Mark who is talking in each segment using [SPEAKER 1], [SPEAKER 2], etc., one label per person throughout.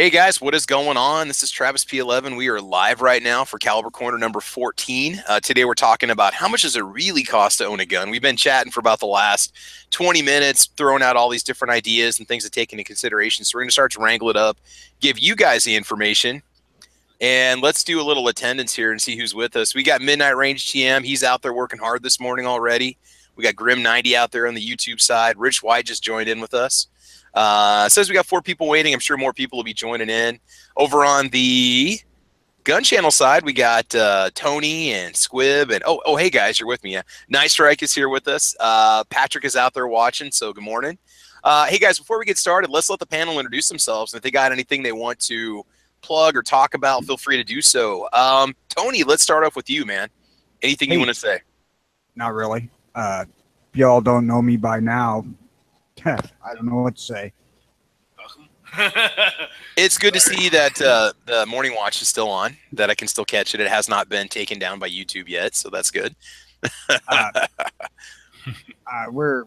[SPEAKER 1] Hey guys, what is going on? This is Travis P11. We are live right now for Caliber Corner number 14. Today we're talking about how much does it really cost to own a gun. We've been chatting for about the last 20 minutes, throwing out all these different ideas and things to take into consideration. So we're going to start to wrangle it up, give you guys the information, and let's do a little attendance here and see who's with us. We got Midnight Range TM. He's out there working hard this morning already. We got Grim90 out there on the YouTube side. Rich White just joined in with us. Says we got 4 people waiting. I'm sure more people will be joining in. Over on the gun channel side, we got Tony and Squib. And oh, hey guys, you're with me. Yeah. Nice Strike is here with us. Patrick is out there watching, so good morning. Hey guys, before we get started, let's let the panel introduce themselves. And if they got anything they want to plug or talk about, feel free to do so. Tony, let's start off with you, man. Anything you want to say?
[SPEAKER 2] Not really. If y'all don't know me by now, I don't know what to say.
[SPEAKER 1] It's good to see that the morning watch is still on, that I can still catch it. It has not been taken down by YouTube yet, so that's good.
[SPEAKER 2] We're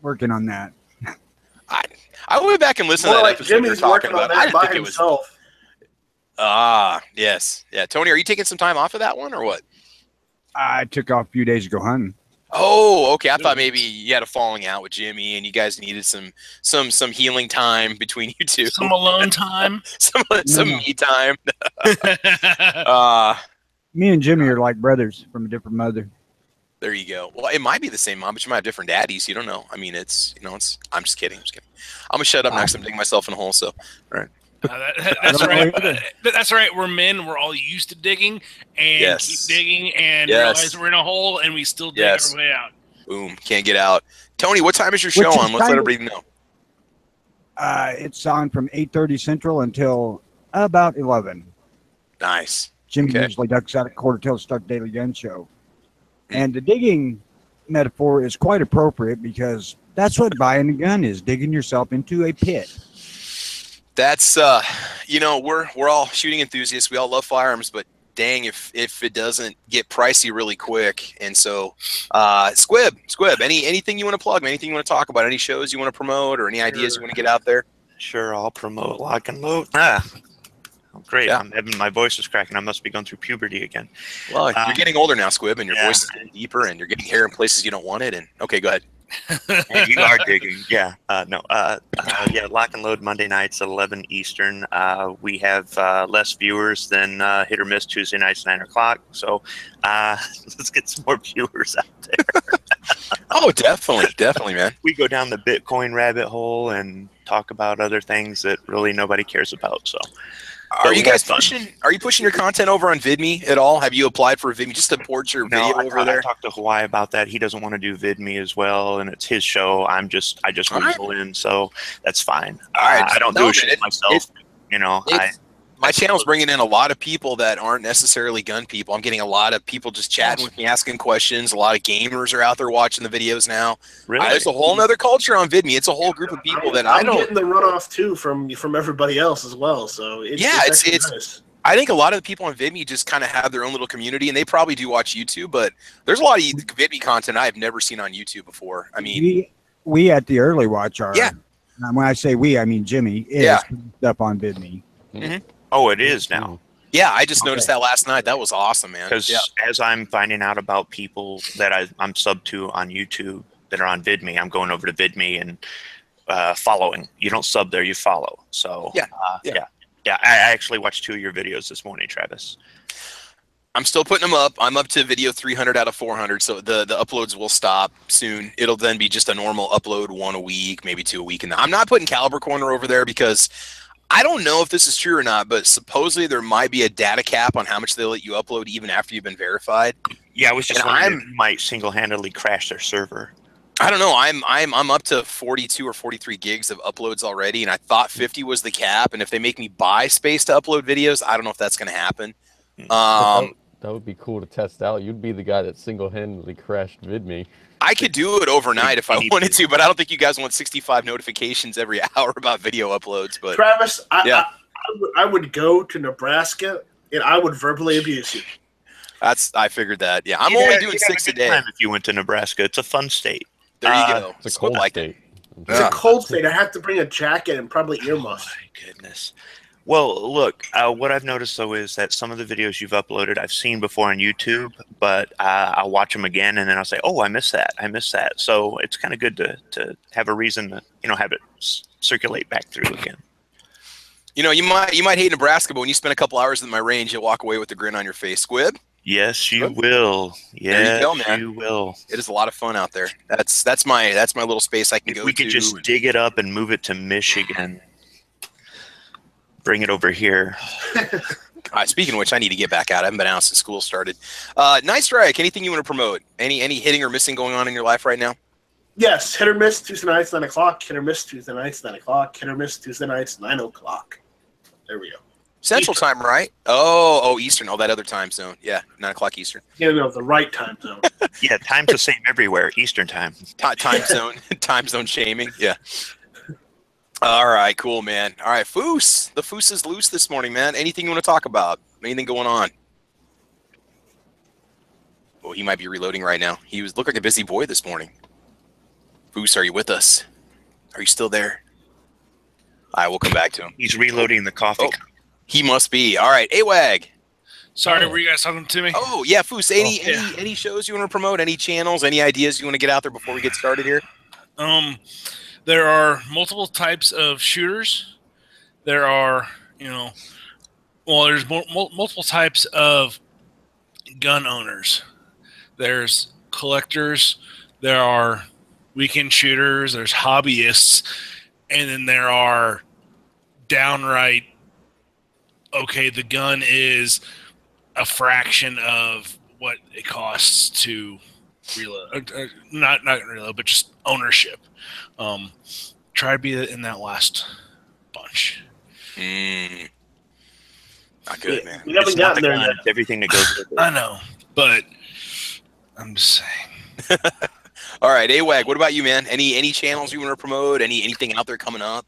[SPEAKER 2] working on that.
[SPEAKER 1] I went back and listened to that episode
[SPEAKER 3] Jimmy's
[SPEAKER 1] you were talking about.
[SPEAKER 3] I didn't think it was.
[SPEAKER 1] Yes. Yeah. Tony, are you taking some time off of that one or what?
[SPEAKER 2] I took off a few days to go hunting.
[SPEAKER 1] Oh, okay. I thought maybe you had a falling out with Jimmy and you guys needed some healing time between you two.
[SPEAKER 4] Some alone time.
[SPEAKER 1] some me time.
[SPEAKER 2] Me and Jimmy are like brothers from a different mother.
[SPEAKER 1] There you go. Well, it might be the same mom, but you might have different daddies. You don't know. I mean, it's I'm just kidding. I'm gonna shut up next. I'm digging myself in a hole. So, all right.
[SPEAKER 4] That's right. That's right. We're men. We're all used to digging and keep digging and realize we're in a hole and we still dig our way out.
[SPEAKER 1] Boom. Can't get out. Tony, what time is your show on? Let's let everybody know.
[SPEAKER 2] It's on from 8:30 Central until about 11.
[SPEAKER 1] Nice.
[SPEAKER 2] Jimmy usually ducks out at quarter till to start the Daily Gun Show. And the digging metaphor is quite appropriate because that's what buying a gun is, digging yourself into a pit.
[SPEAKER 1] That's we're all shooting enthusiasts. We all love firearms, but dang, if it doesn't get pricey really quick. And so Squib, anything you want to plug, anything you want to talk about, any shows you want to promote or any ideas you want to get out there?
[SPEAKER 5] Sure, I'll promote Lock and Load. Oh, great.
[SPEAKER 1] Yeah.
[SPEAKER 5] My voice is cracking. I must be going through puberty again.
[SPEAKER 1] Well, you're getting older now, Squib, and your voice is getting deeper and you're getting hair in places you don't want it. And okay, go ahead.
[SPEAKER 5] And you are digging. Yeah. Lock and Load Monday nights at 11 Eastern. We have less viewers than Hit or Miss Tuesday nights, 9 o'clock. So let's get some more viewers out there.
[SPEAKER 1] Oh, definitely, man.
[SPEAKER 5] We go down the Bitcoin rabbit hole and talk about other things that really nobody cares about. So.
[SPEAKER 1] Are you guys pushing? Are you pushing your content over on VidMe at all? Have you applied for VidMe just to port your video over there?
[SPEAKER 5] I talked to Hawaii about that. He doesn't want to do VidMe as well, and it's his show. I just weasel in, so that's fine. I don't do shit myself.
[SPEAKER 1] My channel's bringing in a lot of people that aren't necessarily gun people. I'm getting a lot of people just chatting with me, asking questions. A lot of gamers are out there watching the videos now. Really? There's a whole other culture on VidMe. It's a whole group of people that I'm
[SPEAKER 3] getting the runoff too from everybody else as well. So it's nice.
[SPEAKER 1] I think a lot of the people on VidMe just kind of have their own little community, and they probably do watch YouTube. But there's a lot of VidMe content I have never seen on YouTube before. I mean,
[SPEAKER 2] we at the Early Watch are. Yeah. When I say we, I mean Jimmy is up on VidMe.
[SPEAKER 1] Mm-hmm.
[SPEAKER 5] Oh, it is now.
[SPEAKER 1] Yeah, I just noticed that last night. That was awesome, man.
[SPEAKER 5] Because as I'm finding out about people that I'm sub to on YouTube that are on VidMe, I'm going over to VidMe and following. You don't sub there, you follow. So I actually watched 2 of your videos this morning, Travis.
[SPEAKER 1] I'm still putting them up. I'm up to video 300 out of 400, so the uploads will stop soon. It'll then be just a normal upload, 1 a week, maybe 2 a week. And I'm not putting Caliber Corner over there because I don't know if this is true or not, but supposedly there might be a data cap on how much they let you upload even after you've been verified.
[SPEAKER 5] Yeah, I was just wondering if you might single-handedly crash their server.
[SPEAKER 1] I don't know. I'm up to 42 or 43 gigs of uploads already, and I thought 50 was the cap. And if they make me buy space to upload videos, I don't know if that's going to happen.
[SPEAKER 6] That would be cool to test out. You'd be the guy that single-handedly crashed VidMe.
[SPEAKER 1] I could do it overnight if I wanted to, but I don't think you guys want 65 notifications every hour about video uploads. But
[SPEAKER 3] Travis, I would go to Nebraska and I would verbally abuse you.
[SPEAKER 1] I figured that. Yeah, I'm only doing 6 a day.
[SPEAKER 5] If you went to Nebraska, it's a fun state.
[SPEAKER 1] There you go.
[SPEAKER 6] It's a cold state.
[SPEAKER 3] It's a cold state. I have to bring a jacket and probably earmuffs.
[SPEAKER 5] Oh my goodness. Well, look, what I've noticed, though, is that some of the videos you've uploaded I've seen before on YouTube, but I'll watch them again, and then I'll say, oh, I missed that. I missed that. So it's kind of good to have a reason to, have it circulate back through again.
[SPEAKER 1] You might hate Nebraska, but when you spend a couple hours in my range, you'll walk away with a grin on your face. Squib?
[SPEAKER 5] Yes, you will. Yes, there you go, man. You will.
[SPEAKER 1] It is a lot of fun out there. That's my little space I can go to.
[SPEAKER 5] We could just dig it up and move it to Michigan. Bring it over here.
[SPEAKER 1] Speaking of which, I need to get back out. I haven't been out since school started. Nice Strike. Anything you want to promote? Any hitting or missing going on in your life right now?
[SPEAKER 3] Yes, hit or miss Tuesday nights 9 o'clock. Hit or miss Tuesday nights 9 o'clock. Hit or miss Tuesday nights 9 o'clock. There we go.
[SPEAKER 1] Central
[SPEAKER 3] Eastern.
[SPEAKER 1] time, right? Oh, Eastern. Oh, that other time zone. Yeah, 9 o'clock Eastern.
[SPEAKER 3] You know, the right time zone.
[SPEAKER 5] Yeah, time's the same everywhere. Eastern time.
[SPEAKER 1] Time zone shaming. Yeah. All right, cool, man. All right, Foos. The Foos is loose this morning, man. Anything you want to talk about? Anything going on? Oh, he might be reloading right now. He looked like a busy boy this morning. Foos, are you with us? Are you still there? All right, we'll come back to him.
[SPEAKER 5] He's reloading the coffee cup.
[SPEAKER 1] He must be. All right, AWAG.
[SPEAKER 4] Sorry, were you guys talking to me?
[SPEAKER 1] Oh, yeah, Foos. Any shows you want to promote? Any channels? Any ideas you want to get out there before we get started here?
[SPEAKER 4] There are multiple types of shooters. There are, there's multiple types of gun owners. There's collectors. There are weekend shooters. There's hobbyists. And then there are downright, okay, the gun is a fraction of what it costs to reload. Not reload, but just ownership. Try to be in that last bunch.
[SPEAKER 1] Not good, man.
[SPEAKER 3] We haven't gotten there yet.
[SPEAKER 5] Everything that goes with it.
[SPEAKER 4] I know, but I'm just saying.
[SPEAKER 1] All right, AWAG, what about you, man? Any channels you want to promote? Anything out there coming up?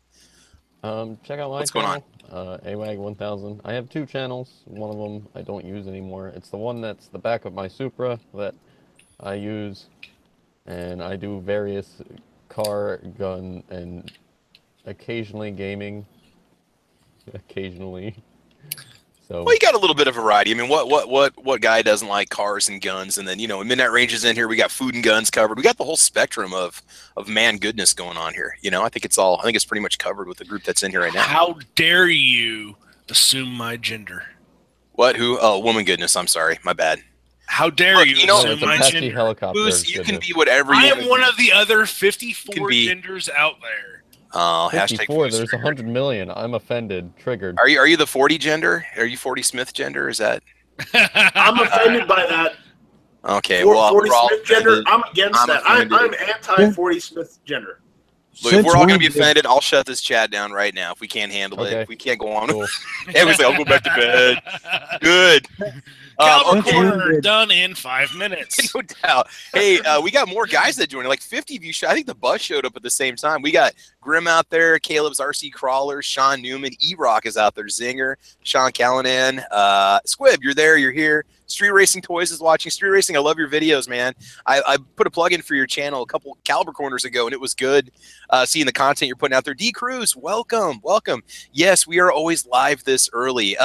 [SPEAKER 6] Check out my
[SPEAKER 1] What's
[SPEAKER 6] channel.
[SPEAKER 1] going on?
[SPEAKER 6] AWAG 1000. I have 2 channels. One of them I don't use anymore. It's the one that's the back of my Supra that I use, and I do various car, gun, and occasionally gaming. Occasionally. So.
[SPEAKER 1] Well, you got a little bit of variety. I mean, what guy doesn't like cars and guns? And then Midnight Range is in here. We got food and guns covered. We got the whole spectrum of man goodness going on here. I think it's pretty much covered with the group that's in here right now.
[SPEAKER 4] How dare you assume my gender?
[SPEAKER 1] What? Who? Oh, woman goodness. I'm sorry. My bad.
[SPEAKER 4] How dare you assume my gender?
[SPEAKER 6] Who's,
[SPEAKER 1] you can be whatever you
[SPEAKER 4] I
[SPEAKER 1] want.
[SPEAKER 4] am one of the other 54 genders out there.
[SPEAKER 1] Oh,
[SPEAKER 6] 54. There's 100 million. I'm offended. Triggered.
[SPEAKER 1] Are you the 40 gender? Are you 40 Smith gender? Is that?
[SPEAKER 3] I'm offended by that.
[SPEAKER 1] Okay,
[SPEAKER 3] 40 Smith gender. I'm against that. I'm anti 40 Smith gender.
[SPEAKER 1] Look, if we're all going to be offended, I'll shut this chat down right now if we can't handle it. If we can't go on.
[SPEAKER 6] Cool.
[SPEAKER 1] Everyone's like, I'll go back to bed. Good.
[SPEAKER 4] Caliber Corner done in 5 minutes.
[SPEAKER 1] No doubt. Hey, we got more guys that joined. Like 50 of you. I think the bus showed up at the same time. We got Grim out there, Caleb's RC Crawler, Sean Newman, E-Rock is out there, Zinger, Sean Callanan, Squib, you're there, you're here. Street Racing Toys is watching. Street Racing, I love your videos, man. I put a plug in for your channel a couple Caliber Corners ago, and it was good seeing the content you're putting out there. D Cruz, welcome. Yes, we are always live this early.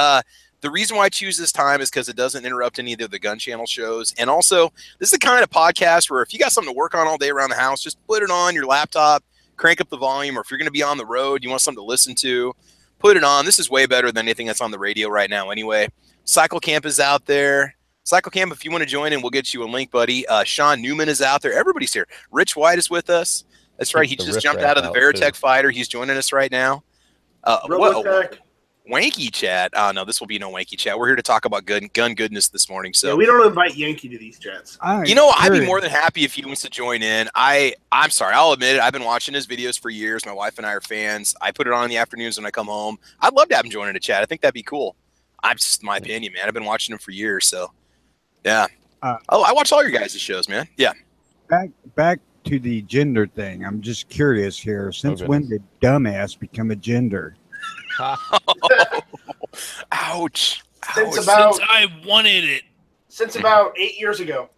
[SPEAKER 1] The reason why I choose this time is because it doesn't interrupt any of the Gun Channel shows. And also, this is the kind of podcast where if you got something to work on all day around the house, just put it on your laptop, crank up the volume, or if you're going to be on the road, you want something to listen to, put it on. This is way better than anything that's on the radio right now anyway. Cycle Camp is out there. Cycle Camp, if you want to join in, we'll get you a link, buddy. Sean Newman is out there. Everybody's here. Rich White is with us. That's right. He just jumped out of the Veritech fighter. He's joining us right now. Wanky chat. Oh, no, this will be no wanky chat. We're here to talk about gun goodness this morning. So
[SPEAKER 3] yeah, we don't invite Yankee to these chats.
[SPEAKER 1] I'd be more than happy if he wants to join in. I'm sorry. I'll admit it. I've been watching his videos for years. My wife and I are fans. I put it on in the afternoons when I come home. I'd love to have him join in a chat. I think that'd be cool. I'm just my opinion, man. I've been watching him for years. So, yeah. I watch all your guys' shows, man. Yeah.
[SPEAKER 2] Back to the gender thing. I'm just curious here. Since when did dumbass become a gender?
[SPEAKER 1] Ouch.
[SPEAKER 3] Since
[SPEAKER 4] I wanted it.
[SPEAKER 3] Since about 8 years ago.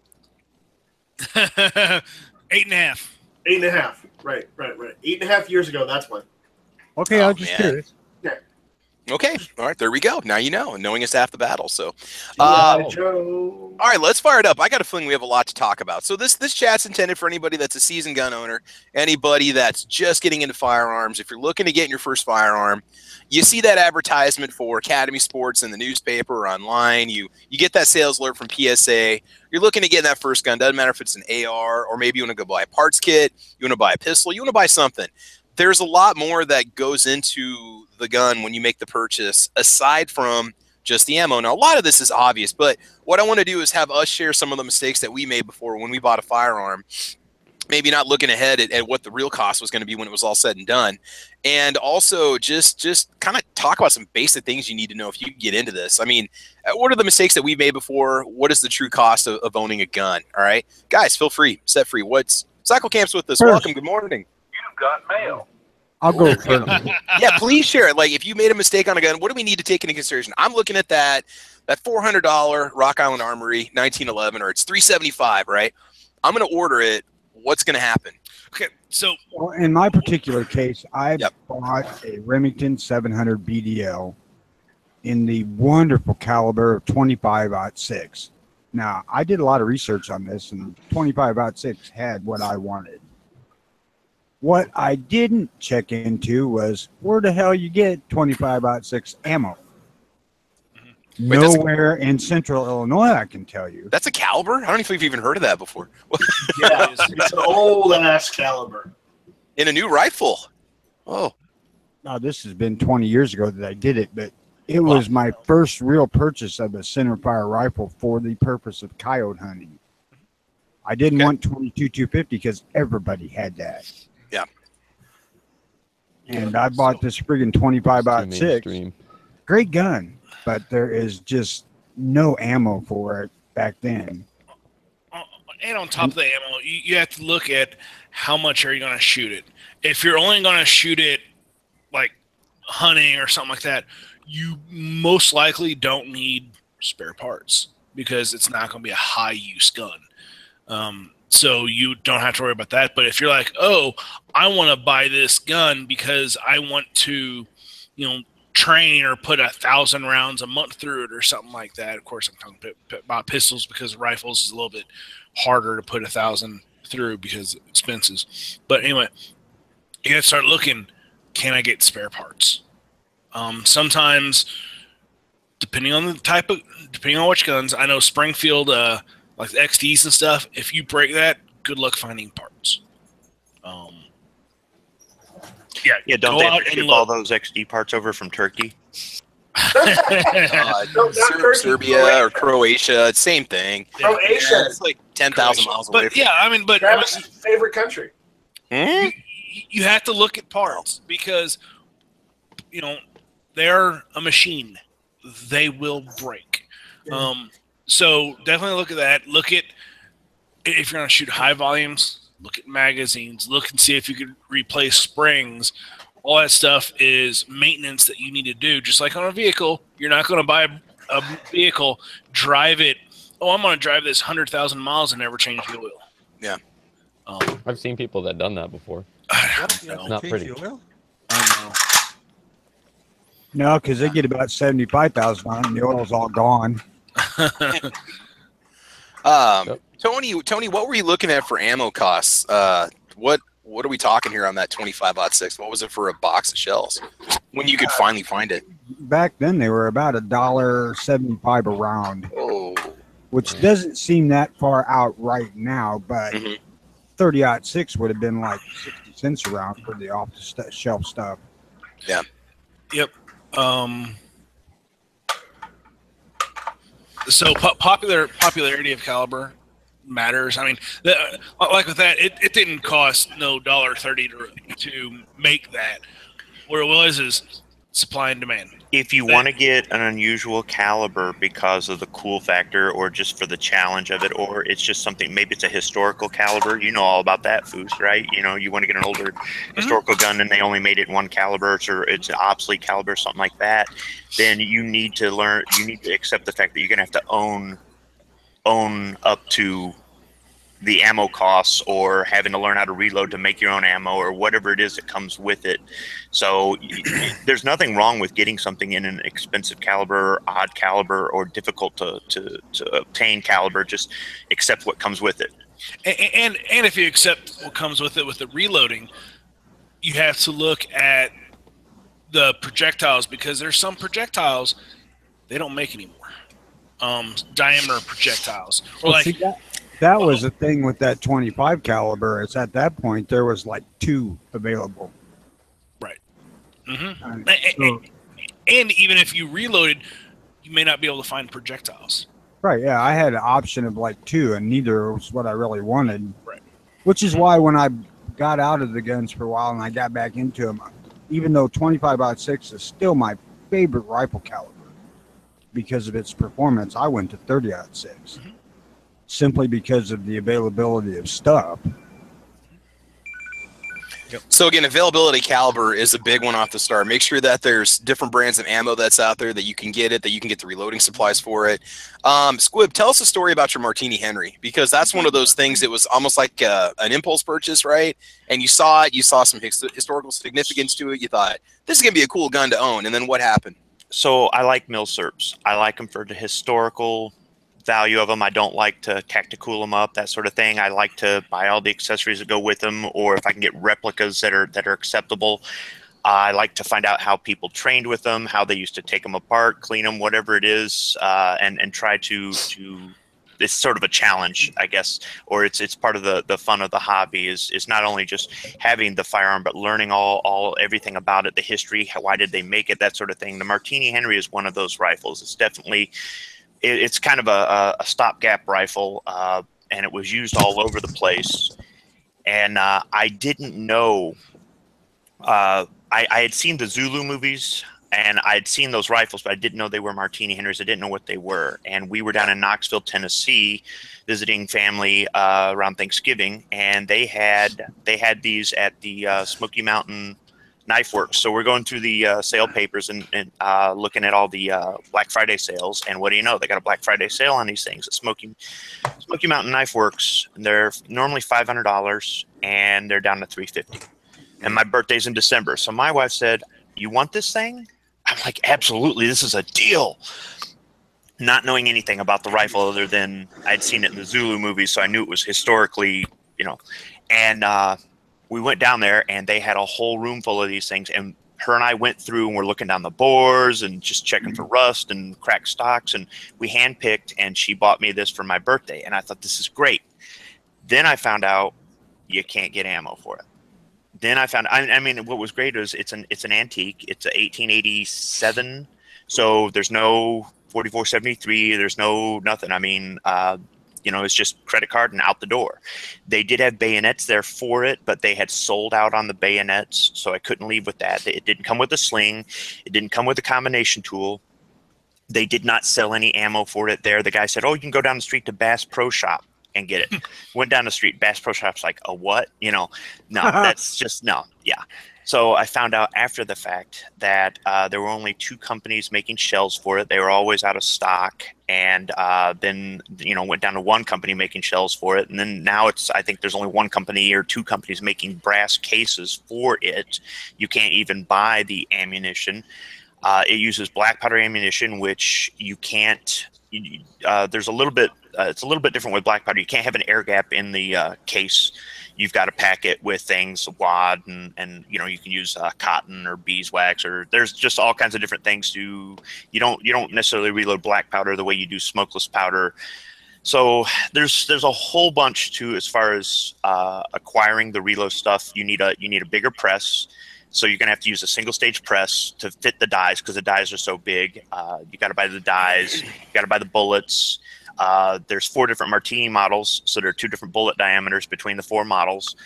[SPEAKER 4] 8.5.
[SPEAKER 3] 8.5. Right. 8.5 years ago, that's when.
[SPEAKER 2] Okay, I was just curious.
[SPEAKER 3] Yeah.
[SPEAKER 1] Okay, all right, there we go. Now you know, and knowing is half the battle. So,
[SPEAKER 3] Joe.
[SPEAKER 1] all right, let's fire it up. I got a feeling we have a lot to talk about. So this chat's intended for anybody that's a seasoned gun owner, anybody that's just getting into firearms. If you're looking to get your first firearm, you see that advertisement for Academy Sports in the newspaper or online. You get that sales alert from PSA. You're looking to get that first gun. Doesn't matter if it's an AR or maybe you want to go buy a parts kit. You want to buy a pistol. You want to buy something. There's a lot more that goes into the gun when you make the purchase, aside from just the ammo. Now, a lot of this is obvious, but what I want to do is have us share some of the mistakes that we made before when we bought a firearm, maybe not looking ahead at what the real cost was going to be when it was all said and done. And also just kind of talk about some basic things you need to know if you get into this. I mean, what are the mistakes that we made before? What is the true cost of owning a gun? All right, guys, feel free, set free. What's Cycle Camp's with us?
[SPEAKER 2] First.
[SPEAKER 1] Welcome. Good morning.
[SPEAKER 7] You've got mail.
[SPEAKER 2] I'll go first.
[SPEAKER 1] Yeah, please share it. Like, if you made a mistake on a gun, what do we need to take into consideration? I'm looking at that $400 Rock Island Armory 1911, or it's $375, right? I'm going to order it. What's going to happen?
[SPEAKER 4] Okay, so
[SPEAKER 2] Well, in my particular case, I bought a Remington 700 BDL in the wonderful caliber of 25-06. Now, I did a lot of research on this, and 25-06 had what I wanted. What I didn't check into was where the hell you get 25-06 ammo.
[SPEAKER 1] Wait,
[SPEAKER 2] Nowhere in central Illinois, I can tell you.
[SPEAKER 1] That's a caliber? I don't know if you've even heard of that before.
[SPEAKER 3] Yeah, it's an old-ass caliber.
[SPEAKER 1] In a new rifle. Oh.
[SPEAKER 2] Now, this has been 20 years ago that I did it, but it was my first real purchase of a centerfire rifle for the purpose of coyote hunting. I didn't want 22-250 because everybody had that.
[SPEAKER 1] Yeah.
[SPEAKER 2] And I bought this friggin' 25-06. Great gun, but there is just no ammo for it back then.
[SPEAKER 4] And on top of the ammo, you have to look at how much are you going to shoot it. If you're only going to shoot it like hunting or something like that, you most likely don't need spare parts because it's not going to be a high-use gun. So you don't have to worry about that. But if you're like, oh, I want to buy this gun because I want to, train or put 1,000 rounds a month through it or something like that. Of course, I'm talking about pistols because rifles is a little bit harder to put 1,000 through because of expenses. But anyway, you got to start looking, can I get spare parts? Sometimes, depending on which guns, I know Springfield, like the XDs and stuff, if you break that, good luck finding parts.
[SPEAKER 5] Don't they ship all those XD parts over from Turkey?
[SPEAKER 1] Serbia or Croatia, same thing.
[SPEAKER 3] Croatia,
[SPEAKER 1] it's like 10,000 miles away.
[SPEAKER 4] But yeah, I mean, but
[SPEAKER 3] Travis' favorite country.
[SPEAKER 4] You have to look at parts because they're a machine. They will break. So definitely look at that. Look at if you're going to shoot high volumes. Look at magazines. Look and see if you could replace springs. All that stuff is maintenance that you need to do. Just like on a vehicle, you're not going to buy a vehicle, drive it. Oh, I'm going to drive this 100,000 miles and never change the oil.
[SPEAKER 1] Yeah.
[SPEAKER 6] I've seen people that done that before. It's not pretty.
[SPEAKER 2] No, because they get about 75,000 on it, and the oil's all gone.
[SPEAKER 1] Tony, what were you looking at for ammo costs? What are we talking here on that 25-06? What was it for a box of shells when you could finally find it?
[SPEAKER 2] Back then, they were about $1.75 a round.
[SPEAKER 1] Oh,
[SPEAKER 2] which doesn't seem that far out right now, but 30-06 would have been like 60 cents a round for the off-the-shelf stuff.
[SPEAKER 1] Yeah.
[SPEAKER 4] Yep. So popularity of caliber matters. I mean, like with that, it didn't cost no $1.30 to make that. What it was is supply and demand.
[SPEAKER 5] If you want to get an unusual caliber because of the cool factor or just for the challenge of it, or it's just something, maybe it's a historical caliber, you know all about that, Foos, right? You want to get an older historical gun and they only made it one caliber, or it's an obsolete caliber, something like that, then you need to accept the fact that you're going to have to own up to the ammo costs or having to learn how to reload to make your own ammo or whatever it is that comes with it. So there's nothing wrong with getting something in an expensive caliber, odd caliber, or difficult to obtain caliber. Just accept what comes with it.
[SPEAKER 4] And if you accept what comes with it with the reloading, you have to look at the projectiles, because there's some projectiles they don't make anymore. Diameter projectiles. Or
[SPEAKER 2] well,
[SPEAKER 4] like
[SPEAKER 2] see, that was the thing with that 25 caliber. Is at that point there was like 2 available.
[SPEAKER 4] right. Mm-hmm.
[SPEAKER 2] So,
[SPEAKER 4] And even if you reloaded, you may not be able to find projectiles.
[SPEAKER 2] right, yeah, I had an option of like 2, and neither was what I really wanted.
[SPEAKER 4] Right.
[SPEAKER 2] Which is why when I got out of the guns for a while and I got back into them, even though 25-06 is still my favorite rifle caliber because of its performance, I went to 30-06 simply because of the availability of stuff.
[SPEAKER 1] So again, availability caliber is a big one off the start. Make sure that there's different brands of ammo that's out there that you can get it, that you can get the reloading supplies for it. Squib, tell us a story about your Martini Henry, because that's one of those things that was almost like an impulse purchase, right? And you saw it, you saw some historical significance to it. You thought, this is going to be a cool gun to own. And then what happened?
[SPEAKER 5] So I like milsurps. I like them for the historical value of them. I don't like to tactical them up, that sort of thing. I like to buy all the accessories that go with them, or if I can get replicas that are acceptable. I like to find out how people trained with them, how they used to take them apart, clean them, whatever it is, and try to. It's sort of a challenge, I guess, or it's part of the fun of the hobby is not only just having the firearm, but learning everything about it, the history, why did they make it, that sort of thing. The Martini Henry is one of those rifles. It's definitely. It's kind of a stopgap rifle, and it was used all over the place. And I didn't know. I had seen the Zulu movies, and I had seen those rifles, but I didn't know they were Martini Henrys. I didn't know what they were. And we were down in Knoxville, Tennessee, visiting family around Thanksgiving, and they had these at the Smoky Mountain Knife Works. So we're going through the sale papers and looking at all the Black Friday sales. And what do you know? They got a Black Friday sale on these things at Smoky Mountain Knife Works. They're normally $500, and they're down to $350. And my birthday's in December. So my wife said, "You want this thing?" I'm like, "Absolutely. This is a deal." Not knowing anything about the rifle other than I'd seen it in the Zulu movies, so I knew it was historically, and we went down there, and they had a whole room full of these things. And her and I went through, and we're looking down the bores and just checking for rust and cracked stocks. And we handpicked, and she bought me this for my birthday. And I thought, this is great. Then I found out you can't get ammo for it. Then I found, I mean, what was great is it's an antique. It's a 1887. So there's no 4473. There's no nothing. I mean, it's just credit card and out the door. They did have bayonets there for it, but they had sold out on the bayonets, so I couldn't leave with that. It didn't come with a sling. It didn't come with a combination tool. They did not sell any ammo for it there. The guy said, "Oh, you can go down the street to Bass Pro Shop and get it." Went down the street. Bass Pro Shop's like, "A what?" No, that's just no. Yeah. So I found out after the fact that there were only 2 companies making shells for it. They were always out of stock. And then, went down to 1 company making shells for it. And then now I think there's only 1 company or 2 companies making brass cases for it. You can't even buy the ammunition. It uses black powder ammunition, which you can't. There's a little bit. It's a little bit different with black powder. You can't have an air gap in the case. You've got to pack it with things, wad, and you can use cotton or beeswax, or there's just all kinds of different things you don't necessarily reload black powder the way you do smokeless powder. So there's a whole bunch to as far as acquiring the reload stuff. You need a bigger press. So you're going to have to use a single stage press to fit the dies because the dies are so big. You got to buy the dies. You got to buy the bullets. There's 4 different Martini models, so there are 2 different bullet diameters between the 4 models.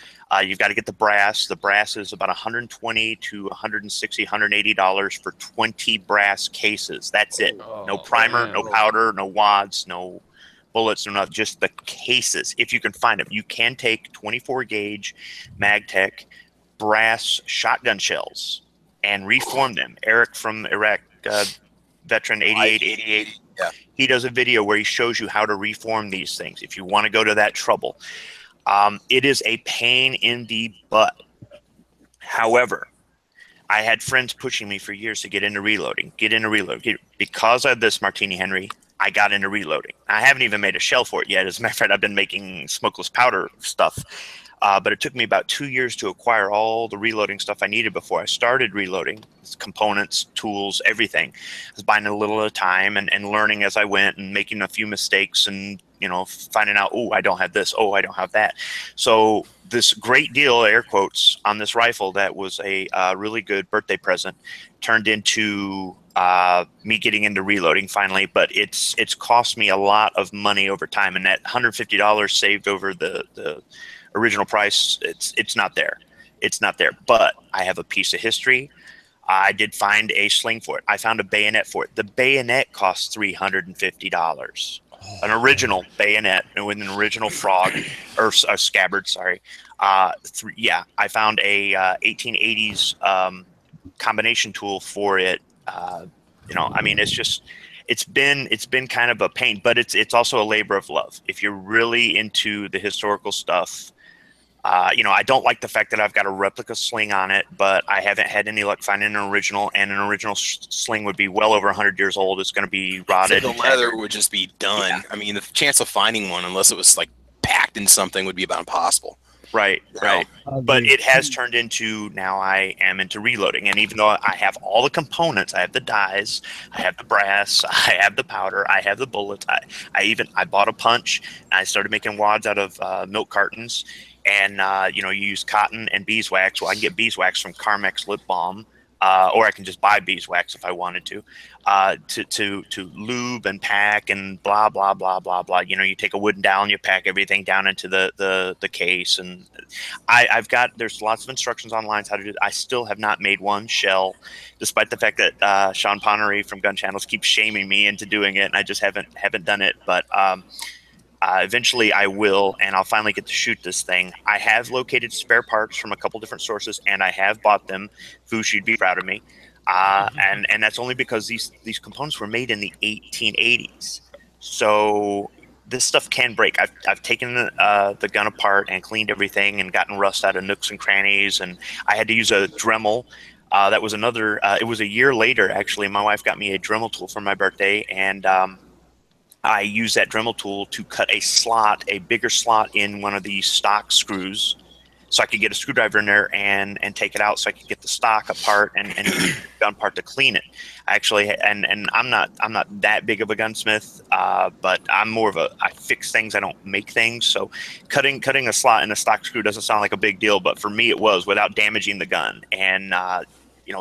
[SPEAKER 5] You've got to get the brass. The brass is about $120 to $160, $180 for 20 brass cases. That's it. No primer, no powder, no wads, no bullets, no nothing. Just the cases. If you can find them, you can take 24 gauge MagTech brass shotgun shells and reform them. Eric from Iraq veteran 8888.
[SPEAKER 1] Yeah.
[SPEAKER 5] He does a video where he shows you how to reform these things if you want to go to that trouble. It is a pain in the butt. However, I had friends pushing me for years to get into reloading. Because of this Martini Henry, I got into reloading. I haven't even made a shell for it yet. As a matter of fact, I've been making smokeless powder stuff. But it took me about 2 years to acquire all the reloading stuff I needed before I started reloading. Components, tools, everything. I was buying a little at a time and learning as I went and making a few mistakes and, finding out, oh, I don't have this. Oh, I don't have that. So this great deal, air quotes, on this rifle that was a really good birthday present turned into me getting into reloading finally. But it's cost me a lot of money over time. And that $150 saved over the original price, it's not there. But I have a piece of history. I did find a sling for it. I found a bayonet for it. The bayonet costs $350. An original bayonet with an original frog or a scabbard. Sorry. I found a 1880s combination tool for it. It's been kind of a pain, but it's also a labor of love. If you're really into the historical stuff, I don't like the fact that I've got a replica sling on it, but I haven't had any luck finding an original, and an original sling would be well over 100 years old. It's going to be rotted.
[SPEAKER 1] The leather would just be done. Yeah. I mean, the chance of finding one, unless it was like packed in something, would be about impossible.
[SPEAKER 5] Right. But it has turned into, now I am into reloading. And even though I have all the components, I have the dies, I have the brass, I have the powder, I have the bullets. I bought a punch, and I started making wads out of milk cartons. And, you use cotton and beeswax. Well, I can get beeswax from Carmex Lip Balm, or I can just buy beeswax if I wanted to lube and pack and blah, blah, blah, blah, blah. You take a wooden dowel and you pack everything down into the case. And there's lots of instructions online how to do it. I still have not made one shell, despite the fact that Sean Ponnery from Gun Channels keeps shaming me into doing it. And I just haven't done it. But, eventually I will, and I'll finally get to shoot this thing. I have located spare parts from a couple different sources, and I have bought them. Foosh, you'd be proud of me. And that's only because these components were made in the 1880s. So this stuff can break. I've taken the gun apart and cleaned everything and gotten rust out of nooks and crannies, and I had to use a Dremel. That was another. It was a year later, actually. My wife got me a Dremel tool for my birthday, and I used that Dremel tool to cut a bigger slot in one of the stock screws, so I could get a screwdriver in there and take it out, so I could get the stock apart and the gun part to clean it. Actually, and I'm not that big of a gunsmith, but I'm more of I fix things, I don't make things. So cutting a slot in a stock screw doesn't sound like a big deal, but for me it was, without damaging the gun. And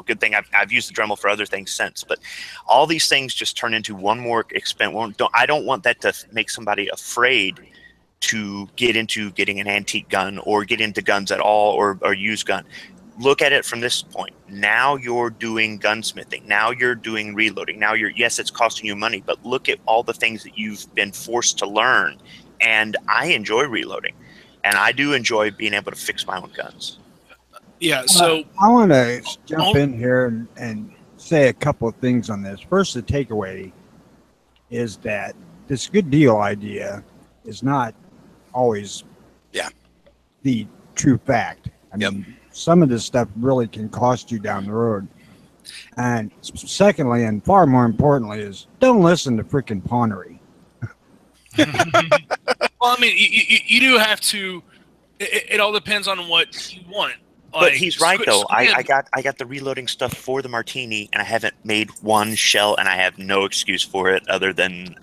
[SPEAKER 5] good thing I've used the Dremel for other things since, but all these things just turn into one more expense. I don't want that to make somebody afraid to get into getting an antique gun or get into guns at all, or use gun. Look at it from this point. Now you're doing gunsmithing. Now you're doing reloading. Now yes, it's costing you money, but look at all the things that you've been forced to learn. And I enjoy reloading, and I do enjoy being able to fix my own guns.
[SPEAKER 4] Yeah, so
[SPEAKER 2] I want to jump in here and say a couple of things on this. First, the takeaway is that this good deal idea is not always the true fact. I mean, some of this stuff really can cost you down the road. And secondly, and far more importantly, is don't listen to freaking Ponnery.
[SPEAKER 4] Well, I mean, you do have to. It all depends on what you want.
[SPEAKER 5] But he's right though. I got the reloading stuff for the Martini, and I haven't made one shell, and I have no excuse for it other than,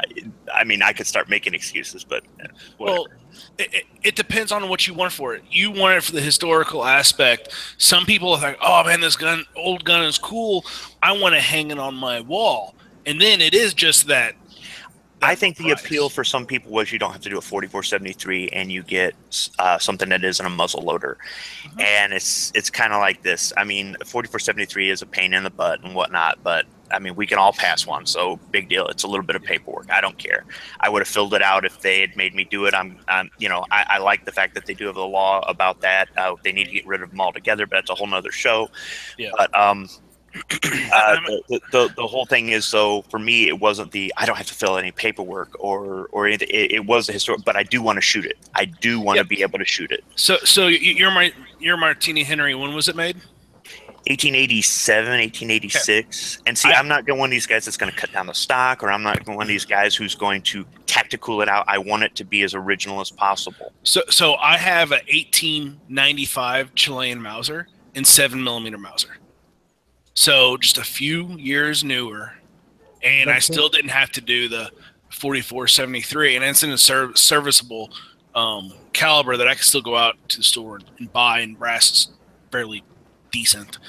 [SPEAKER 5] I mean, I could start making excuses, but whatever.
[SPEAKER 4] Well, it depends on what you want for it. You want it for the historical aspect. Some people are like, "Oh man, this old gun is cool. I want to hang it on my wall." And then it is just that.
[SPEAKER 5] I think the appeal for some people was you don't have to do a 4473 and you get something that isn't a muzzle loader. Mm-hmm. And it's kind of like this. I mean, 4473 is a pain in the butt and whatnot, but I mean, we can all pass one. So big deal. It's a little bit of paperwork. I don't care. I would have filled it out if they had made me do it. I like the fact that they do have a law about that. They need to get rid of them altogether, but that's a whole nother show.
[SPEAKER 4] Yeah.
[SPEAKER 5] But The whole thing is, though, for me, it wasn't I don't have to fill any paperwork or anything. It was a historic, but I do want to shoot it. I do want to be able to shoot it.
[SPEAKER 4] So your Martini Henry, when was it made?
[SPEAKER 5] 1887, 1886. Okay. And see, I'm not one of these guys that's going to cut down the stock, or I'm not one of these guys who's going to tactical it out. I want it to be as original as possible.
[SPEAKER 4] So I have a 1895 Chilean Mauser and 7mm Mauser. So just a few years newer, and I still didn't have to do the 44-73, and it's in a serviceable caliber that I can still go out to the store and buy, and brass is fairly decent.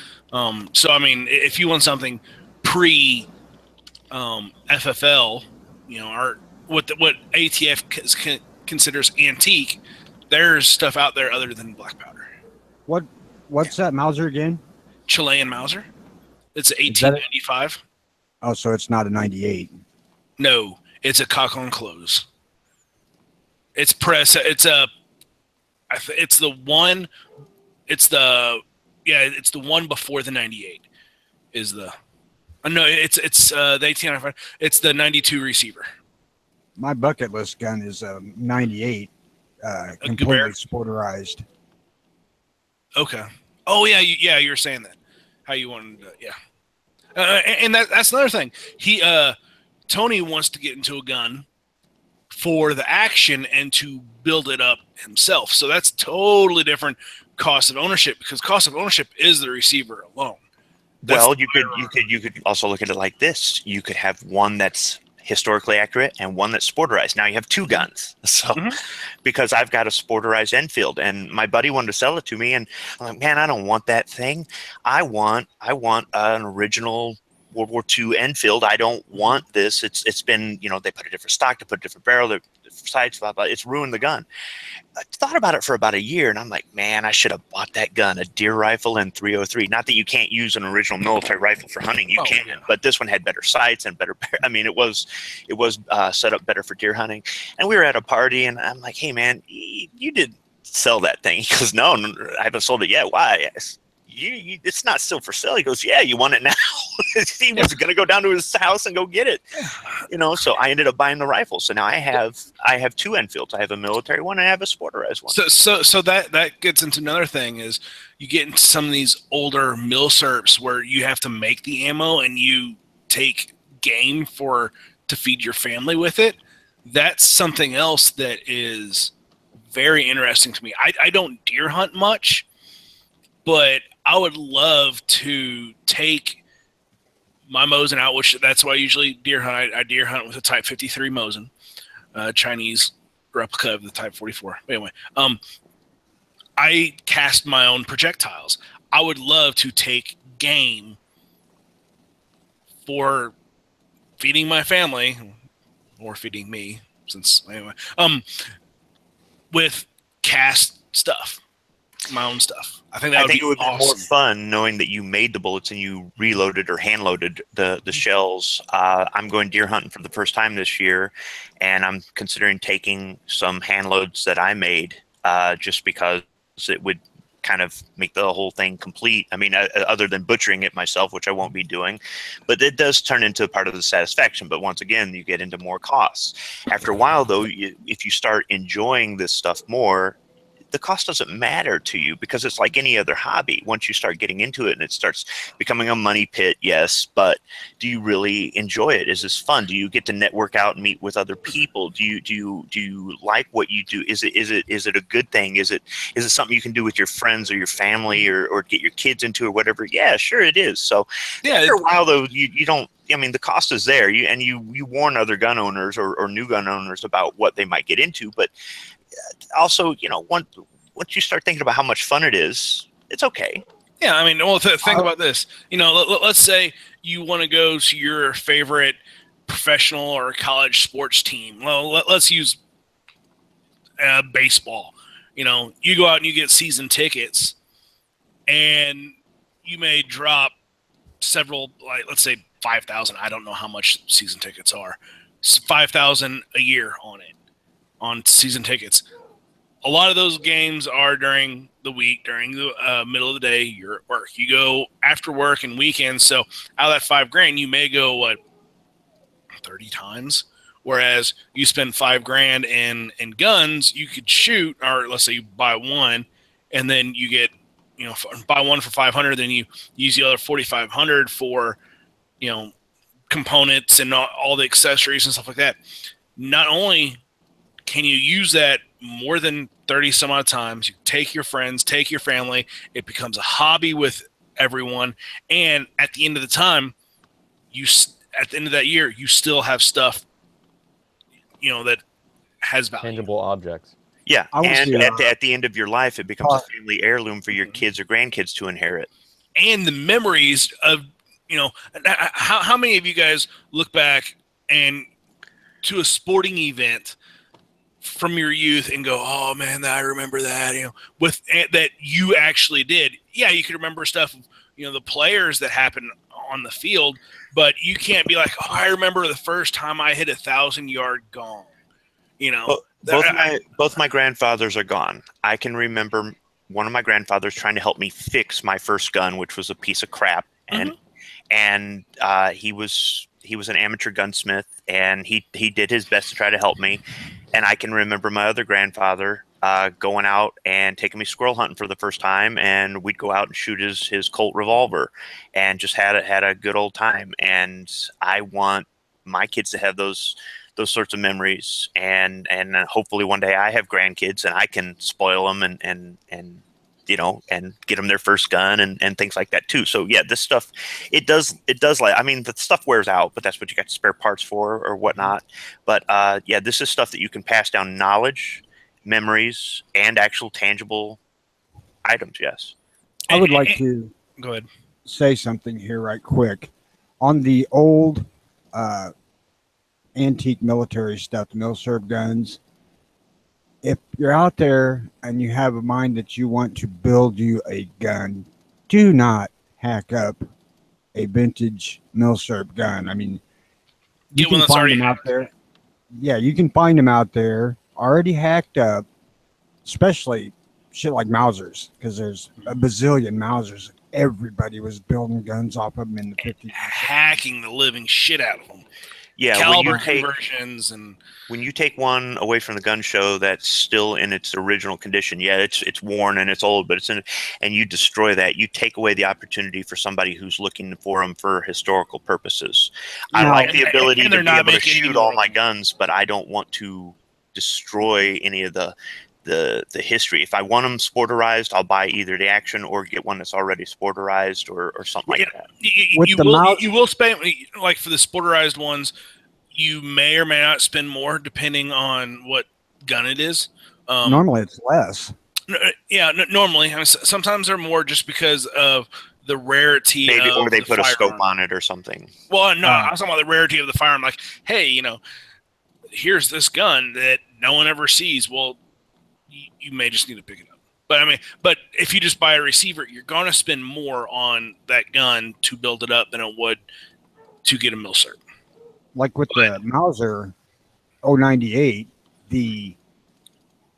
[SPEAKER 4] So I mean, if you want something pre FFL, you know, or what ATF considers antique, there's stuff out there other than black powder.
[SPEAKER 2] What's that Mauser again?
[SPEAKER 4] Chilean Mauser. It's 1895.
[SPEAKER 2] Oh, so it's not a 98.
[SPEAKER 4] No, it's a cock on close. It's press. It's the one. It's the one before the 98. Is the no? It's the 1895. It's the 92 receiver.
[SPEAKER 2] My bucket list gun is a 98, completely sporterized.
[SPEAKER 4] Okay. Oh yeah, you were saying that. How you wanted to, yeah. And that's another thing. Tony wants to get into a gun for the action and to build it up himself. So that's totally different cost of ownership, because cost of ownership is the receiver alone.
[SPEAKER 5] Well, you could also look at it like this. You could have one that's historically accurate and one that's sporterized. Now you have two guns. So because I've got a sporterized Enfield, and my buddy wanted to sell it to me, and I'm like, man, I don't want that thing. I want an original World War II Enfield. I don't want this. It's been, you know, they put a different stock, they put a different barrel, different sights, blah, blah. It's ruined the gun. I thought about it for about a year, and I'm like, man, I should have bought that gun, a deer rifle in 303. Not that you can't use an original military rifle for hunting, you can, but this one had better sights and better. I mean, it was set up better for deer hunting. And we were at a party, and I'm like, hey, man, you did sell that thing? He goes, no, I haven't sold it yet. Why? It's not still for sale. He goes, yeah, you want it now? He was going to go down to his house and go get it, you know. So I ended up buying the rifle. So now I have two Enfields. I have a military one and I have a sporterized one.
[SPEAKER 4] So that gets into another thing, is you get into some of these older milsurps where you have to make the ammo and you take game to feed your family with it. That's something else that is very interesting to me. I don't deer hunt much, but I would love to take my Mosin out, which that's why I usually deer hunt. I deer hunt with a Type 53 Mosin, Chinese replica of the Type 44. But anyway, I cast my own projectiles. I would love to take game for feeding my family, or feeding me, since anyway, with cast stuff. My own stuff. I think it would be awesome.
[SPEAKER 5] More fun knowing that you made the bullets and you reloaded or hand loaded the shells. I'm going deer hunting for the first time this year, and I'm considering taking some hand loads that I made, just because it would kind of make the whole thing complete. I mean, other than butchering it myself, which I won't be doing, but it does turn into part of the satisfaction. But once again, you get into more costs. After a while, though, if you start enjoying this stuff more, the cost doesn't matter to you, because it's like any other hobby. Once you start getting into it and it starts becoming a money pit, yes, but do you really enjoy it? Is this fun? Do you get to network out and meet with other people? Do you like what you do? Is it a good thing? Is it something you can do with your friends or your family, or get your kids into, or whatever? Yeah, sure it is. So yeah, after a while though, you don't. I mean, the cost is there. You warn other gun owners or new gun owners about what they might get into, but also, you know, once you start thinking about how much fun it is, it's okay.
[SPEAKER 4] Yeah, I mean, well, think about this. You know, let's say you want to go to your favorite professional or college sports team. Well, let's use baseball. You know, you go out and you get season tickets, and you may drop several, like, let's say 5,000. I don't know how much season tickets are. 5,000 a year on it, on season tickets. a lot of those games are during the week, during the middle of the day. You're at work. You go after work and weekends. So out of that $5,000, you may go 30 times. Whereas you spend $5,000 in guns, you could shoot, or let's say you buy one, and then you get, buy one for $500, then you use the other $4,500 for, components and all the accessories and stuff like that. Not only can you use that more than 30 some odd times, you take your friends, take your family, it becomes a hobby with everyone, and at the end of the time, at the end of that year, you still have stuff that has value.
[SPEAKER 6] Tangible objects.
[SPEAKER 5] Yeah, and at the end of your life, it becomes a family heirloom for your kids or grandkids to inherit.
[SPEAKER 4] And the memories of, how many of you guys look back and to a sporting event from your youth and go, oh man, I remember that, with that you actually did. Yeah, you could remember stuff, the players that happened on the field, but you can't be like, oh, I remember the first time I hit 1,000-yard gong.
[SPEAKER 5] Both my grandfathers are gone. I can remember one of my grandfathers trying to help me fix my first gun, which was a piece of crap, and he was an amateur gunsmith, and he did his best to try to help me. And I can remember my other grandfather going out and taking me squirrel hunting for the first time, and we'd go out and shoot his Colt revolver, and just had a good old time. And I want my kids to have those sorts of memories, and hopefully one day I have grandkids and I can spoil them and get them their first gun and things like that too. So yeah, this stuff, it does the stuff wears out, but that's what you got spare parts for or whatnot. But this is stuff that you can pass down knowledge, memories, and actual tangible items. Yes.
[SPEAKER 2] I would like to
[SPEAKER 4] go ahead,
[SPEAKER 2] say something here right quick on the old antique military stuff, the milsurb guns. If you're out there and you have a mind that you want to build you a gun, do not hack up a vintage milsurb gun. I mean, you can find them out there. Yeah, you can find them out there already hacked up, especially shit like Mausers, because there's a bazillion Mausers. Everybody was building guns off of them in the 50s.
[SPEAKER 4] Hacking the living shit out of them.
[SPEAKER 5] Yeah,
[SPEAKER 4] caliber conversions, and
[SPEAKER 5] when you take one away from the gun show that's still in its original condition, yeah, it's worn and it's old, but and you destroy that, you take away the opportunity for somebody who's looking for them for historical purposes. I like the ability to be able to shoot all my guns, but I don't want to destroy any of the history. If I want them sporterized, I'll buy either the action or get one that's already sporterized or something like that.
[SPEAKER 4] You will spend, like for the sporterized ones, you may or may not spend more depending on what gun it is.
[SPEAKER 2] Normally it's less.
[SPEAKER 4] Yeah, normally. I mean, sometimes they're more just because of the rarity
[SPEAKER 5] or they put a scope on it or something.
[SPEAKER 4] Well, no, I was talking about the rarity of the firearm. Like, hey, here's this gun that no one ever sees. Well, you may just need to pick it up. But if you just buy a receiver, you're going to spend more on that gun to build it up than it would to get a milsurb.
[SPEAKER 2] Like with the Mauser 098, the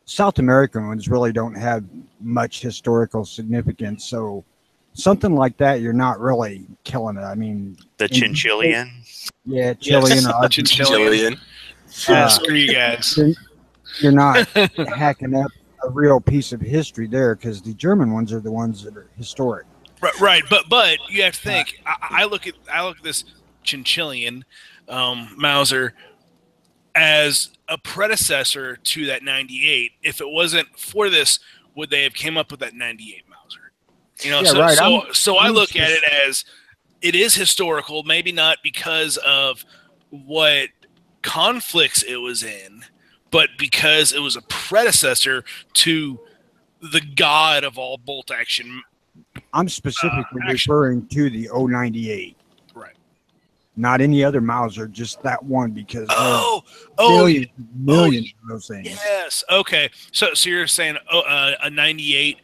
[SPEAKER 2] South American ones really don't have much historical significance. So something like that, you're not really killing it. I mean,
[SPEAKER 5] the Chinchillian.
[SPEAKER 2] Yeah, Chilean.
[SPEAKER 1] Yes, Chinchillian.
[SPEAKER 4] Screw you guys.
[SPEAKER 2] You're not hacking up a real piece of history there, because the German ones are the ones that are historic.
[SPEAKER 4] Right. But you have to think. I look at this Chinchillian Mauser as a predecessor to that 98. If it wasn't for this, would they have came up with that 98 Mauser? So I look at it as it is historical, maybe not because of what conflicts it was in, but because it was a predecessor to the god of all bolt action.
[SPEAKER 2] I'm specifically referring to the 098.
[SPEAKER 4] Right.
[SPEAKER 2] Not any other Mauser, just that one, because millions of those things.
[SPEAKER 4] Yes. Okay. So you're saying a 98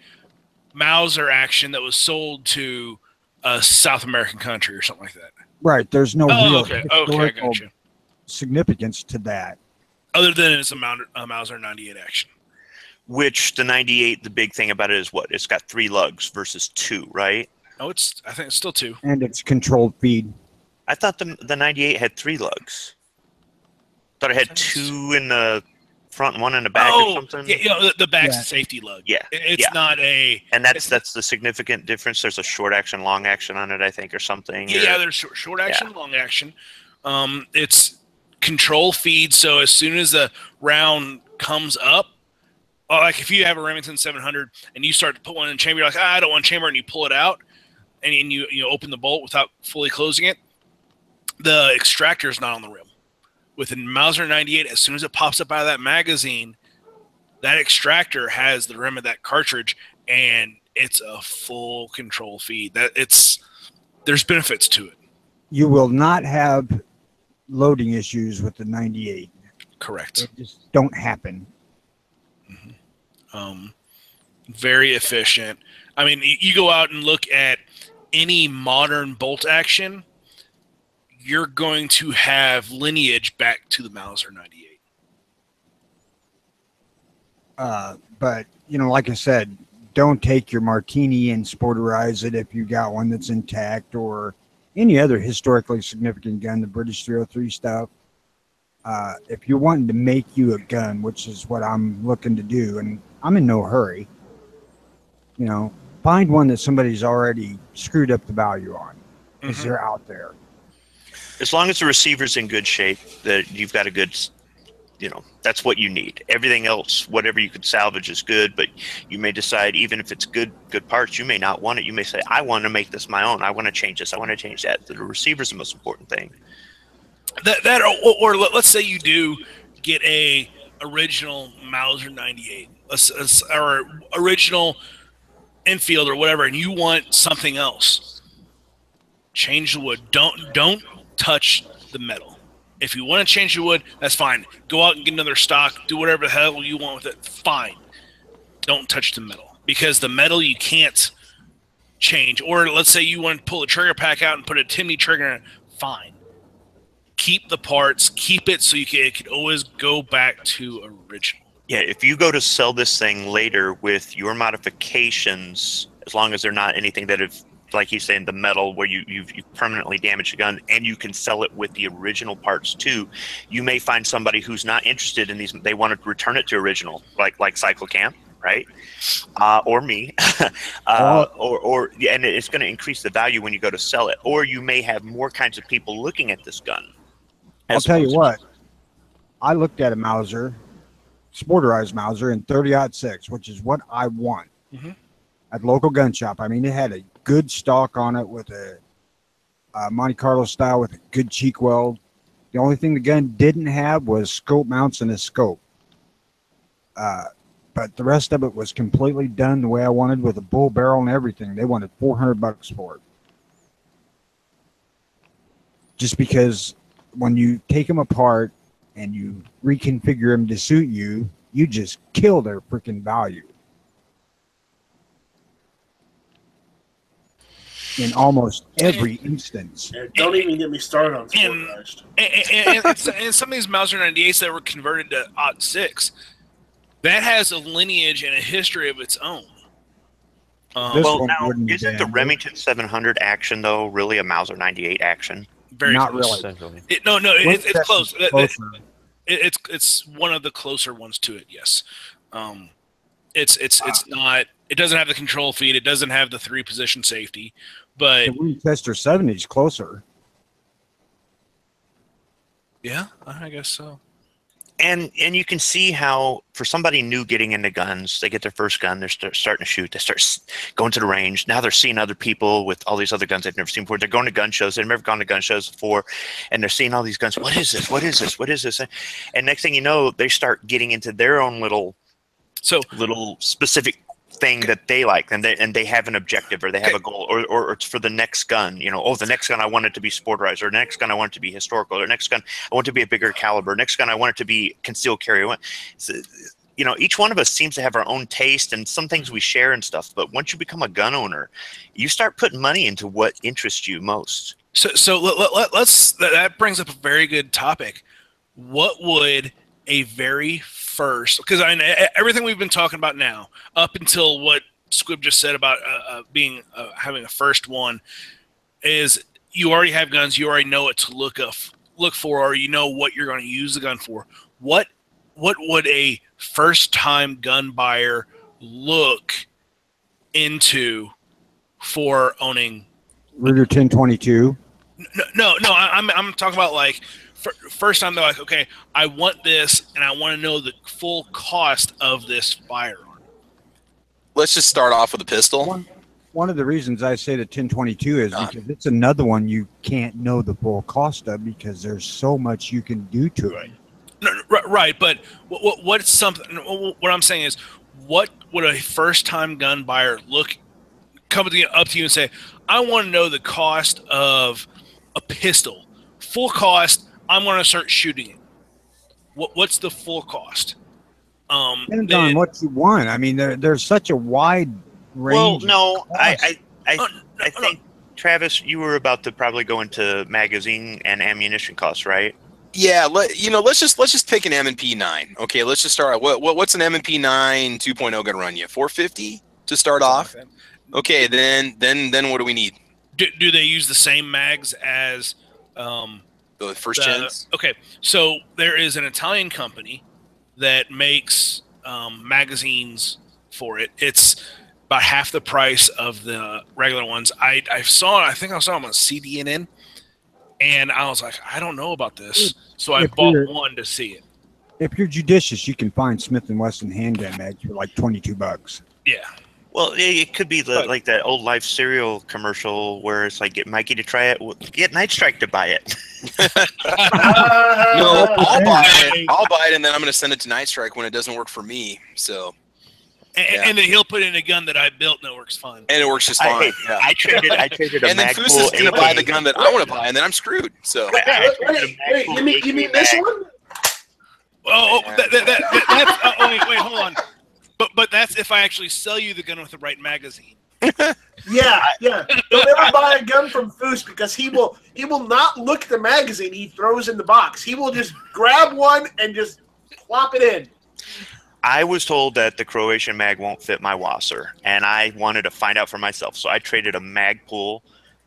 [SPEAKER 4] Mauser action that was sold to a South American country or something like that.
[SPEAKER 2] Right. There's no real
[SPEAKER 4] historical
[SPEAKER 2] significance to that.
[SPEAKER 4] Other than it's a Mauser 98 action.
[SPEAKER 5] Which the 98, the big thing about it is what? It's got 3 lugs versus 2, right?
[SPEAKER 4] Oh, I think it's still 2.
[SPEAKER 2] And it's controlled feed.
[SPEAKER 5] I thought the 98 had 3 lugs. Thought it had 2 in the front and 1 in the back or something.
[SPEAKER 4] Yeah, the back's a safety lug.
[SPEAKER 5] Yeah,
[SPEAKER 4] it's not a.
[SPEAKER 5] And that's the significant difference. There's a short action, long action on it, I think, or something.
[SPEAKER 4] Yeah, there's short action, long action. It's control feed. So as soon as the round comes up, like if you have a Remington 700 and you start to put one in the chamber, you're like, I don't want chamber, and you pull it out, and you open the bolt without fully closing it, the extractor is not on the rim. With a Mauser 98, as soon as it pops up out of that magazine, that extractor has the rim of that cartridge, and it's a full control feed. There's benefits to it.
[SPEAKER 2] You will not have loading issues with the 98.
[SPEAKER 4] Correct.
[SPEAKER 2] They just don't happen.
[SPEAKER 4] Mm-hmm. Very efficient. I mean, you go out and look at any modern bolt action, you're going to have lineage back to the Mauser 98.
[SPEAKER 2] But, like I said, don't take your Martini and sporterize it if you got one that's intact, or any other historically significant gun, the British 303 stuff. If you're wanting to make you a gun, which is what I'm looking to do, and I'm in no hurry, find one that somebody's already screwed up the value on, because they're out there.
[SPEAKER 5] As long as the receiver's in good shape, that you've got a good, that's what you need. Everything else, whatever you could salvage is good, but you may decide, even if it's good parts, you may not want it. You may say, I want to make this my own. I want to change this. I want to change that. The receiver's the most important thing.
[SPEAKER 4] Or let's say you do get a original Mauser 98, or original Enfield or whatever, and you want something else. Change the wood. Don't touch the metal. If you want to change the wood, that's fine. Go out and get another stock. Do whatever the hell you want with it. Fine. Don't touch the metal, because the metal you can't change. Or let's say you want to pull a trigger pack out and put a Timney trigger in it. Fine. Keep the parts. Keep it so it can always go back to original.
[SPEAKER 5] Yeah, if you go to sell this thing later with your modifications, as long as they're not anything that have, like he's saying, the metal where you've permanently damaged the gun, and you can sell it with the original parts too, you may find somebody who's not interested in these. They want to return it to original, like Cycle Camp, right? Or me, and it's going to increase the value when you go to sell it. Or you may have more kinds of people looking at this gun.
[SPEAKER 2] I'll tell you what, I looked at a Mauser, sporterized Mauser in 30-06, which is what I want. At local gun shop. I mean, it had a good stock on it with a Monte Carlo style with a good cheek weld. The only thing the gun didn't have was scope mounts and a scope. But the rest of it was completely done the way I wanted, with a bull barrel and everything. They wanted $400 for it. Just because when you take them apart and you reconfigure them to suit you, you just kill their freaking value. In almost every instance.
[SPEAKER 3] Yeah, don't even get me started on sporterized.
[SPEAKER 4] And some of these Mauser 98s that were converted to .6, that has a lineage and a history of its own.
[SPEAKER 5] Well, now, isn't the Remington 700 action, though, really a Mauser 98 action?
[SPEAKER 4] Very
[SPEAKER 2] not
[SPEAKER 4] close.
[SPEAKER 2] really.
[SPEAKER 4] It's close. It's one of the closer ones to it. Yes. It's not. It doesn't have the control feed. It doesn't have the 3-position safety. But
[SPEAKER 2] the Winchester 70 is closer.
[SPEAKER 4] Yeah, I guess so.
[SPEAKER 5] And you can see how, for somebody new getting into guns, they get their first gun, they're starting to shoot, they start going to the range. Now they're seeing other people with all these other guns they've never seen before. They're going to gun shows. They've never gone to gun shows before, and they're seeing all these guns. What is this? What is this? What is this? And next thing you know, they start getting into their own little specific thing that they like, and they have an objective, or they have a goal, or it's for the next gun. The next gun I want it to be sporterized, or next gun I want it to be historical, or next gun I want it to be a bigger caliber, next gun I want it to be concealed carry. So, each one of us seems to have our own taste, and some things we share and stuff. But once you become a gun owner, you start putting money into what interests you most.
[SPEAKER 4] So let's. That brings up a very good topic. What would a very first, because everything we've been talking about now, up until what Squib just said about having a first one, is you already have guns, you already know what to look for, or you know what you're going to use the gun for. What would a first time gun buyer look into for owning
[SPEAKER 2] Ruger 1022?
[SPEAKER 4] No, I'm talking about like first time they're like, okay, I want this and I want to know the full cost of this firearm.
[SPEAKER 1] Let's just start off with a pistol.
[SPEAKER 2] One of the reasons I say the 1022 is because it's another one you can't know the full cost of because there's so much you can do to it.
[SPEAKER 4] No, right, but what's something? What I'm saying is, what would a first-time gun buyer come up to you and say, I want to know the cost of a pistol, full cost. I'm going to start shooting it. What's the full cost?
[SPEAKER 2] Depends on what you want. I mean, there's such a wide range.
[SPEAKER 5] Well, no, I think Travis, you were about to probably go into magazine and ammunition costs, right?
[SPEAKER 1] Yeah, let's just pick an M&P 9. Okay, let's just start. What's an M&P 9 2.0 going to run you? $450 to start off. Okay, then what do we need?
[SPEAKER 4] Do they use the same mags as
[SPEAKER 1] the first gens?
[SPEAKER 4] Okay, so there is an Italian company that makes magazines for it. It's about half the price of the regular ones. I think I saw them on CDNN, and I was like, I don't know about this, so I bought one to see it.
[SPEAKER 2] If you're judicious, you can find Smith & Wesson handgun mags for like $22.
[SPEAKER 4] Yeah.
[SPEAKER 5] Well, it could be like that old Life cereal commercial where it's like, get Mikey to try it, get Night Strike to buy it.
[SPEAKER 1] No, I'll buy it, and then I'm going to send it to Night Strike when it doesn't work for me. So,
[SPEAKER 4] and then he'll put in a gun that I built, and it works fine.
[SPEAKER 1] And it works just fine.
[SPEAKER 5] I traded a
[SPEAKER 1] and then
[SPEAKER 5] Magpul
[SPEAKER 1] Foos is going to buy the gun that I want to buy, and then I'm screwed. So,
[SPEAKER 3] Wait, you mean this one?
[SPEAKER 4] Wait, hold on. But that's if I actually sell you the gun with the right magazine.
[SPEAKER 3] Yeah. Don't ever buy a gun from Foos because he will not look at the magazine he throws in the box. He will just grab one and just plop it in.
[SPEAKER 5] I was told that the Croatian mag won't fit my Wasser, and I wanted to find out for myself. So I traded a Magpul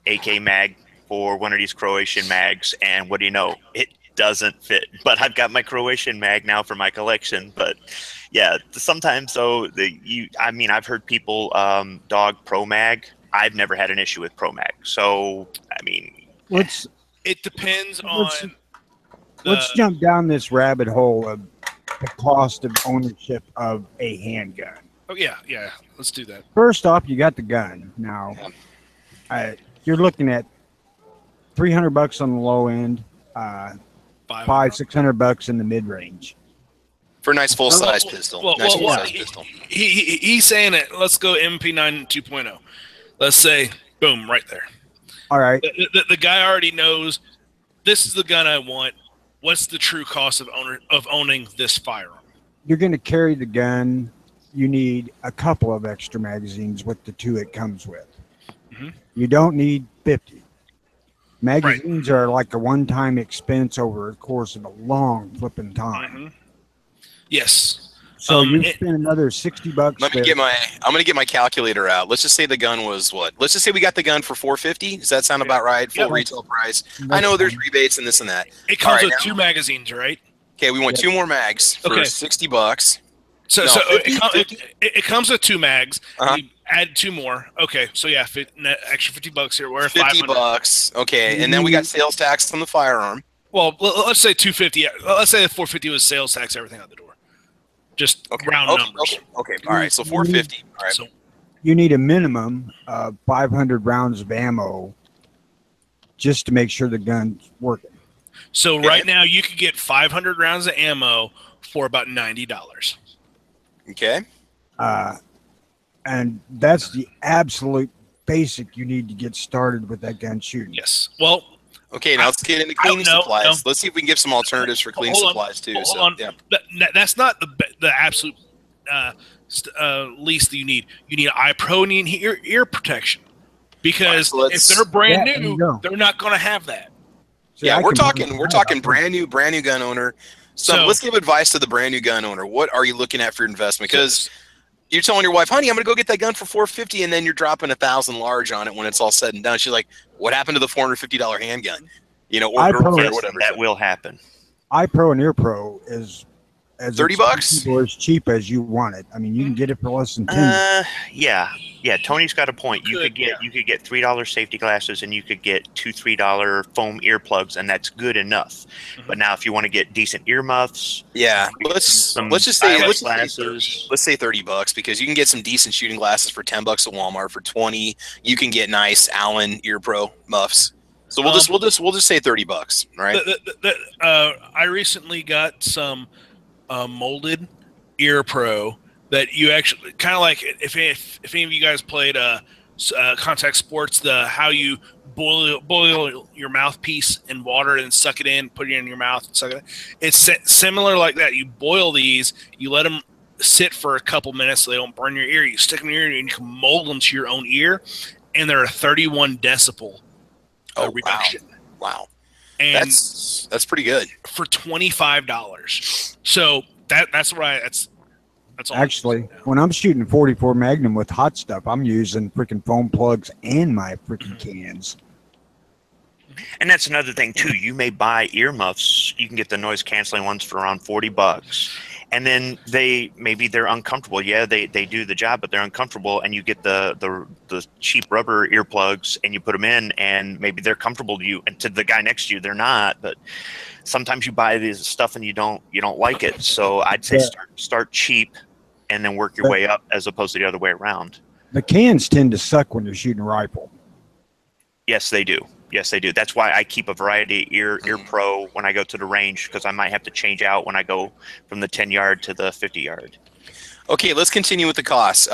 [SPEAKER 5] AK mag for one of these Croatian mags, and what do you know? It doesn't fit. But I've got my Croatian mag now for my collection. But yeah, sometimes though, I've heard people dog Pro Mag. I've never had an issue with Pro Mag. So I mean,
[SPEAKER 4] it depends on.
[SPEAKER 2] Let's jump down this rabbit hole of the cost of ownership of a handgun.
[SPEAKER 4] Oh yeah, let's do that.
[SPEAKER 2] First off, you got the gun. Now, you're looking at $300 on the low end, $500-600 in the mid range
[SPEAKER 1] for a nice full size pistol. Pistol.
[SPEAKER 4] He's saying it. Let's go MP9 2.0. Let's say, boom, right there.
[SPEAKER 2] All right.
[SPEAKER 4] The guy already knows this is the gun I want. What's the true cost of owning this firearm?
[SPEAKER 2] You're going to carry the gun. You need a couple of extra magazines with the two it comes with. Mm-hmm. You don't need 50. Magazines are like a one-time expense over the course of a long flipping time.
[SPEAKER 4] Mm-hmm. Yes.
[SPEAKER 2] So you spend another $60.
[SPEAKER 1] I'm gonna get my calculator out. Let's just say the gun was what? Let's just say we got the gun for $450. Does that sound about right? Full retail price. I know there's rebates and this and that.
[SPEAKER 4] It comes with two magazines, right?
[SPEAKER 1] Okay, we want two more mags for $60.
[SPEAKER 4] So it comes with two mags. You add two more. Okay, so yeah, extra $50 here. We're at
[SPEAKER 1] $50. Okay, and then we got sales tax on the firearm.
[SPEAKER 4] Well, let's say $250. Let's say the $450 was sales tax, everything out the door. Just round numbers.
[SPEAKER 1] Okay. All right. So $450. All right.
[SPEAKER 2] So you need a minimum of 500 rounds of ammo just to make sure the gun's working.
[SPEAKER 4] So right now you could get 500 rounds of ammo for about $90.
[SPEAKER 1] Okay.
[SPEAKER 2] And that's the absolute basic you need to get started with that gun shooting.
[SPEAKER 4] Yes. Well.
[SPEAKER 1] Okay, now let's get into cleaning supplies. Let's see if we can give some alternatives for cleaning supplies too. Yeah.
[SPEAKER 4] That's not the absolute least that you need. You need eye pro and you need ear protection because if they're brand new, they're not going to have that.
[SPEAKER 1] So we're talking brand new gun owner. So let's give advice to the brand new gun owner. What are you looking at for your investment? Because you're telling your wife, honey, I'm going to go get that gun for $450, and then you're dropping $1,000 large on it when it's all said and done. She's like, what happened to the $450 handgun? You know, or girlfriend or whatever.
[SPEAKER 5] That will happen.
[SPEAKER 2] iPro and EarPro is as
[SPEAKER 1] $30
[SPEAKER 2] or as cheap as you want it. I mean, you can get it for less than 10.
[SPEAKER 5] Yeah. Tony's got a point. You could get $3 safety glasses, and you could get $2-3 foam earplugs, and that's good enough. But now, if you want to get decent earmuffs,
[SPEAKER 1] let's just say $30 because you can get some decent shooting glasses for $10 at Walmart. For $20, you can get nice Allen EarPro muffs. So we'll just say $30, right?
[SPEAKER 4] I recently got some molded EarPro that you actually kind of like. If any of you guys played contact sports, how you boil your mouthpiece in water and suck it in, put it in your mouth and suck it in. It's similar like that. You boil these, you let them sit for a couple minutes so they don't burn your ear. You stick them in your ear and you can mold them to your own ear, and they're a 31 decibel reduction.
[SPEAKER 1] Wow.
[SPEAKER 4] And
[SPEAKER 1] that's pretty good
[SPEAKER 4] for $25. So that's what that's all.
[SPEAKER 2] Actually, when I'm shooting 44 Magnum with hot stuff, I'm using freaking foam plugs and my freaking cans.
[SPEAKER 5] And that's another thing too. You may buy earmuffs. You can get the noise canceling ones for around $40, and then they're uncomfortable. Yeah, they do the job, but they're uncomfortable. And you get the cheap rubber earplugs, and you put them in, and maybe they're comfortable to you, and to the guy next to you, they're not. But sometimes you buy this stuff and you don't like it. So I'd say start cheap, and then work your way up, as opposed to the other way around.
[SPEAKER 2] The cans tend to suck when you're shooting a rifle.
[SPEAKER 5] Yes, they do. Yes, they do. That's why I keep a variety ear pro when I go to the range, because I might have to change out when I go from the 10-yard to the 50-yard.
[SPEAKER 1] Okay, let's continue with the costs.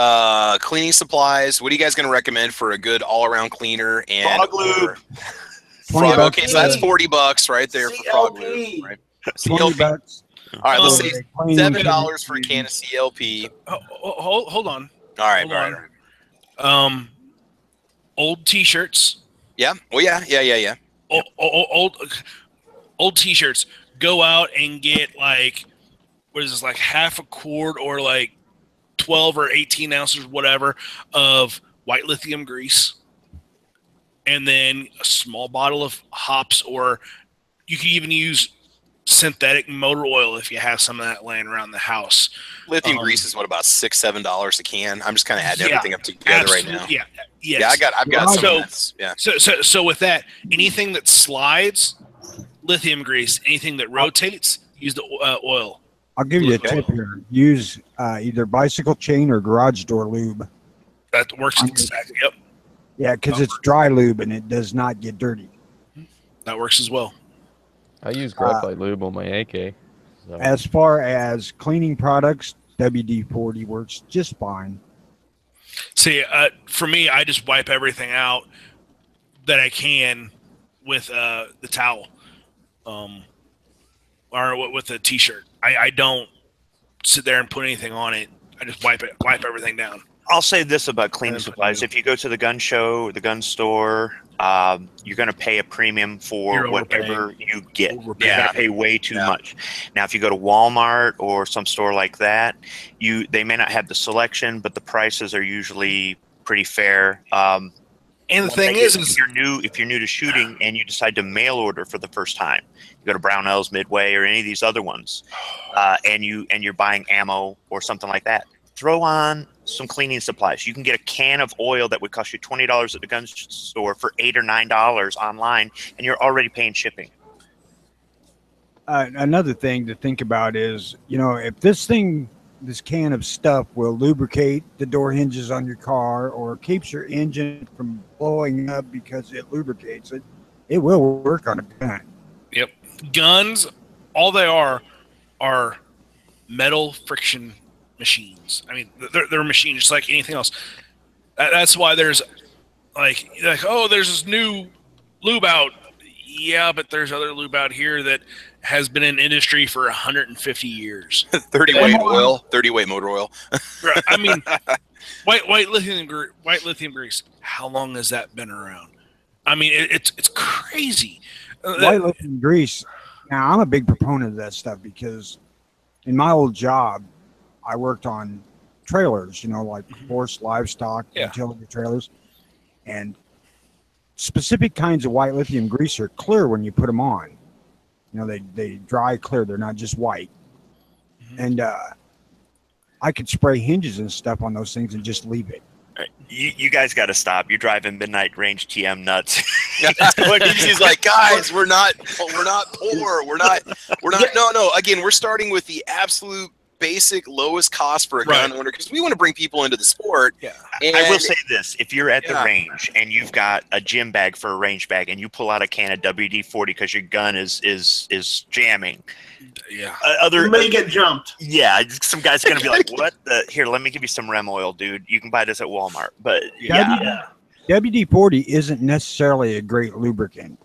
[SPEAKER 1] Cleaning supplies. What are you guys going to recommend for a good all-around cleaner? And
[SPEAKER 5] frog lube.
[SPEAKER 1] Okay, so that's $40 right there for frog lube. Right?
[SPEAKER 2] $20.
[SPEAKER 1] All right, let's say $7 for a can of CLP.
[SPEAKER 4] Hold on.
[SPEAKER 1] All right.
[SPEAKER 4] Old T-shirts.
[SPEAKER 1] Yeah. Well, yeah.
[SPEAKER 4] Old T-shirts. Go out and get like half a quart or like 12 or 18 ounces, whatever, of white lithium grease, and then a small bottle of hops, or you can even use synthetic motor oil if you have some of that laying around the house.
[SPEAKER 1] Lithium grease is what, about $6-7 a can? I'm just kind of adding everything up together right now.
[SPEAKER 4] Yeah. Yes.
[SPEAKER 1] Yeah, I've got some of that. Yeah.
[SPEAKER 4] So with that, anything that slides, lithium grease. Anything that rotates, use the oil.
[SPEAKER 2] I'll give you a tip here. Use either bicycle chain or garage door lube.
[SPEAKER 4] That works exactly. Yep.
[SPEAKER 2] Yeah, because it's dry lube and it does not get dirty.
[SPEAKER 4] That works as well.
[SPEAKER 6] I use graphite lube on my AK. So.
[SPEAKER 2] As far as cleaning products, WD-40 works just fine.
[SPEAKER 4] See, for me, I just wipe everything out that I can with the towel, or with a T-shirt. I don't sit there and put anything on it. I just wipe everything down.
[SPEAKER 5] I'll say this about cleaning supplies. If you go to the gun show or the gun store, you're going to pay a premium for whatever you get. You're going to pay way too much. Now, if you go to Walmart or some store like that, they may not have the selection, but the prices are usually pretty fair.
[SPEAKER 4] And the thing is,
[SPEAKER 5] if you're new to shooting and you decide to mail order for the first time, you go to Brownells, Midway, or any of these other ones, and you're buying ammo or something like that, throw on some cleaning supplies. You can get a can of oil that would cost you $20 at the gun store for $8 or $9 online, and you're already paying shipping.
[SPEAKER 2] Another thing to think about is, if this can of stuff will lubricate the door hinges on your car or keeps your engine from blowing up because it lubricates it, it will work on a gun.
[SPEAKER 4] Yep. Guns, all they are metal friction machines. I mean, they're machines just like anything else. That's why there's like, oh, there's this new lube out. Yeah, but there's other lube out here that has been in industry for 150 years.
[SPEAKER 1] 30-weight motor oil.
[SPEAKER 4] Right. I mean, white lithium grease. How long has that been around? I mean, it's crazy.
[SPEAKER 2] White lithium grease Now, I'm a big proponent of that stuff because in my old job, I worked on trailers, like horse, livestock, utility trailers, and specific kinds of white lithium grease are clear when you put them on. They dry clear. They're not just white. And I could spray hinges and stuff on those things and just leave it.
[SPEAKER 5] You guys got to stop. You're driving midnight range TM nuts.
[SPEAKER 1] He's like, guys, we're not poor. We're not. No. Again, we're starting with the absolute basic lowest cost for a gun owner because we want to bring people into the sport.
[SPEAKER 4] Yeah.
[SPEAKER 1] And
[SPEAKER 5] I will say this: if you're at the range and you've got a gym bag for a range bag, and you pull out a can of WD-40 because your gun is jamming.
[SPEAKER 4] Yeah.
[SPEAKER 3] You may get jumped.
[SPEAKER 5] Yeah, some guy's gonna be like, "What? Here, let me give you some Rem oil, dude. You can buy this at Walmart." But
[SPEAKER 2] WD-40 isn't necessarily a great lubricant.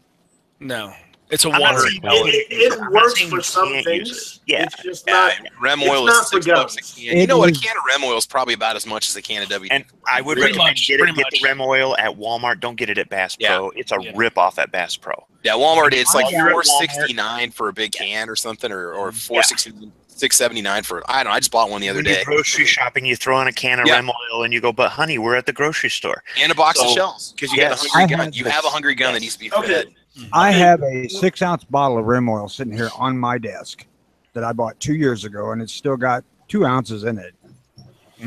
[SPEAKER 4] No, it's a water.
[SPEAKER 3] It works for some things. It's just not.
[SPEAKER 1] Rem oil is $6 a can. You know what? A can of Rem oil is probably about as much as a can of WD-40.
[SPEAKER 5] And I would recommend get the Rem oil at Walmart. Don't get it at Bass Pro. It's a rip off at Bass Pro.
[SPEAKER 1] Yeah, Walmart. It's like $4.69 for a big can or something, or $6.79 for. I don't know. I just bought one the other day.
[SPEAKER 5] You're grocery shopping, you throw in a can of Rem oil, and you go, "But honey, we're at the grocery store."
[SPEAKER 1] And a box of shells because you got a hungry gun. You have a hungry gun that needs to be fed.
[SPEAKER 2] I have a 6-ounce bottle of Rem oil sitting here on my desk that I bought 2 years ago, and it's still got 2 ounces in it.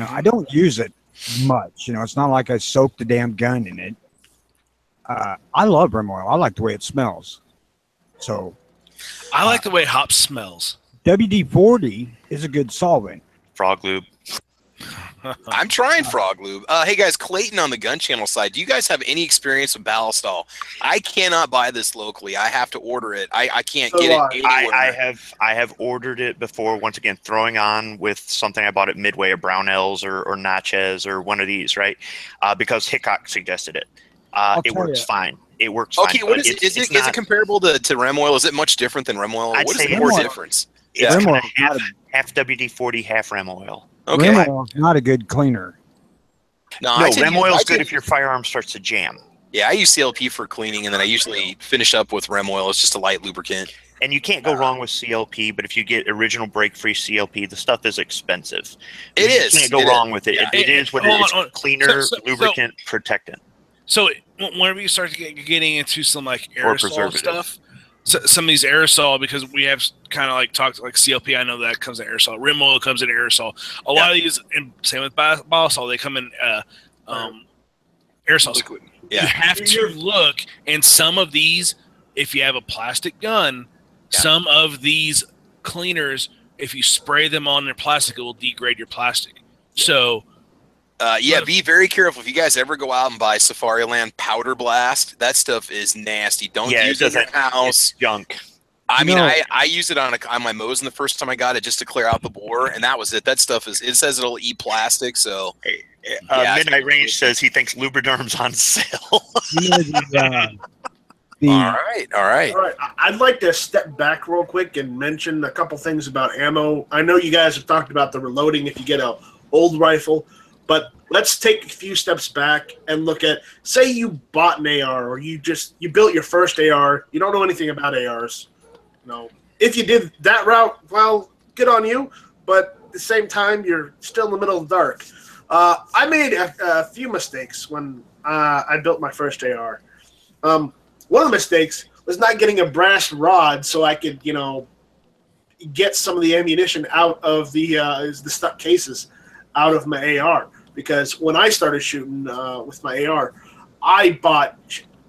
[SPEAKER 2] I don't use it much. It's not like I soak the damn gun in it. I love Rem oil. I like the way it smells. So,
[SPEAKER 4] I like the way hops smells.
[SPEAKER 2] WD-40 is a good solvent.
[SPEAKER 5] Frog lube.
[SPEAKER 1] I'm trying frog lube. Hey guys, Clayton on the Gun Channel side, do you guys have any experience with Ballistol? I cannot buy this locally. I have to order it. I can't get it anywhere.
[SPEAKER 5] I have ordered it before. Once again, throwing on with something I bought at Midway or Brownells or Natchez or one of these, right? Because Hickok suggested it. It works fine. It works fine.
[SPEAKER 1] Okay, what is it? Is it comparable to Rem oil? Is it much different than Rem oil? What is the core difference?
[SPEAKER 5] It's kind of half WD-40, half Rem oil.
[SPEAKER 1] Okay.
[SPEAKER 2] Rem oil is not a good cleaner.
[SPEAKER 5] No, Rem oil is good if your firearm starts to jam.
[SPEAKER 1] Yeah, I use CLP for cleaning, and then I usually finish up with Rem oil. It's just a light lubricant.
[SPEAKER 5] And you can't go wrong with CLP, but if you get original break-free CLP, the stuff is expensive.
[SPEAKER 1] You can't
[SPEAKER 5] go wrong with it. It is what it is. Cleaner, lubricant, protectant.
[SPEAKER 4] So whenever you start getting into some like aerosol stuff, some of these aerosol, because we have kind of like talked like CLP, I know that comes in aerosol. Rem oil comes in aerosol. A lot of these, and same with Ballistol, they come in aerosol liquid.
[SPEAKER 1] Yeah.
[SPEAKER 4] You have to look, and some of these, if you have a plastic gun, some of these cleaners, if you spray them on their plastic, it will degrade your plastic. So.
[SPEAKER 1] Be very careful. If you guys ever go out and buy Safariland Powder Blast, that stuff is nasty. Don't use it in your house.
[SPEAKER 5] It's junk.
[SPEAKER 1] I mean, I used it on my Mosin the first time I got it just to clear out the bore, and that was it. That stuff it says it'll eat plastic, so.
[SPEAKER 5] Midnight Range says he thinks Lubriderm's on sale.
[SPEAKER 1] All right.
[SPEAKER 3] I'd like to step back real quick and mention a couple things about ammo. I know you guys have talked about the reloading if you get an old rifle. But let's take a few steps back and look at, say you bought an AR or you built your first AR. You don't know anything about ARs. If you did that route, well, good on you. But at the same time, you're still in the middle of the dark. I made a few mistakes when I built my first AR. One of the mistakes was not getting a brass rod so I could, get some of the ammunition out of the stuck cases out of my AR. Because when I started shooting with my AR, I bought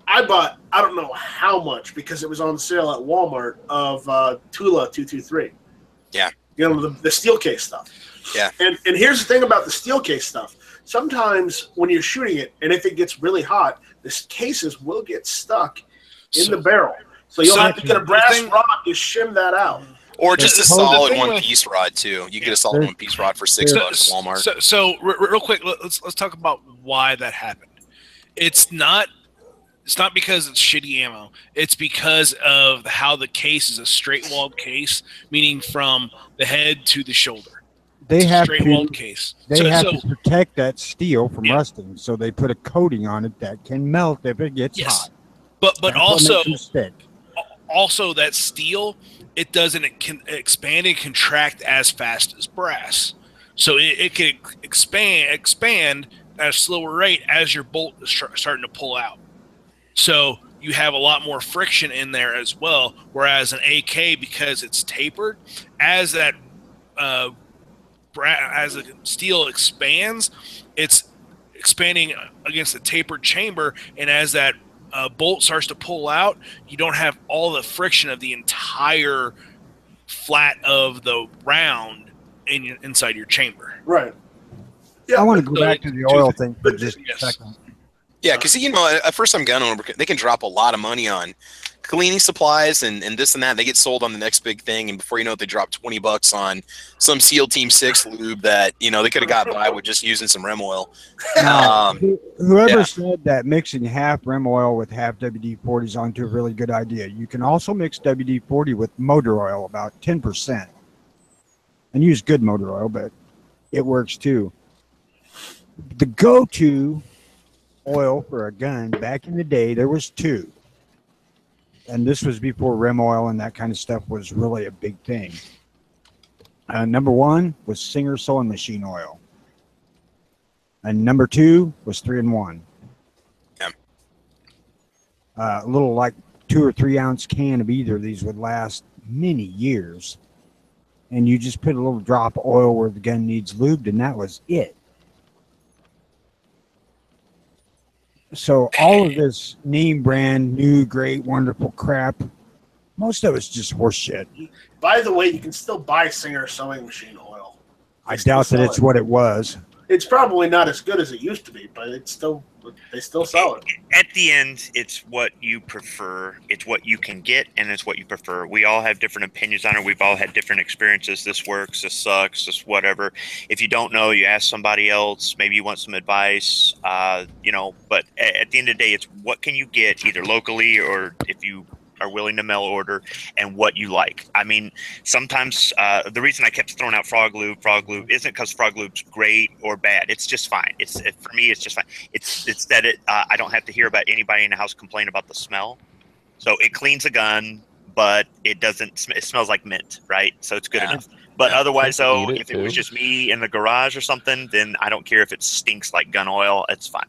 [SPEAKER 3] I don't know how much because it was on sale at Walmart of Tula 223.
[SPEAKER 1] Yeah.
[SPEAKER 3] The steel case stuff.
[SPEAKER 1] Yeah.
[SPEAKER 3] And here's the thing about the steel case stuff. Sometimes when you're shooting it, and if it gets really hot, the cases will get stuck in the barrel. So you'll have to get a brass rod to shim that out.
[SPEAKER 1] Or just a solid one-piece rod too. You get a solid one-piece rod for $6 at Walmart.
[SPEAKER 4] So real quick, let's talk about why that happened. It's not because it's shitty ammo. It's because of how the case is a straight-walled case, meaning from the head to the shoulder.
[SPEAKER 2] They have
[SPEAKER 4] straight-walled case.
[SPEAKER 2] They have to protect that steel from rusting, so they put a coating on it that can melt if it gets hot.
[SPEAKER 4] But also that steel it doesn't expand and contract as fast as brass. So it can expand at a slower rate as your bolt is starting to pull out. So you have a lot more friction in there as well. Whereas an AK, because it's tapered, as that as the steel expands, it's expanding against the tapered chamber, and as that bolt starts to pull out, you don't have all the friction of the entire flat of the round inside your chamber.
[SPEAKER 3] Right. Yeah,
[SPEAKER 2] I want to go back to the oil thing for just a second.
[SPEAKER 1] Yeah, because, you know, a first-time gun owner, they can drop a lot of money on cleaning supplies and this and that. They get sold on the next big thing, and before you know it, they drop $20 on some SEAL Team 6 lube that, you know, they could have got by with just using some rim oil.
[SPEAKER 2] Whoever said that mixing half rim oil with half WD-40 is onto a really good idea. You can also mix WD-40 with motor oil, about 10%. And use good motor oil, but it works too. The go-to oil for a gun back in the day, there was two. And this was before rim oil and that kind of stuff was really a big thing. Number one was Singer sewing machine oil. And number two was 3-in-1.
[SPEAKER 1] Yeah.
[SPEAKER 2] A little like 2 or 3 ounce can of either of these would last many years. And you just put a little drop of oil where the gun needs lubed, and that was it. So all of this name brand, new, great, wonderful crap, most of it's just horse shit.
[SPEAKER 3] By the way, you can still buy Singer sewing machine oil.
[SPEAKER 2] I doubt that it's what it was.
[SPEAKER 3] It's probably not as good as it used to be, but they still sell it.
[SPEAKER 5] At the end, it's what you prefer. It's what you can get, and it's what you prefer. We all have different opinions on it. We've all had different experiences. This works, this sucks, this whatever. If you don't know, you ask somebody else. Maybe you want some advice, you know. But at the end of the day, it's what can you get either locally or if you are willing to mail order, and what you like. I mean, sometimes the reason I kept throwing out frog lube isn't because frog lube's great or bad. It's just fine. For me, it's just fine. It's that I don't have to hear about anybody in the house complain about the smell. So it cleans a gun, but it doesn't. It smells like mint, right? So it's good enough. But otherwise, though, if it was just me in the garage or something, then I don't care if it stinks like gun oil. It's fine.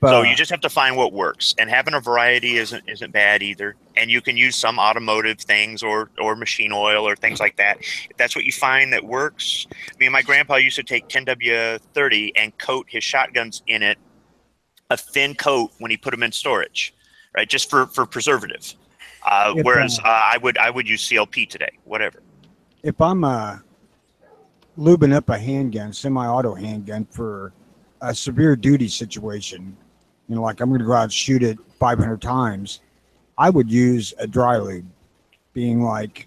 [SPEAKER 5] So you just have to find what works, and having a variety isn't bad either. And you can use some automotive things or machine oil or things like that. If that's what you find that works. I mean, my grandpa used to take 10W30 and coat his shotguns in it, a thin coat when he put them in storage, right? Just for preservative. Whereas I would use CLP today, whatever.
[SPEAKER 2] If I'm lubing up a handgun, semi-auto handgun for a severe duty situation, you know, like I'm going to go out and shoot it 500 times, I would use a dry lube, being like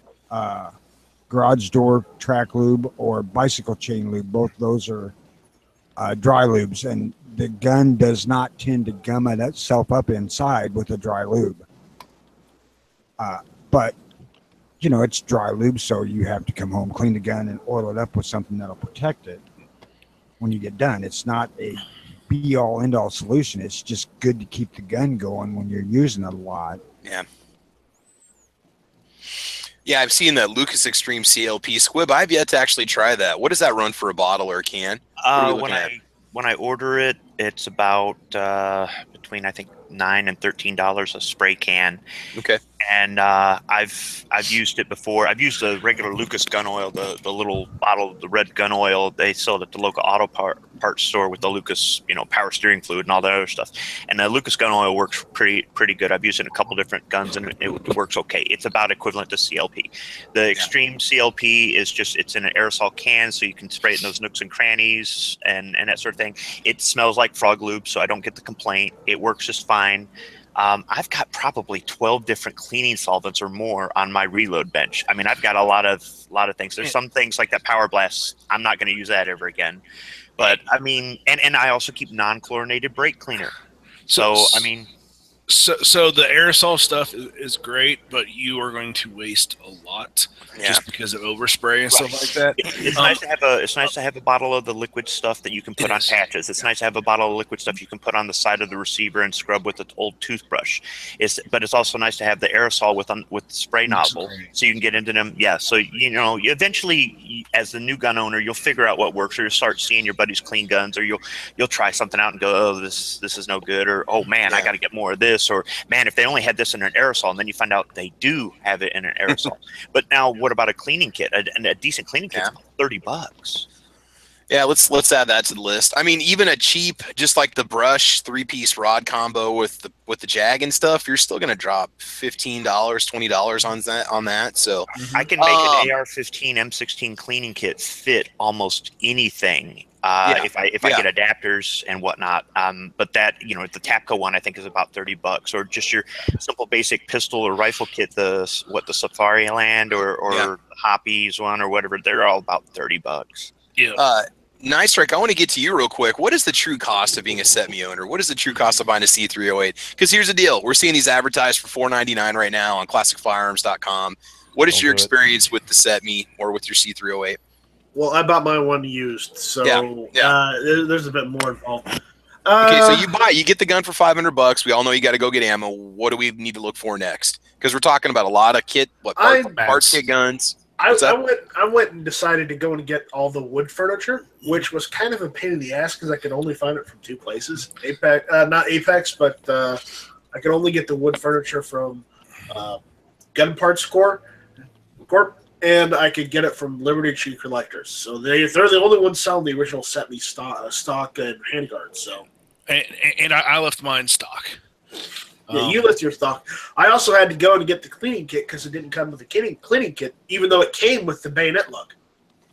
[SPEAKER 2] garage door track lube or bicycle chain lube. Both those are dry lubes, and the gun does not tend to gum itself up inside with a dry lube. But you know, it's dry lube, so you have to come home, clean the gun, and oil it up with something that'll protect it when you get done. It's not a be-all, end-all solution. It's just good to keep the gun going when you're using it a lot.
[SPEAKER 1] Yeah. Yeah, I've seen that Lucas Extreme CLP Squib. I've yet to actually try that. What does that run for a bottle or a can?
[SPEAKER 5] When I order it, it's about between I think $9 and $13 a spray can.
[SPEAKER 1] Okay.
[SPEAKER 5] And I've used it before. I've used the regular Lucas gun oil, the little bottle, the red gun oil. They sell it at the local auto parts store with the Lucas, you know, power steering fluid and all that other stuff. And the Lucas gun oil works pretty good. I've used it in a couple different guns, and it works okay. It's about equivalent to CLP. The Extreme CLP is just, it's in an aerosol can, so you can spray it in those nooks and crannies and that sort of thing. It smells like frog lube, so I don't get the complaint. It works just fine. I've got probably 12 different cleaning solvents or more on my reload bench. I mean, I've got a lot of things. There's some things like that Power Blast. I'm not going to use that ever again. But I mean, and I also keep non-chlorinated brake cleaner. So I mean,
[SPEAKER 4] So the aerosol stuff is great, but you are going to waste a lot just because of overspray and stuff like that.
[SPEAKER 5] It's nice to have a bottle of the liquid stuff that you can put on patches. It's nice to have a bottle of liquid stuff you can put on the side of the receiver and scrub with an old toothbrush. But it's also nice to have the aerosol with the spray nozzle, so you can get into them. Yeah, so eventually, as the new gun owner, you'll figure out what works, or you'll start seeing your buddies clean guns, or you'll try something out and go, oh, this is no good, or oh man, I got to get more of this. Or man, if they only had this in an aerosol, and then you find out they do have it in an aerosol. But now, what about a cleaning kit? A decent cleaning kit's about $30.
[SPEAKER 1] Yeah, let's add that to the list. I mean, even a cheap, just like the brush 3-piece rod combo with the jag and stuff, you're still gonna drop $15, $20 on that. So
[SPEAKER 5] I can make an AR-15 M16 cleaning kit fit almost anything. If I get adapters and whatnot, but that the Tapco one I think is about $30, or just your simple basic pistol or rifle kit, the Safari Land or the Hoppies one or whatever, they're all about $30.
[SPEAKER 1] Yeah. Nice, Rick. I want to get to you real quick. What is the true cost of being a SETME owner? What is the true cost of buying a C308? Because here's the deal: we're seeing these advertised for $499 right now on ClassicFirearms.com. What is your experience with the SETME or with your C308?
[SPEAKER 3] Well, I bought my one used, so there's a bit more involved.
[SPEAKER 1] Okay, so you get the gun for $500. We all know you got to go get ammo. What do we need to look for next? Because we're talking about a lot of parts kit guns.
[SPEAKER 3] I went and decided to go and get all the wood furniture, which was kind of a pain in the ass because I could only find it from two places. Not Apex, but I could only get the wood furniture from Gun Parts Corp, and I could get it from Liberty Tree Collectors. So they're the only ones selling the original SETME stock and handguards. So,
[SPEAKER 4] and I left mine stock.
[SPEAKER 3] Yeah, you left your stock. I also had to go and get the cleaning kit because it didn't come with the cleaning kit, even though it came with the bayonet lug.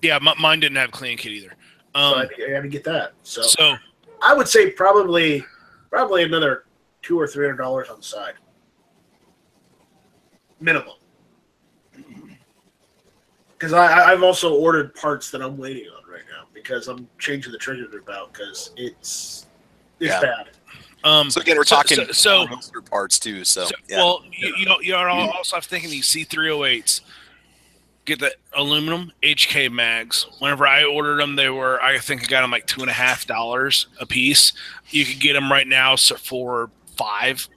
[SPEAKER 4] Yeah, mine didn't have a cleaning kit either.
[SPEAKER 3] So I had to get that. So I would say probably another $200 or $300 on the side, minimum. Because I've also ordered parts that I'm waiting on right now because I'm changing the trigger about because it's bad.
[SPEAKER 1] So again, we're talking parts too.
[SPEAKER 4] Well, you also have to think of these C308s. Get the aluminum HK mags. Whenever I ordered them, I think I got them like $2.50 a piece. You could get them right now for $5.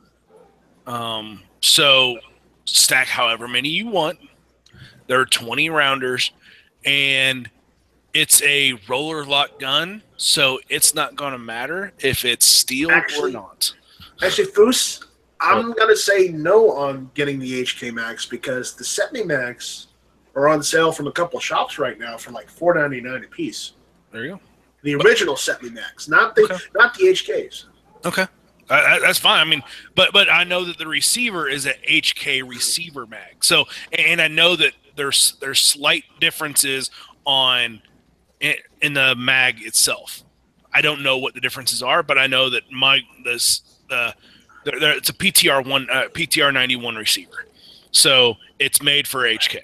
[SPEAKER 4] So stack however many you want. There are 20 rounders, and it's a roller lock gun, so it's not going to matter if it's steel or not.
[SPEAKER 3] Actually, Foos, I'm going to say no on getting the HK Max because the SETME Max are on sale from a couple of shops right now for like $4.99 a piece.
[SPEAKER 4] There you go.
[SPEAKER 3] The original SETME Max, not the HKs.
[SPEAKER 4] Okay. That's fine. I mean, but I know that the receiver is an HK receiver mag. So, and I know that there's slight differences in the mag itself. I don't know what the differences are, but I know that it's a PTR 91 receiver, so it's made for HK.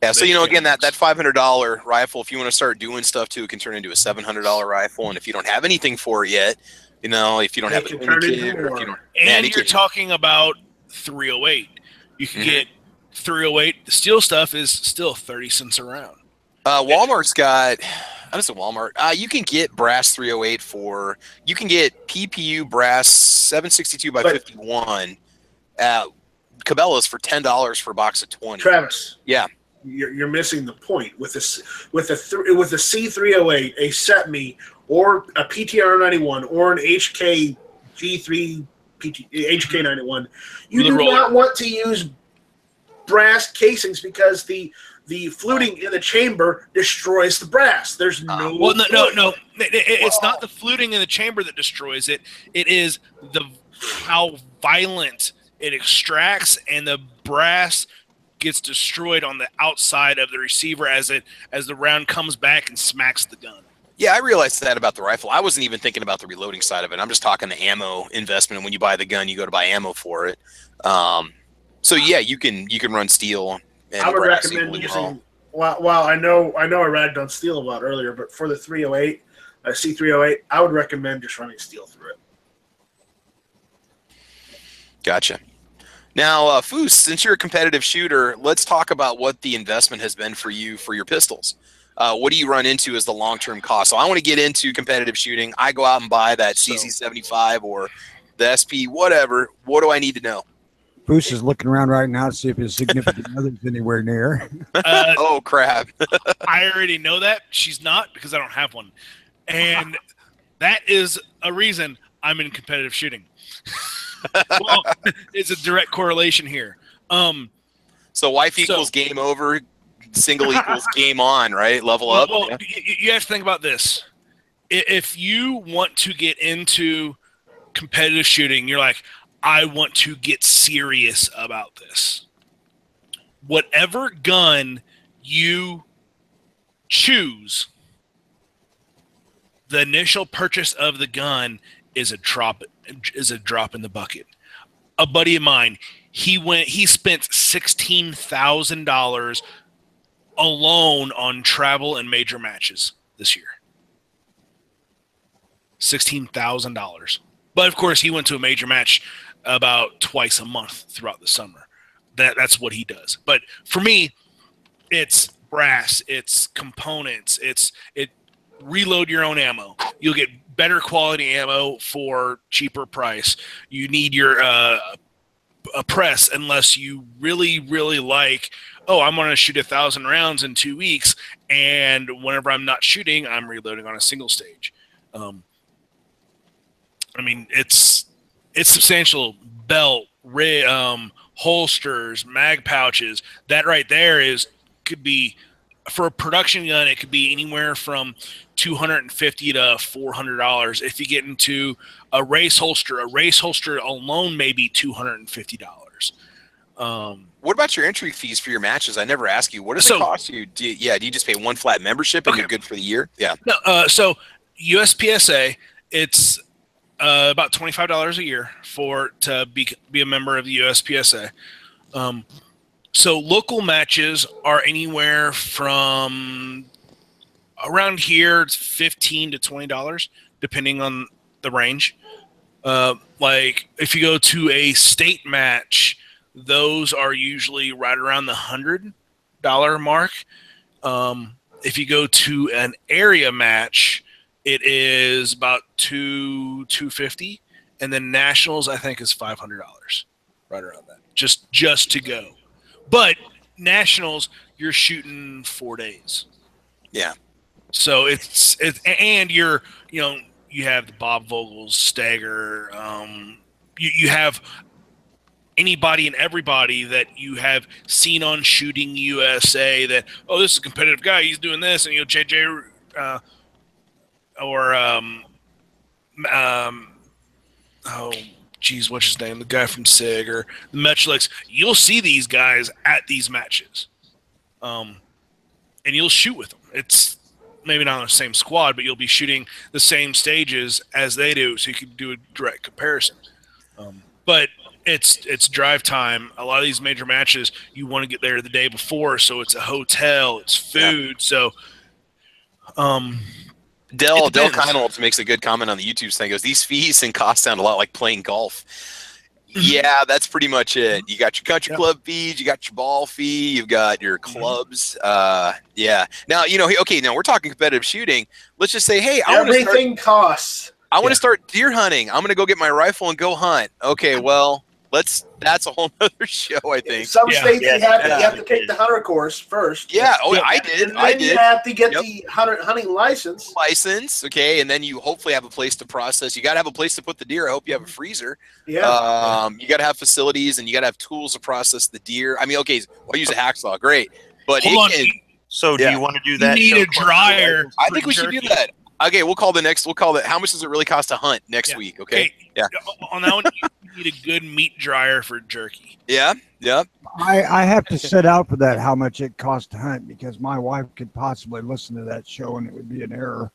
[SPEAKER 1] Yeah, so again, that $500 rifle, if you want to start doing stuff too, it can turn into a $700 rifle, and if you don't have anything for it yet, if you don't have a kit, or if you don't,
[SPEAKER 4] you're talking about 308. You can get 308. The steel stuff is still 30 cents a round.
[SPEAKER 1] Walmart's got, I don't know, Walmart. You can get brass 308 you can get PPU brass 762 by 51 at Cabela's for $10 for a box of 20.
[SPEAKER 3] Travis.
[SPEAKER 1] Yeah.
[SPEAKER 3] You're missing the point with a C308, a SETME, or a PTR 91, or an HK G3 HK 91. You do not want to use brass casings because the fluting in the chamber destroys the brass. There's no.
[SPEAKER 4] No. It's not the fluting in the chamber that destroys it. It is how violent it extracts, and the brass gets destroyed on the outside of the receiver as the round comes back and smacks the gun.
[SPEAKER 1] Yeah, I realized that about the rifle. I wasn't even thinking about the reloading side of it. I'm just talking the ammo investment. And when you buy the gun, you go to buy ammo for it. So yeah, you can run steel. And
[SPEAKER 3] I would recommend using. Well, I know I ragged on steel a lot earlier, but for the 308, a C308, I would recommend just running steel through it.
[SPEAKER 1] Gotcha. Now, Foos, since you're a competitive shooter, let's talk about what the investment has been for you for your pistols. What do you run into as the long-term cost? So I want to get into competitive shooting. I go out and buy that CZ75 or the SP, whatever. What do I need to know?
[SPEAKER 2] Foos is looking around right now to see if his significant other's anywhere near.
[SPEAKER 1] Oh, crap.
[SPEAKER 4] I already know that. She's not, because I don't have one. And that is a reason I'm in competitive shooting. Well, it's a direct correlation here.
[SPEAKER 1] So wife equals game over, single equals game on, right? Level up.
[SPEAKER 4] Well, you have to think about this. If you want to get into competitive shooting, you're like, I want to get serious about this. Whatever gun you choose, the initial purchase of the gun is a drop in the bucket. A buddy of mine, he spent $16,000 alone on travel and major matches this year. $16,000. But of course, he went to a major match about twice a month throughout the summer. That's what he does. But for me, it's brass, it's components, it reload your own ammo. You'll get better quality ammo for cheaper price. You need your a press unless you really, really like, oh, I'm going to shoot 1,000 rounds in 2 weeks, and whenever I'm not shooting, I'm reloading on a single stage. I mean, it's substantial. Belt, holsters, mag pouches. That right there could be, for a production gun, it could be anywhere from $250 to $400. If you get into a race holster alone may be $250.
[SPEAKER 1] What about your entry fees for your matches? I never ask you. What does it cost you? Do you just pay one flat membership and you're good for the year? Yeah.
[SPEAKER 4] No. So USPSA, it's about $25 a year to be a member of the USPSA. So local matches are anywhere from around here, it's $15 to $20, depending on the range. Like if you go to a state match, those are usually right around the $100 mark. If you go to an area match, it is about $250, and then nationals I think is $500, right around that, just to go. But nationals, you're shooting 4 days.
[SPEAKER 1] Yeah.
[SPEAKER 4] So it's and you have the Bob Vogel's stagger. You have anybody and everybody that you have seen on Shooting USA that, oh, this is a competitive guy, he's doing this, and JJ or oh geez, what's his name? The guy from SIG or the Metrolix. You'll see these guys at these matches, and you'll shoot with them. It's maybe not on the same squad, but you'll be shooting the same stages as they do, so you can do a direct comparison. But it's drive time. A lot of these major matches, you want to get there the day before, so it's a hotel, it's food. Yeah. So,
[SPEAKER 1] Dell Keinholz makes a good comment on the YouTube thing. He goes, these fees and costs sound a lot like playing golf. Yeah, that's pretty much it. You got your country club fees, you got your ball fee, you've got your clubs. Yeah. Now, okay, now we're talking competitive shooting. Let's just say, hey,
[SPEAKER 3] everything costs.
[SPEAKER 1] I want to start deer hunting. I'm going to go get my rifle and go hunt. Okay, well, that's a whole other show, I think.
[SPEAKER 3] Some states you have to take the hunter course first.
[SPEAKER 1] Yeah, I did.
[SPEAKER 3] You have to get the hunting license.
[SPEAKER 1] Okay, and then you hopefully have a place to process. You got to have a place to put the deer. I hope you have a freezer.
[SPEAKER 3] Yeah.
[SPEAKER 1] You got to have facilities, and you got to have tools to process the deer. I mean, okay, I'll use a hacksaw. Great, but
[SPEAKER 5] so do you want to do that?
[SPEAKER 4] You need a dryer.
[SPEAKER 1] I think we should do that. Okay, we'll call it how much does it really cost to hunt next week? Okay. Yeah.
[SPEAKER 4] On that one, you need a good meat dryer for jerky.
[SPEAKER 1] Yeah.
[SPEAKER 2] I have to set out for that, how much it costs to hunt, because my wife could possibly listen to that show and it would be an error.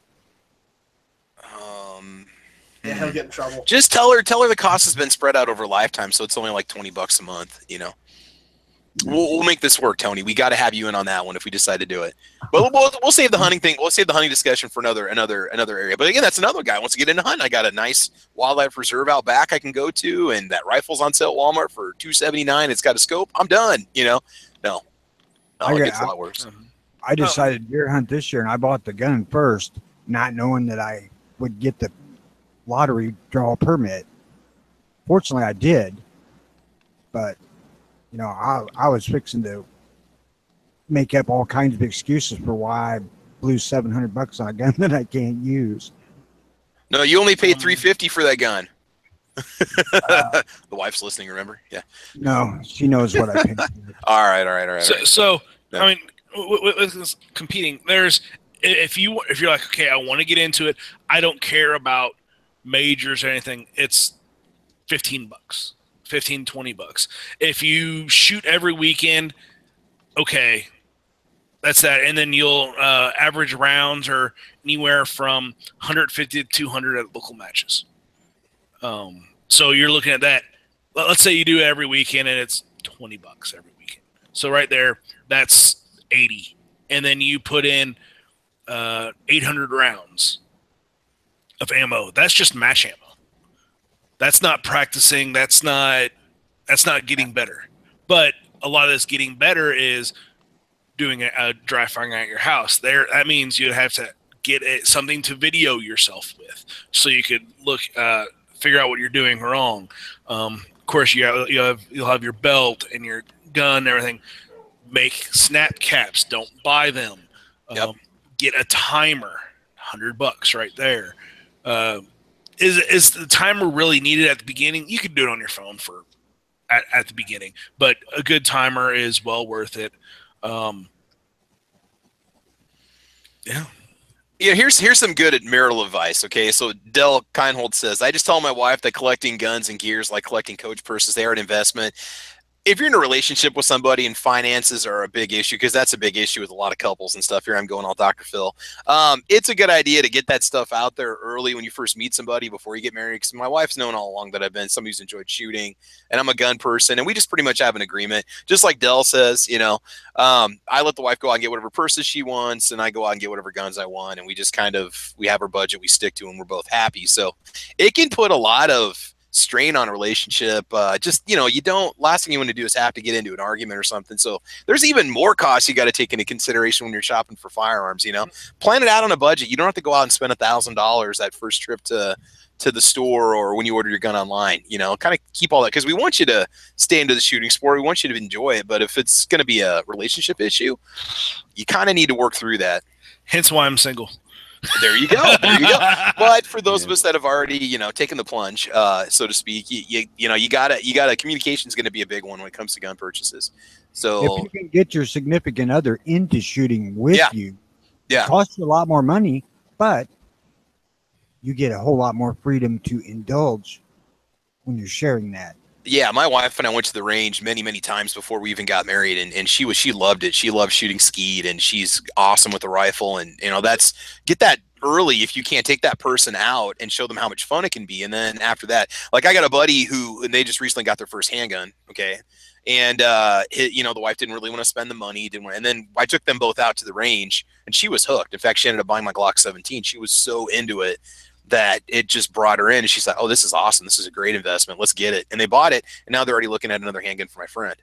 [SPEAKER 3] Yeah, he'll get in trouble.
[SPEAKER 1] Just tell her the cost has been spread out over a lifetime, so it's only like $20 a month, We'll make this work, Tony. We got to have you in on that one if we decide to do it. But we'll save the hunting thing. We'll save the hunting discussion for another area. But again, that's another guy who wants to get into hunting. I got a nice wildlife reserve out back I can go to, and that rifle's on sale at Walmart for $279. It's got a scope. I'm done. No, it gets a lot worse.
[SPEAKER 2] I decided to deer hunt this year, and I bought the gun first, not knowing that I would get the lottery draw permit. Fortunately, I did, but I was fixing to make up all kinds of excuses for why I blew $700 on a gun that I can't use.
[SPEAKER 1] No, you only paid $350 for that gun. The wife's listening. Remember? Yeah.
[SPEAKER 2] No, she knows what I paid.
[SPEAKER 1] All right.
[SPEAKER 4] So yeah. I mean, with this competing, if you're like, okay, I want to get into it. I don't care about majors or anything. It's $15. $15, $20. If you shoot every weekend, okay, that's that. And then you'll average rounds or anywhere from 150 to 200 at local matches. So you're looking at that. Let's say you do it every weekend and it's $20 every weekend. So right there, that's 80. And then you put in 800 rounds of ammo. That's just match ammo. That's not practicing. That's not getting better. But a lot of this getting better is doing a dry firing at your house. That means you have to get something to video yourself with, so you could figure out what you're doing wrong. Of course, you'll have your belt and your gun and everything. Make snap caps. Don't buy them. Get a timer. $100 right there. Is the timer really needed at the beginning? You could do it on your phone at the beginning, but a good timer is well worth it.
[SPEAKER 1] Here's some good marital advice. Okay, so Dell Kindhold says, I just tell my wife that collecting guns and gears like collecting Coach purses, they are an investment. If you're in a relationship with somebody and finances are a big issue, because that's a big issue with a lot of couples and stuff. Here I'm going all Dr. Phil. It's a good idea to get that stuff out there early when you first meet somebody before you get married. Because my wife's known all along that I've been somebody who's enjoyed shooting, and I'm a gun person, and we just pretty much have an agreement. Just like Dell says, I let the wife go out and get whatever purses she wants, and I go out and get whatever guns I want, and we just we have our budget we stick to, and we're both happy. So it can put a lot of strain on a relationship. Last thing you want to do is have to get into an argument or something. So there's even more costs you got to take into consideration when you're shopping for firearms. Plan it out on a budget. You don't have to go out and spend $1,000 that first trip to the store or when you order your gun online. Kind of keep all that, because we want you to stay into the shooting sport. We want you to enjoy it. But if it's going to be a relationship issue, you kind of need to work through that.
[SPEAKER 4] Hence why I'm single.
[SPEAKER 1] There you go. But for those of us that have already, taken the plunge, so to speak, you gotta communication is going to be a big one when it comes to gun purchases. So
[SPEAKER 2] if you can get your significant other into shooting with you, it costs you a lot more money, but you get a whole lot more freedom to indulge when you're sharing that.
[SPEAKER 1] Yeah, my wife and I went to the range many, many times before we even got married, and she loved it. She loved shooting skeet, and she's awesome with the rifle. And get that early if you can't take that person out and show them how much fun it can be. And then after that, like I got a buddy and they just recently got their first handgun. Okay. And the wife didn't really want to spend the money, and then I took them both out to the range, and she was hooked. In fact, she ended up buying my Glock 17. She was so into it that it just brought her in, and she's like, oh, this is awesome. This is a great investment. Let's get it. And they bought it, and now they're already looking at another handgun for my friend.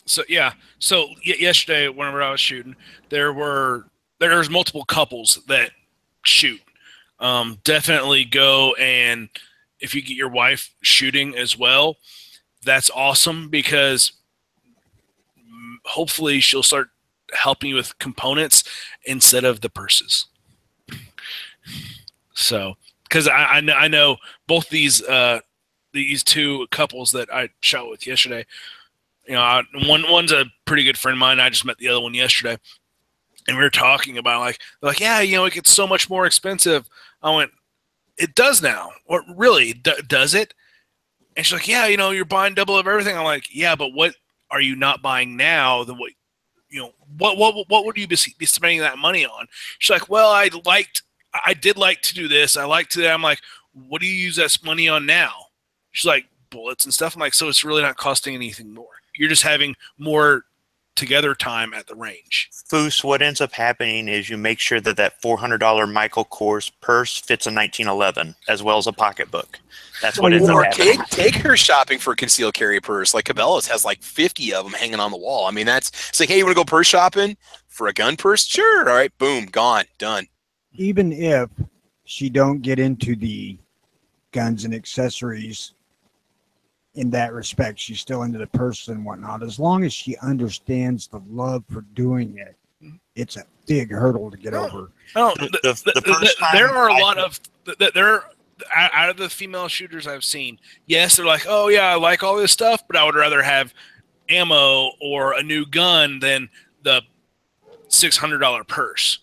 [SPEAKER 4] So, yesterday, whenever I was shooting, there's multiple couples that shoot. Definitely go, and if you get your wife shooting as well, that's awesome, because hopefully she'll start helping you with components instead of the purses. So, because I know both these two couples that I shot with yesterday. One's a pretty good friend of mine. I just met the other one yesterday, and we were talking about it gets so much more expensive. I went, it does now. Or really, does it? And she's like, yeah, you're buying double of everything. I'm like, yeah, but what are you not buying now? What would you be spending that money on? She's like, well, I did like to do this. I like to. I'm like, what do you use that money on now? She's like, bullets and stuff. I'm like, so it's really not costing anything more. You're just having more together time at the range.
[SPEAKER 5] Foos, what ends up happening is you make sure that that $400 Michael Kors purse fits a 1911 as well as a pocketbook. That's what ends up happening.
[SPEAKER 1] Take her shopping for a concealed carry purse. Like Cabela's has like 50 of them hanging on the wall. I mean, it's like, hey, you want to go purse shopping for a gun purse? Sure. All right, boom, gone, done.
[SPEAKER 2] Even if she don't get into the guns and accessories in that respect, she's still into the purse and whatnot. As long as she understands the love for doing it, it's a big hurdle to get over.
[SPEAKER 4] No, there are a lot of there out of the female shooters I've seen. Yes, they're like, oh yeah, I like all this stuff, but I would rather have ammo or a new gun than the $600 purse.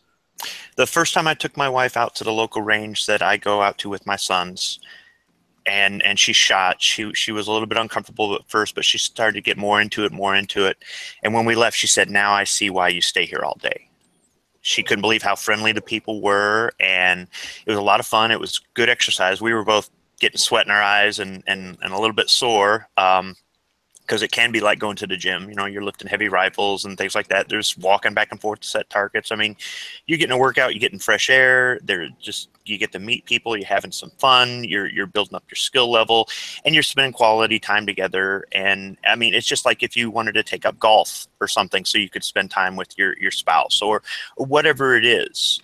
[SPEAKER 5] The first time I took my wife out to the local range that I go out to with my sons, and she shot, she was a little bit uncomfortable at first, but she started to get more into it. And when we left, she said, now I see why you stay here all day. She couldn't believe how friendly the people were, and it was a lot of fun. It was good exercise. We were both getting sweat in our eyes and a little bit sore, because it can be like going to the gym. You know, you're lifting heavy rifles and things like that. There's walking back and forth to set targets. I mean, you're getting a workout, you're getting fresh air. You get to meet people, you're having some fun, you're building up your skill level, and you're spending quality time together. And I mean, it's just like if you wanted to take up golf or something so you could spend time with your spouse or whatever it is.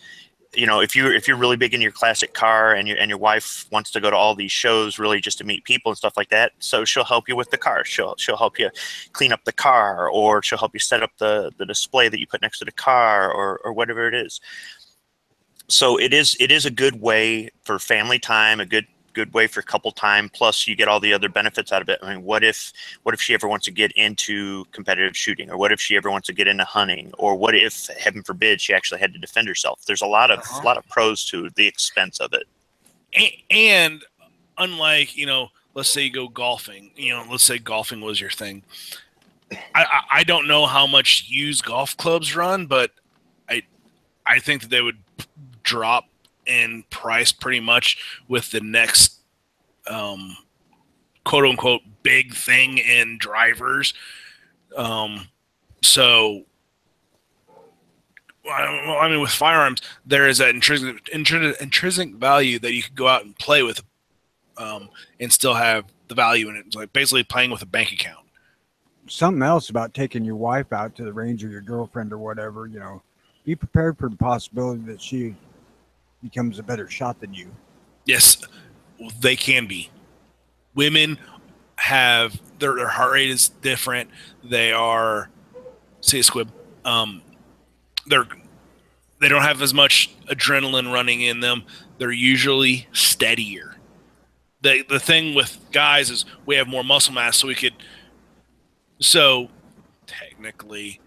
[SPEAKER 5] You know, if you're really big in your classic car and your wife wants to go to all these shows really just to meet people and stuff like that, so she'll help you with the car. She'll help you clean up the car, or she'll help you set up the display that you put next to the car, or whatever it is. So it is a good way for family time, a good way for couple time. Plus, you get all the other benefits out of it. I mean, what if she ever wants to get into competitive shooting, or what if she ever wants to get into hunting, or what if, heaven forbid, she actually had to defend herself? There's a lot of pros to the expense of it.
[SPEAKER 4] And unlike, you know, let's say you go golfing. You know, let's say golfing was your thing. I don't know how much used golf clubs run, but I think that they would drop in price pretty much with the next quote unquote big thing in drivers. So I mean, with firearms, there is that intrinsic value that you could go out and play with, and still have the value in it. It's like basically playing with a bank account.
[SPEAKER 2] Something else about taking your wife out to the range, or your girlfriend or whatever, you know, be prepared for the possibility that she becomes a better shot than you.
[SPEAKER 4] Yes, they can be. Women have their heart rate is different. They are, say a squib. They don't have as much adrenaline running in them. They're usually steadier. The thing with guys is we have more muscle mass, so technically,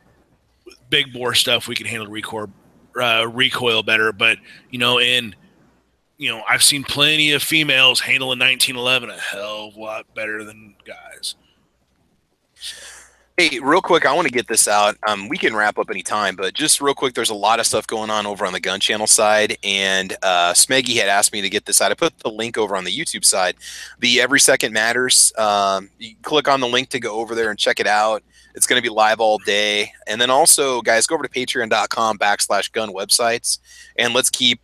[SPEAKER 4] with big bore stuff, we can handle recoil better. But I've seen plenty of females handle a 1911 a hell of a lot better than guys.
[SPEAKER 1] Hey, real quick, I want to get this out. We can wrap up any time, but just real quick, there's a lot of stuff going on over on the gun channel side, and Smeggy had asked me to get this out. I put the link over on the YouTube side. The Every Second Matters. You click on the link to go over there and check it out. It's going to be live all day. And then also, guys, go over to patreon.com/gun websites, and let's keep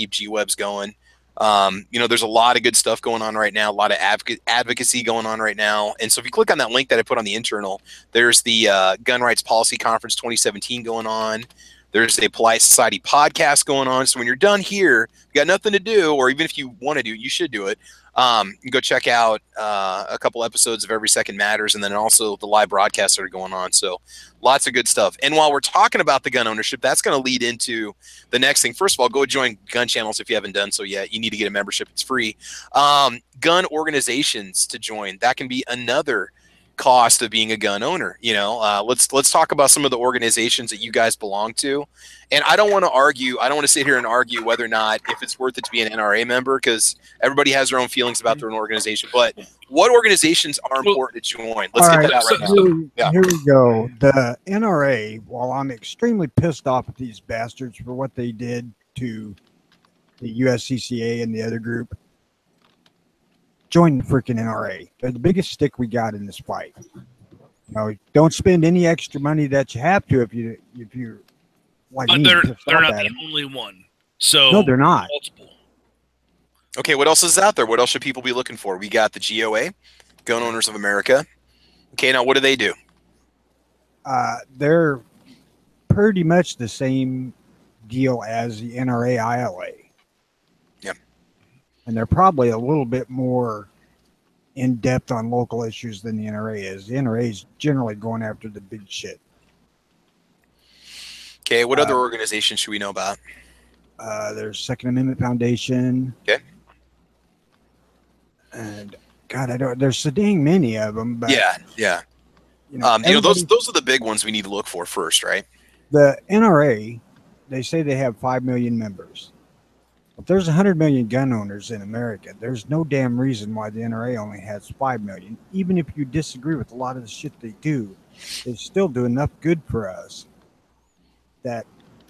[SPEAKER 1] G-Webs going. There's a lot of good stuff going on right now, a lot of advocacy going on right now. And so if you click on that link that I put on the internal, there's the Gun Rights Policy Conference 2017 going on. There's a Polite Society podcast going on. So when you're done here, you got nothing to do, or even if you want to do it, you should do it. You can go check out a couple episodes of Every Second Matters, and then also the live broadcasts that are going on. So lots of good stuff. And while we're talking about the gun ownership, that's going to lead into the next thing. First of all, go join gun channels if you haven't done so yet. You need to get a membership. It's free. Gun organizations to join. That can be another cost of being a gun owner. Let's talk about some of the organizations that you guys belong to. And I don't want to argue. I don't want to sit here and argue whether or not if it's worth it to be an NRA member, because everybody has their own feelings about their own organization. But what organizations are important to join? Let's get that out right now.
[SPEAKER 2] Here we go. The NRA, while I'm extremely pissed off at these bastards for what they did to the USCCA and the other group, join the freaking NRA. They're the biggest stick we got in this fight. Don't spend any extra money that you have to if you're like
[SPEAKER 4] But
[SPEAKER 2] me.
[SPEAKER 4] they're not the only one. So
[SPEAKER 2] no, they're not.
[SPEAKER 4] Multiple.
[SPEAKER 1] Okay, what else is out there? What else should people be looking for? We got the GOA, Gun Owners of America. Okay, now what do they do?
[SPEAKER 2] They're pretty much the same deal as the NRA ILA.
[SPEAKER 1] Yeah.
[SPEAKER 2] And they're probably a little bit more in depth on local issues than the NRA is. The NRA is generally going after the big shit.
[SPEAKER 1] Okay, what other organizations should we know about?
[SPEAKER 2] There's Second Amendment Foundation.
[SPEAKER 1] Okay.
[SPEAKER 2] And God, there's so dang many of them. But,
[SPEAKER 1] yeah. Those are the big ones we need to look for first, right?
[SPEAKER 2] The NRA, they say they have 5 million members. If there's 100 million gun owners in America, there's no damn reason why the NRA only has 5 million. Even if you disagree with a lot of the shit they do, they still do enough good for us that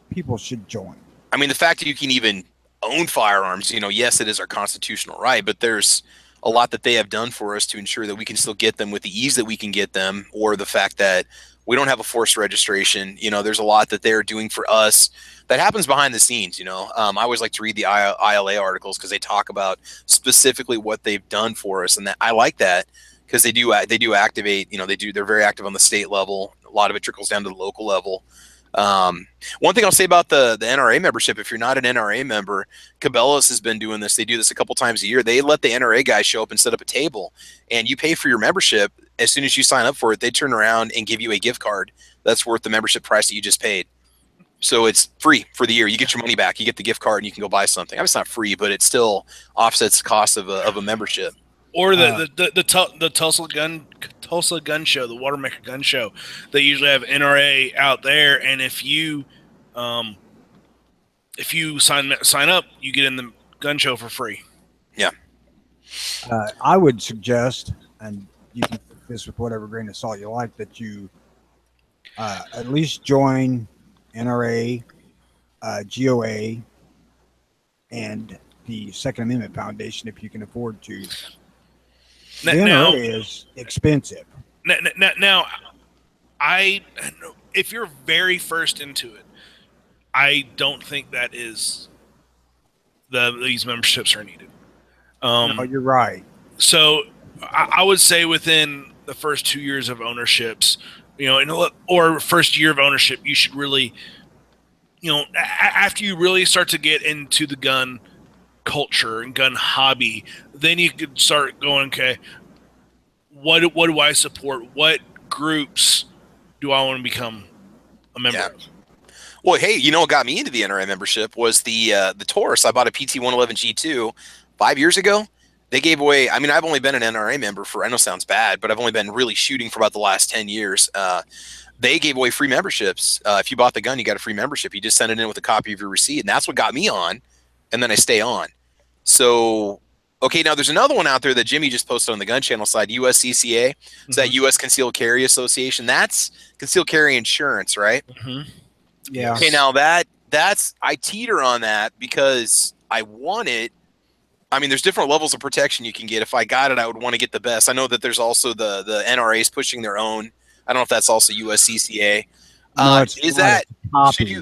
[SPEAKER 2] people should join.
[SPEAKER 1] I mean, the fact that you can even own firearms, yes, it is our constitutional right, but there's a lot that they have done for us to ensure that we can still get them with the ease that we can get them, or the fact that we don't have a forced registration. There's a lot that they're doing for us that happens behind the scenes. I always like to read the ILA articles because they talk about specifically what they've done for us, and that I like that because they do activate. They're very active on the state level. A lot of it trickles down to the local level. One thing I'll say about the NRA membership, if you're not an NRA member, Cabela's has been doing this. They do this a couple times a year. They let the NRA guys show up and set up a table, and you pay for your membership. As soon as you sign up for it, they turn around and give you a gift card that's worth the membership price that you just paid. So it's free for the year. You get your money back. You get the gift card, and you can go buy something. I mean, it's not free, but it still offsets the cost of a membership.
[SPEAKER 4] Or the Tulsa Gun Show, the Watermaker Gun Show. They usually have NRA out there, and if you sign up, you get in the gun show for free.
[SPEAKER 1] Yeah.
[SPEAKER 2] I would suggest, and you can take this with whatever grain of salt you like, that you at least join NRA, GOA, and the Second Amendment Foundation if you can afford to. The NRA is expensive.
[SPEAKER 4] Now, if you're very first into it, I don't think that is these memberships are needed.
[SPEAKER 2] No, you're right.
[SPEAKER 4] So I would say within the first 2 years of ownerships, or first year of ownership, you should really, after you really start to get into the gun culture and gun hobby, then you could start going, okay, what do I support? What groups do I want to become a member of?
[SPEAKER 1] Well, hey, what got me into the NRA membership was the Taurus. I bought a PT 111 G2 5 years ago. They gave away, I mean, I've only been an NRA member for, I know it sounds bad, but I've only been really shooting for about the last 10 years. They gave away free memberships. If you bought the gun, you got a free membership. You just send it in with a copy of your receipt, and that's what got me on, and then I stay on. So, okay, now there's another one out there that Jimmy just posted on the gun channel side, USCCA. It's that U.S. Concealed Carry Association. That's concealed carry insurance, right?
[SPEAKER 4] Mm-hmm.
[SPEAKER 2] Yeah.
[SPEAKER 1] Okay, now that's I teeter on that because I want it. I mean, there's different levels of protection you can get. If I got it, I would want to get the best. I know that there's also the NRAs pushing their own. I don't know if that's also USCCA.
[SPEAKER 2] No,
[SPEAKER 1] is that
[SPEAKER 2] copy,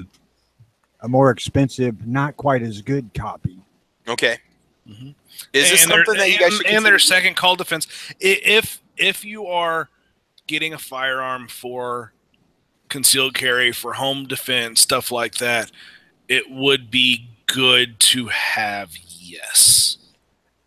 [SPEAKER 2] a more expensive, not quite as good copy?
[SPEAKER 1] Okay.
[SPEAKER 4] Mm-hmm.
[SPEAKER 1] Is this something that you guys should consider?
[SPEAKER 4] And their second call defense. If you are getting a firearm for concealed carry, for home defense, stuff like that, it would be good to have, yes.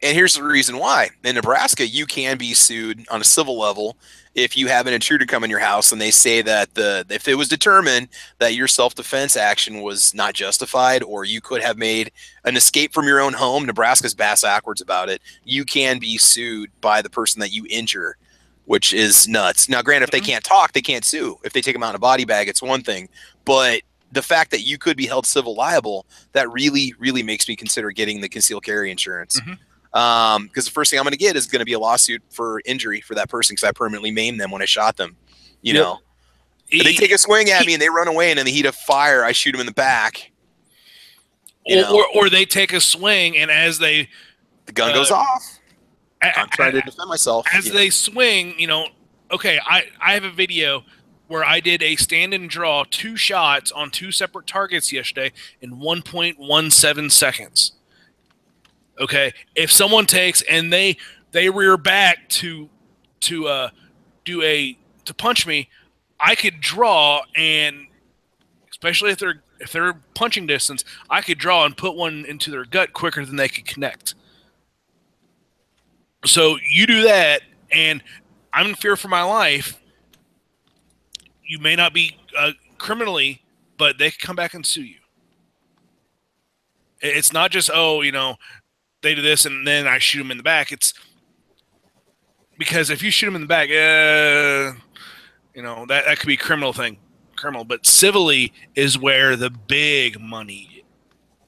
[SPEAKER 1] And here's the reason why. In Nebraska, you can be sued on a civil level if you have an intruder come in your house and they say that if it was determined that your self-defense action was not justified, or you could have made an escape from your own home, Nebraska's bass backwards about it, you can be sued by the person that you injure, which is nuts. Now, granted, if they can't talk, they can't sue. If they take them out in a body bag, it's one thing. But the fact that you could be held civil liable, that really, really makes me consider getting the concealed carry insurance.
[SPEAKER 4] Mm-hmm.
[SPEAKER 1] Because the first thing I'm going to get is going to be a lawsuit for injury for that person because I permanently maimed them when I shot them. You know, if they take a swing at me and they run away, and in the heat of fire, I shoot them in the back.
[SPEAKER 4] Or they take a swing, and as the
[SPEAKER 1] gun goes off, I'm trying to defend myself.
[SPEAKER 4] As they swing, okay, I have a video where I did a stand and draw 2 shots on 2 separate targets yesterday in 1.17 seconds. Okay, if someone takes and they rear back to punch me, I could draw, and especially if they're punching distance, I could draw and put one into their gut quicker than they could connect. So you do that, and I'm in fear for my life. You may not be criminally, but they can come back and sue you. It's not just, oh, you know, they do this and then I shoot them in the back. It's because if you shoot them in the back, you know, that could be a criminal. But civilly is where the big money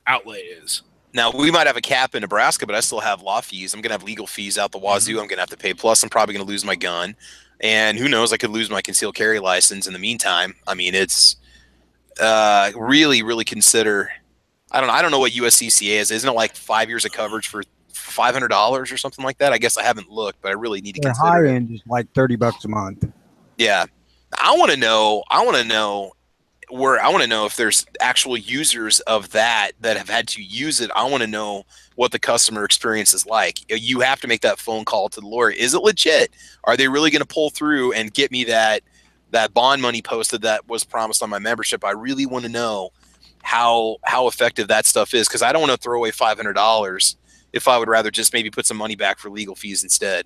[SPEAKER 4] outlay is.
[SPEAKER 1] Now, we might have a cap in Nebraska, but I still have law fees. I'm going to have legal fees out the wazoo. I'm going to have to pay. Plus, I'm probably going to lose my gun. And who knows, I could lose my concealed carry license in the meantime. I mean, it's really, really consider. I don't know what USCCA is. Isn't it like 5 years of coverage for $500 or something like that? I guess I haven't looked, but I really need to consider
[SPEAKER 2] high
[SPEAKER 1] it.
[SPEAKER 2] end is like $30 a month.
[SPEAKER 1] Yeah. I want to know if there's actual users of that have had to use it. I want to know what the customer experience is like. You have to make that phone call to the lawyer. Is it legit? Are they really going to pull through and get me that bond money posted that was promised on my membership? I really want to know how effective that stuff is, because I don't want to throw away $500 if I would rather just maybe put some money back for legal fees instead.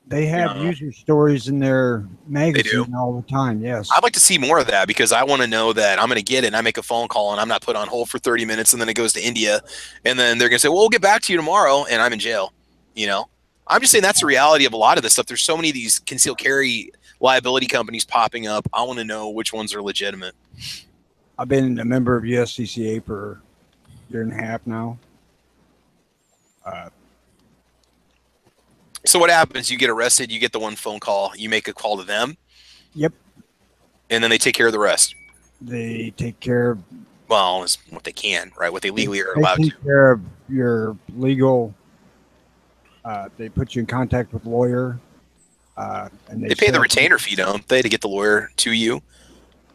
[SPEAKER 2] They have user stories in their magazine all the time. Yes.
[SPEAKER 1] I'd like to see more of that, because I want to know that I'm going to get it and I make a phone call and I'm not put on hold for 30 minutes and then it goes to India and then they're going to say, well, we'll get back to you tomorrow, and I'm in jail. You know, I'm just saying that's the reality of a lot of this stuff. There's so many of these concealed carry liability companies popping up. I want to know which ones are legitimate.
[SPEAKER 2] I've been a member of USCCA for a year and a half now.
[SPEAKER 1] So what happens? You get arrested, you get the one phone call, you make a call to them.
[SPEAKER 2] Yep.
[SPEAKER 1] And then they take care of the rest.
[SPEAKER 2] They take care of,
[SPEAKER 1] well, it's what they can, right? What they legally are allowed to.
[SPEAKER 2] They take care of your legal. They put you in contact with a lawyer. And
[SPEAKER 1] they pay the retainer fee, don't they, to get the lawyer to you?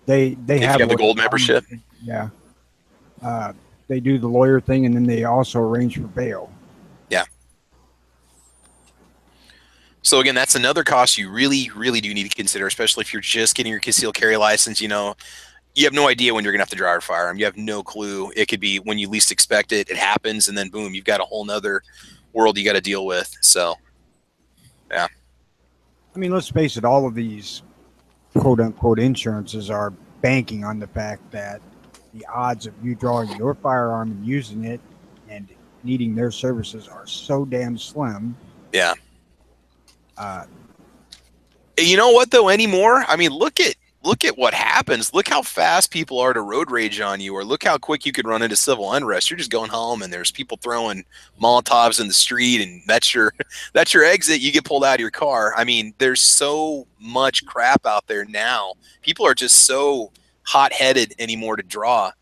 [SPEAKER 2] They
[SPEAKER 1] if you have the gold membership.
[SPEAKER 2] Yeah. They do the lawyer thing, and then they also arrange for bail.
[SPEAKER 1] Yeah. So again, that's another cost you really, really do need to consider, especially if you're just getting your concealed carry license. You know, you have no idea when you're gonna have to draw your firearm. You have no clue. It could be when you least expect it. It happens, and then boom, you've got a whole nother world you got to deal with. So, yeah.
[SPEAKER 2] I mean, let's face it. All of these quote unquote insurances are banking on the fact that the odds of you drawing your firearm and using it and needing their services are so damn slim.
[SPEAKER 1] Yeah. You know what though? Anymore, I mean, look at what happens. Look how fast people are to road rage on you, or look how quick you could run into civil unrest. You're just going home and there's people throwing Molotovs in the street, and that's your exit. You get pulled out of your car. I mean, there's so much crap out there now. People are just so hot-headed anymore to draw.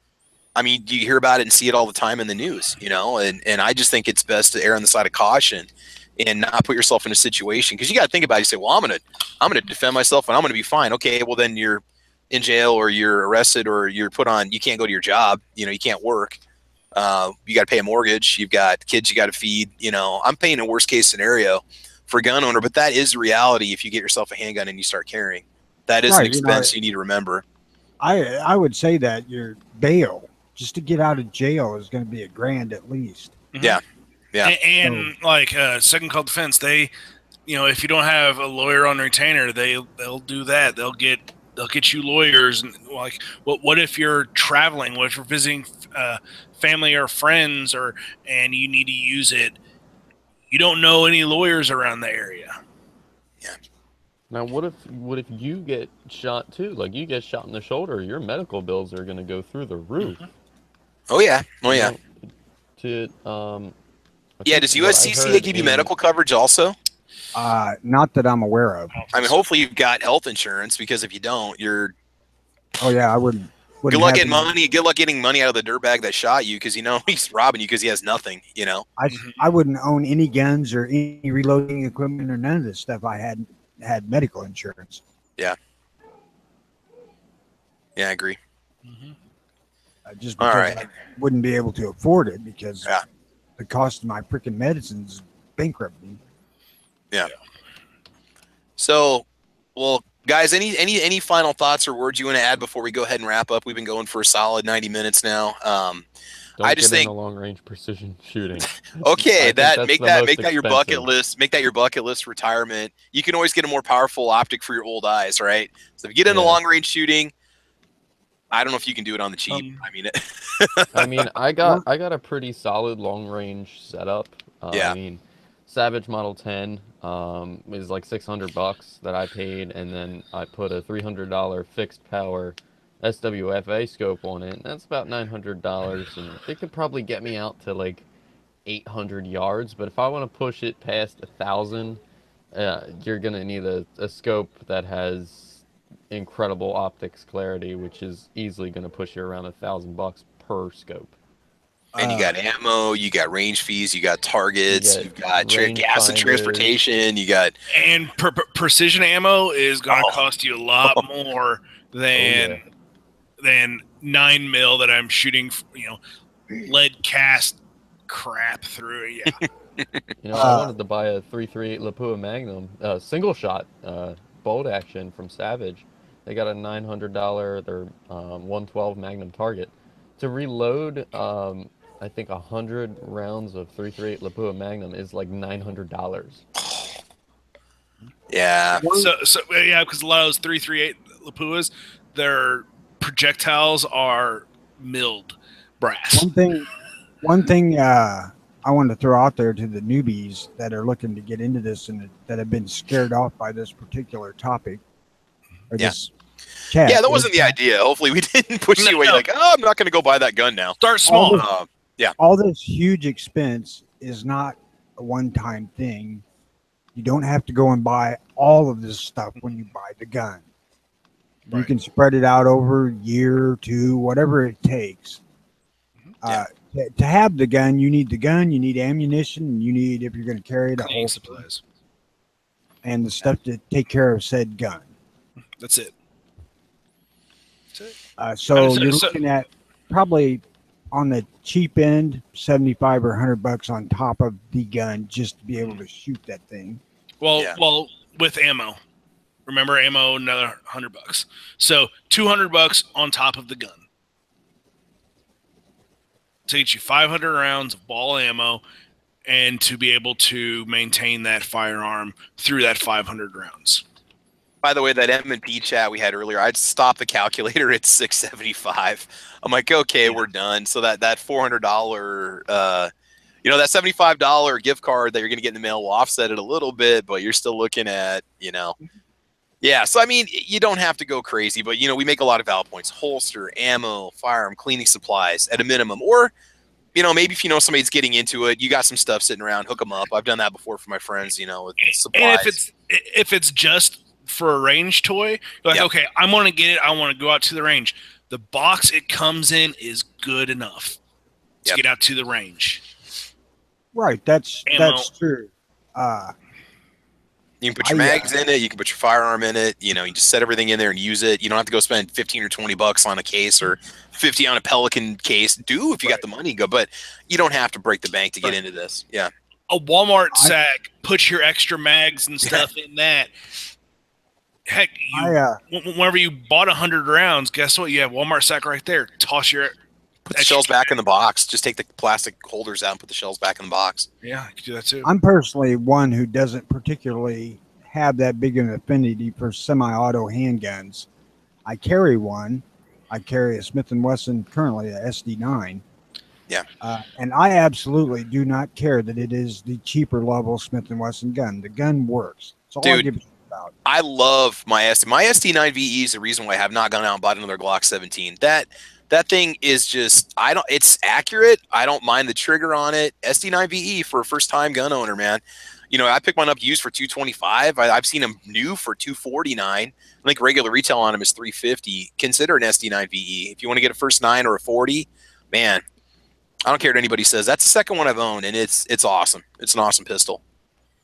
[SPEAKER 1] I mean, you hear about it and see it all the time in the news, you know, and I just think it's best to err on the side of caution and not put yourself in a situation, because you got to think about it. You say, well, I'm gonna defend myself and I'm gonna be fine. Okay, well then you're in jail, or you're arrested, or you're put on. You can't go to your job. You know, you can't work. You got to pay a mortgage. You've got kids you got to feed. You know, I'm painting a worst case scenario for a gun owner, but that is the reality. If you get yourself a handgun and you start carrying, that is an expense you need to remember.
[SPEAKER 2] I would say that your bail just to get out of jail is going to be $1,000 at least.
[SPEAKER 4] Mm-hmm.
[SPEAKER 1] Yeah. Yeah.
[SPEAKER 4] And like second call defense, they, you know, if you don't have a lawyer on retainer, they'll do that. They'll get you lawyers. And like, what if you're traveling? What if you're visiting family or friends, and you need to use it? You don't know any lawyers around the area.
[SPEAKER 1] Yeah.
[SPEAKER 6] Now, what if you get shot too? Like, you get shot in the shoulder, your medical bills are going to go through the roof.
[SPEAKER 1] Mm-hmm. Oh yeah. Oh yeah. Yeah, does USCCA give you medical coverage also?
[SPEAKER 2] Not that I'm aware of.
[SPEAKER 1] I mean, hopefully you've got health insurance, because if you don't, you're.
[SPEAKER 2] Oh yeah, I wouldn't.
[SPEAKER 1] Good luck getting money. Good luck getting money out of the dirtbag that shot you, because you know he's robbing you because he has nothing. You know.
[SPEAKER 2] I wouldn't own any guns or any reloading equipment or none of this stuff. I had had medical insurance.
[SPEAKER 1] Yeah. Yeah, I agree.
[SPEAKER 2] Just because I wouldn't be able to afford it because
[SPEAKER 1] Yeah.
[SPEAKER 2] the cost of my freaking medicines bankrupt me.
[SPEAKER 1] Yeah. So, well, guys, any final thoughts or words you want to add before we go ahead and wrap up? We've been going for a solid 90 minutes now. I just think
[SPEAKER 6] long range precision shooting.
[SPEAKER 1] Okay, make that your bucket
[SPEAKER 6] expensive.
[SPEAKER 1] list. Make that your bucket list retirement. You can always get a more powerful optic for your old eyes, right? So if you get into long range shooting, I don't know if you can do it on the cheap.
[SPEAKER 6] I got a pretty solid long range setup.
[SPEAKER 1] Yeah.
[SPEAKER 6] I mean, Savage Model 10 is like $600 that I paid, and then I put a $300 fixed power SWFA scope on it. And that's about $900, and it could probably get me out to like 800 yards. But if I want to push it past 1,000, you're gonna need a scope that has incredible optics clarity, which is easily gonna push you around $1,000 per scope.
[SPEAKER 1] And you got ammo, you got range fees, you got targets, you've got gas and transportation, you got
[SPEAKER 4] precision ammo is going to cost you a lot more than 9mm that I'm shooting, lead cast crap through. Yeah.
[SPEAKER 6] I wanted to buy a 338 Lapua Magnum, single shot, bolt action from Savage. They got a $900 their 112 Magnum target. To reload, I think 100 rounds of 338 Lapua Magnum is like $900.
[SPEAKER 1] Yeah.
[SPEAKER 4] So yeah, because a lot of those 338 Lapuas, their projectiles are milled brass.
[SPEAKER 2] One thing I wanted to throw out there to the newbies that are looking to get into this and that have been scared off by this particular topic or this chat.
[SPEAKER 1] Yeah, that wasn't the idea. Hopefully we didn't push you away like, oh, I'm not going to go buy that gun now.
[SPEAKER 4] Start small.
[SPEAKER 2] All this huge expense is not a one-time thing. You don't have to go and buy all of this stuff when you buy the gun. Right. You can spread it out over a year or two, whatever it takes. To have the gun, you need ammunition, and you need, if you're going to carry it, a whole
[SPEAKER 4] supplies
[SPEAKER 2] and the stuff to take care of said gun.
[SPEAKER 4] That's it.
[SPEAKER 2] So you're looking at probably on the cheap end, $75 or $100 on top of the gun just to be able to shoot that thing.
[SPEAKER 4] Well, with ammo. Remember, ammo another $100. So $200 on top of the gun to get you 500 rounds of ball ammo, and to be able to maintain that firearm through that 500 rounds.
[SPEAKER 1] By the way, that M&P chat we had earlier, I'd stop the calculator at $675. I'm like, okay, we're done. So that $400, that $75 gift card that you're going to get in the mail will offset it a little bit, but you're still looking at, Yeah, so I mean, you don't have to go crazy, but we make a lot of valid points: holster, ammo, firearm, cleaning supplies at a minimum. Or, maybe if somebody's getting into it, you got some stuff sitting around, hook them up. I've done that before for my friends, with supplies.
[SPEAKER 4] And if it's just for a range toy, you're like, okay, I want to get it. I want to go out to the range. The box it comes in is good enough to get out to the range.
[SPEAKER 2] Right, that's true.
[SPEAKER 1] You can put your mags in it. You can put your firearm in it. You just set everything in there and use it. You don't have to go spend $15 or $20 on a case or $50 on a Pelican case. If you got the money, go. But you don't have to break the bank to get into this. Yeah.
[SPEAKER 4] A Walmart sack, put your extra mags and stuff in that. Heck, whenever you bought 100 rounds, guess what? You have Walmart sack right there.
[SPEAKER 1] Put the shells back in the box. Just take the plastic holders out and put the shells back in the box.
[SPEAKER 4] Yeah, you can do that too.
[SPEAKER 2] I'm personally one who doesn't particularly have that big an affinity for semi-auto handguns. I carry one. I carry a Smith & Wesson, currently a SD9.
[SPEAKER 1] Yeah.
[SPEAKER 2] And I absolutely do not care that it is the cheaper level Smith & Wesson gun. The gun works. That's all I give a shit about.
[SPEAKER 1] I love my SD9 VE is the reason why I have not gone out and bought another Glock 17. That thing is just, it's accurate. I don't mind the trigger on it. SD9 VE for a first-time gun owner, man. I picked one up used for $225. I've seen them new for $249. I think regular retail on them is $350. Consider an SD9 VE. If you want to get a first 9 or a 40, man, I don't care what anybody says. That's the second one I've owned, and it's awesome. It's an awesome pistol.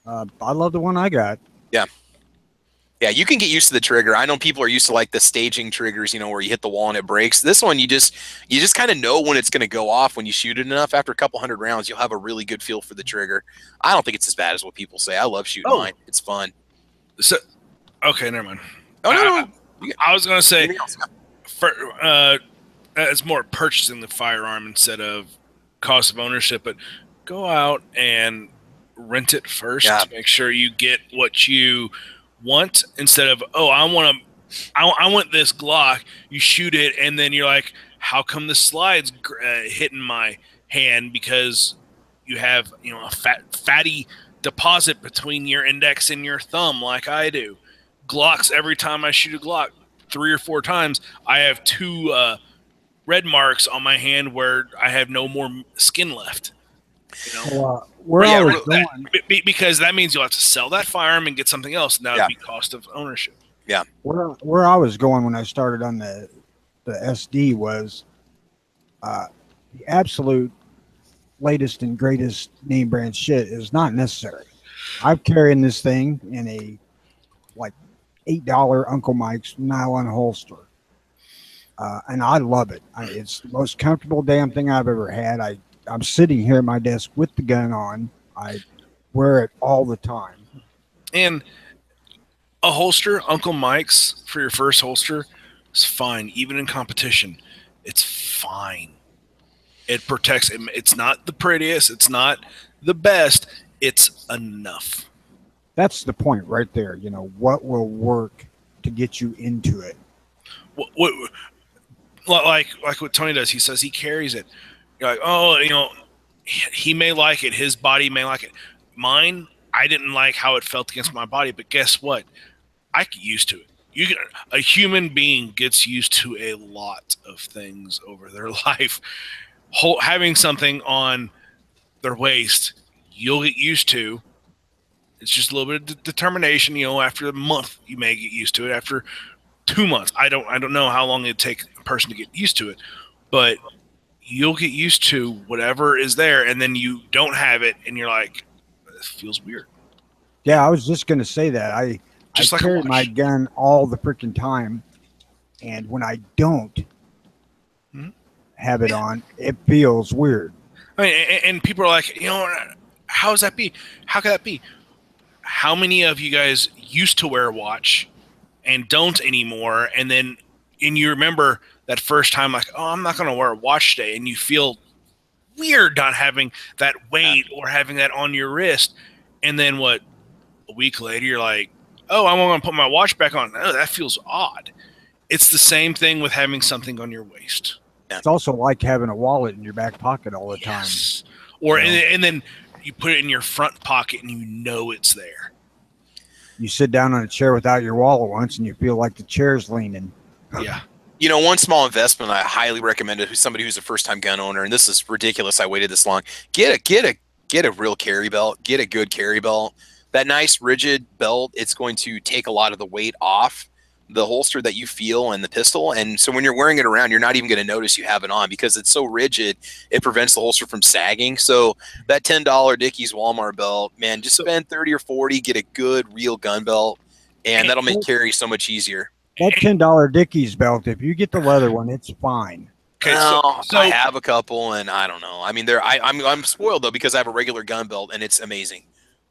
[SPEAKER 2] I love the one I got.
[SPEAKER 1] Yeah. Yeah, you can get used to the trigger. I know people are used to like the staging triggers, you know, where you hit the wall and it breaks. This one, you just kind of know when it's going to go off when you shoot it enough. After a couple hundred rounds, you'll have a really good feel for the trigger. I don't think it's as bad as what people say. I love shooting mine. It's fun.
[SPEAKER 4] So, okay, never mind.
[SPEAKER 1] Oh no.
[SPEAKER 4] I was going to say, it's more purchasing the firearm instead of cost of ownership, but go out and rent it first to make sure you get what you want instead of, oh, I want this Glock. You shoot it and then you're like, how come the slide's hitting my hand? Because you have, you know, a fatty deposit between your index and your thumb like I do. Glocks, every time I shoot a Glock 3 or 4 times, I have 2 red marks on my hand where I have no more skin left. You know? Because that means you'll have to sell that firearm and get something else, and that would be cost of ownership.
[SPEAKER 1] Yeah.
[SPEAKER 2] Where I was going when I started on the SD was the absolute latest and greatest name brand shit is not necessary. I'm carrying this thing in a like $8 Uncle Mike's nylon holster. And I love it. It's the most comfortable damn thing I've ever had. I'm sitting here at my desk with the gun on. I wear it all the time.
[SPEAKER 4] And a holster, Uncle Mike's, for your first holster is fine. Even in competition, it's fine. It protects. It's not the prettiest. It's not the best. It's enough.
[SPEAKER 2] That's the point right there. You know, what will work to get you into it?
[SPEAKER 4] Like what Tony does. He says he carries it. You're like, oh, you know, he may like it. His body may like it. Mine, I didn't like how it felt against my body. But guess what? I get used to it. A human being gets used to a lot of things over their life. Having something on their waist, you'll get used to. It's just a little bit of determination. You know, after a month, you may get used to it. After 2 months, I don't know how long it'd take a person to get used to it, but you'll get used to whatever is there, and then you don't have it, and you're like, it feels weird.
[SPEAKER 2] Yeah, I was just going to say that. I carry my gun all the freaking time, and when I don't have it on, it feels weird.
[SPEAKER 4] I mean, and people are like, you know, how does that be? How could that be? How many of you guys used to wear a watch and don't anymore, and you remember that first time, like, oh, I'm not going to wear a watch today, and you feel weird not having that weight or having that on your wrist, and then a week later, you're like, oh, I'm going to put my watch back on. Oh, that feels odd. It's the same thing with having something on your waist.
[SPEAKER 2] It's also like having a wallet in your back pocket all the time.
[SPEAKER 4] Or and then you put it in your front pocket and you know it's there.
[SPEAKER 2] You sit down on a chair without your wallet once and you feel like the chair's leaning.
[SPEAKER 4] Yeah.
[SPEAKER 1] You know, one small investment I highly recommend it to somebody who's a first-time gun owner, and this is ridiculous I waited this long. Get a real carry belt. Get a good carry belt. That nice rigid belt, it's going to take a lot of the weight off the holster that you feel and the pistol. And so when you're wearing it around, you're not even going to notice you have it on because it's so rigid. It prevents the holster from sagging. So that $10 Dickies Walmart belt, man, just spend 30 or 40, get a good real gun belt, and that'll make carry so much easier.
[SPEAKER 2] That $10 Dickies belt, if you get the leather one, it's fine.
[SPEAKER 1] Okay, so I have a couple, and I don't know. I mean, I'm spoiled though because I have a regular gun belt, and it's amazing.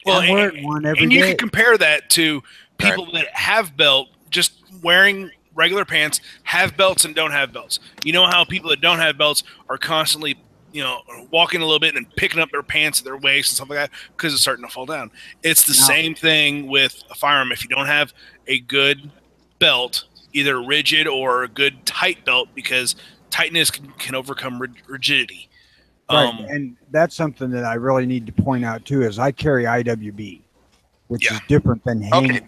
[SPEAKER 4] Well, and you can compare that to people that have belt, just wearing regular pants, have belts and don't have belts. You know how people that don't have belts are constantly, you know, walking a little bit and picking up their pants at their waist and stuff like that because it's starting to fall down. It's the same thing with a firearm. If you don't have a good belt, either rigid or a good tight belt, because tightness can overcome rigidity.
[SPEAKER 2] Right, and that's something that I really need to point out too. Is I carry IWB, which is different than hanging.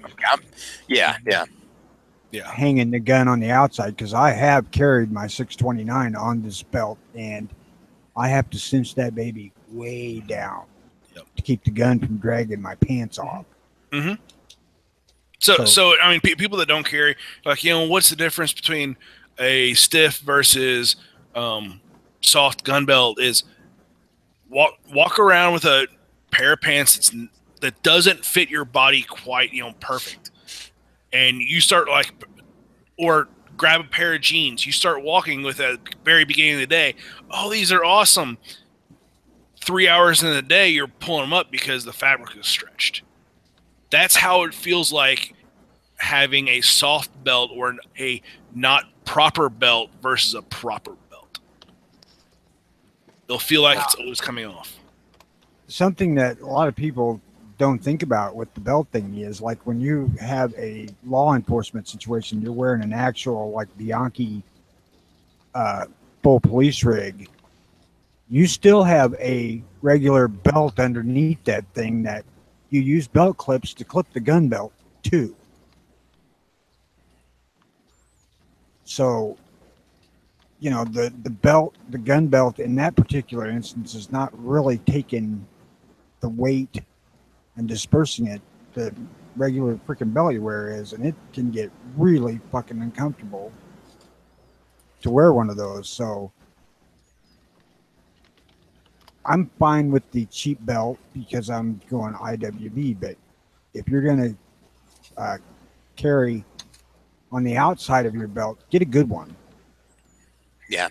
[SPEAKER 2] Hanging the gun on the outside, because I have carried my 629 on this belt, and I have to cinch that baby way down to keep the gun from dragging my pants off.
[SPEAKER 4] Mm-hmm. So I mean, people that don't carry, like, you know, what's the difference between a stiff versus soft gun belt? Is walk around with a pair of pants that doesn't fit your body quite, you know, perfect. and you start or grab a pair of jeans, you start walking with at the very beginning of the day. Oh, these are awesome. 3 hours in the day, you're pulling them up because the fabric is stretched. That's how it feels like having a soft belt or a not proper belt versus a proper belt. They'll feel like it's always coming off.
[SPEAKER 2] Something that a lot of people don't think about with the belt thing is like when you have a law enforcement situation, you're wearing an actual like Bianchi full police rig. You still have a regular belt underneath that thing that you use belt clips to clip the gun belt too. So, you know, the belt, the gun belt in that particular instance is not really taking the weight and dispersing it the regular freaking belt you wear is, and it can get really fucking uncomfortable to wear one of those. So I'm fine with the cheap belt because I'm going IWB, but if you're going to carry on the outside of your belt, get a good one.
[SPEAKER 1] Yeah.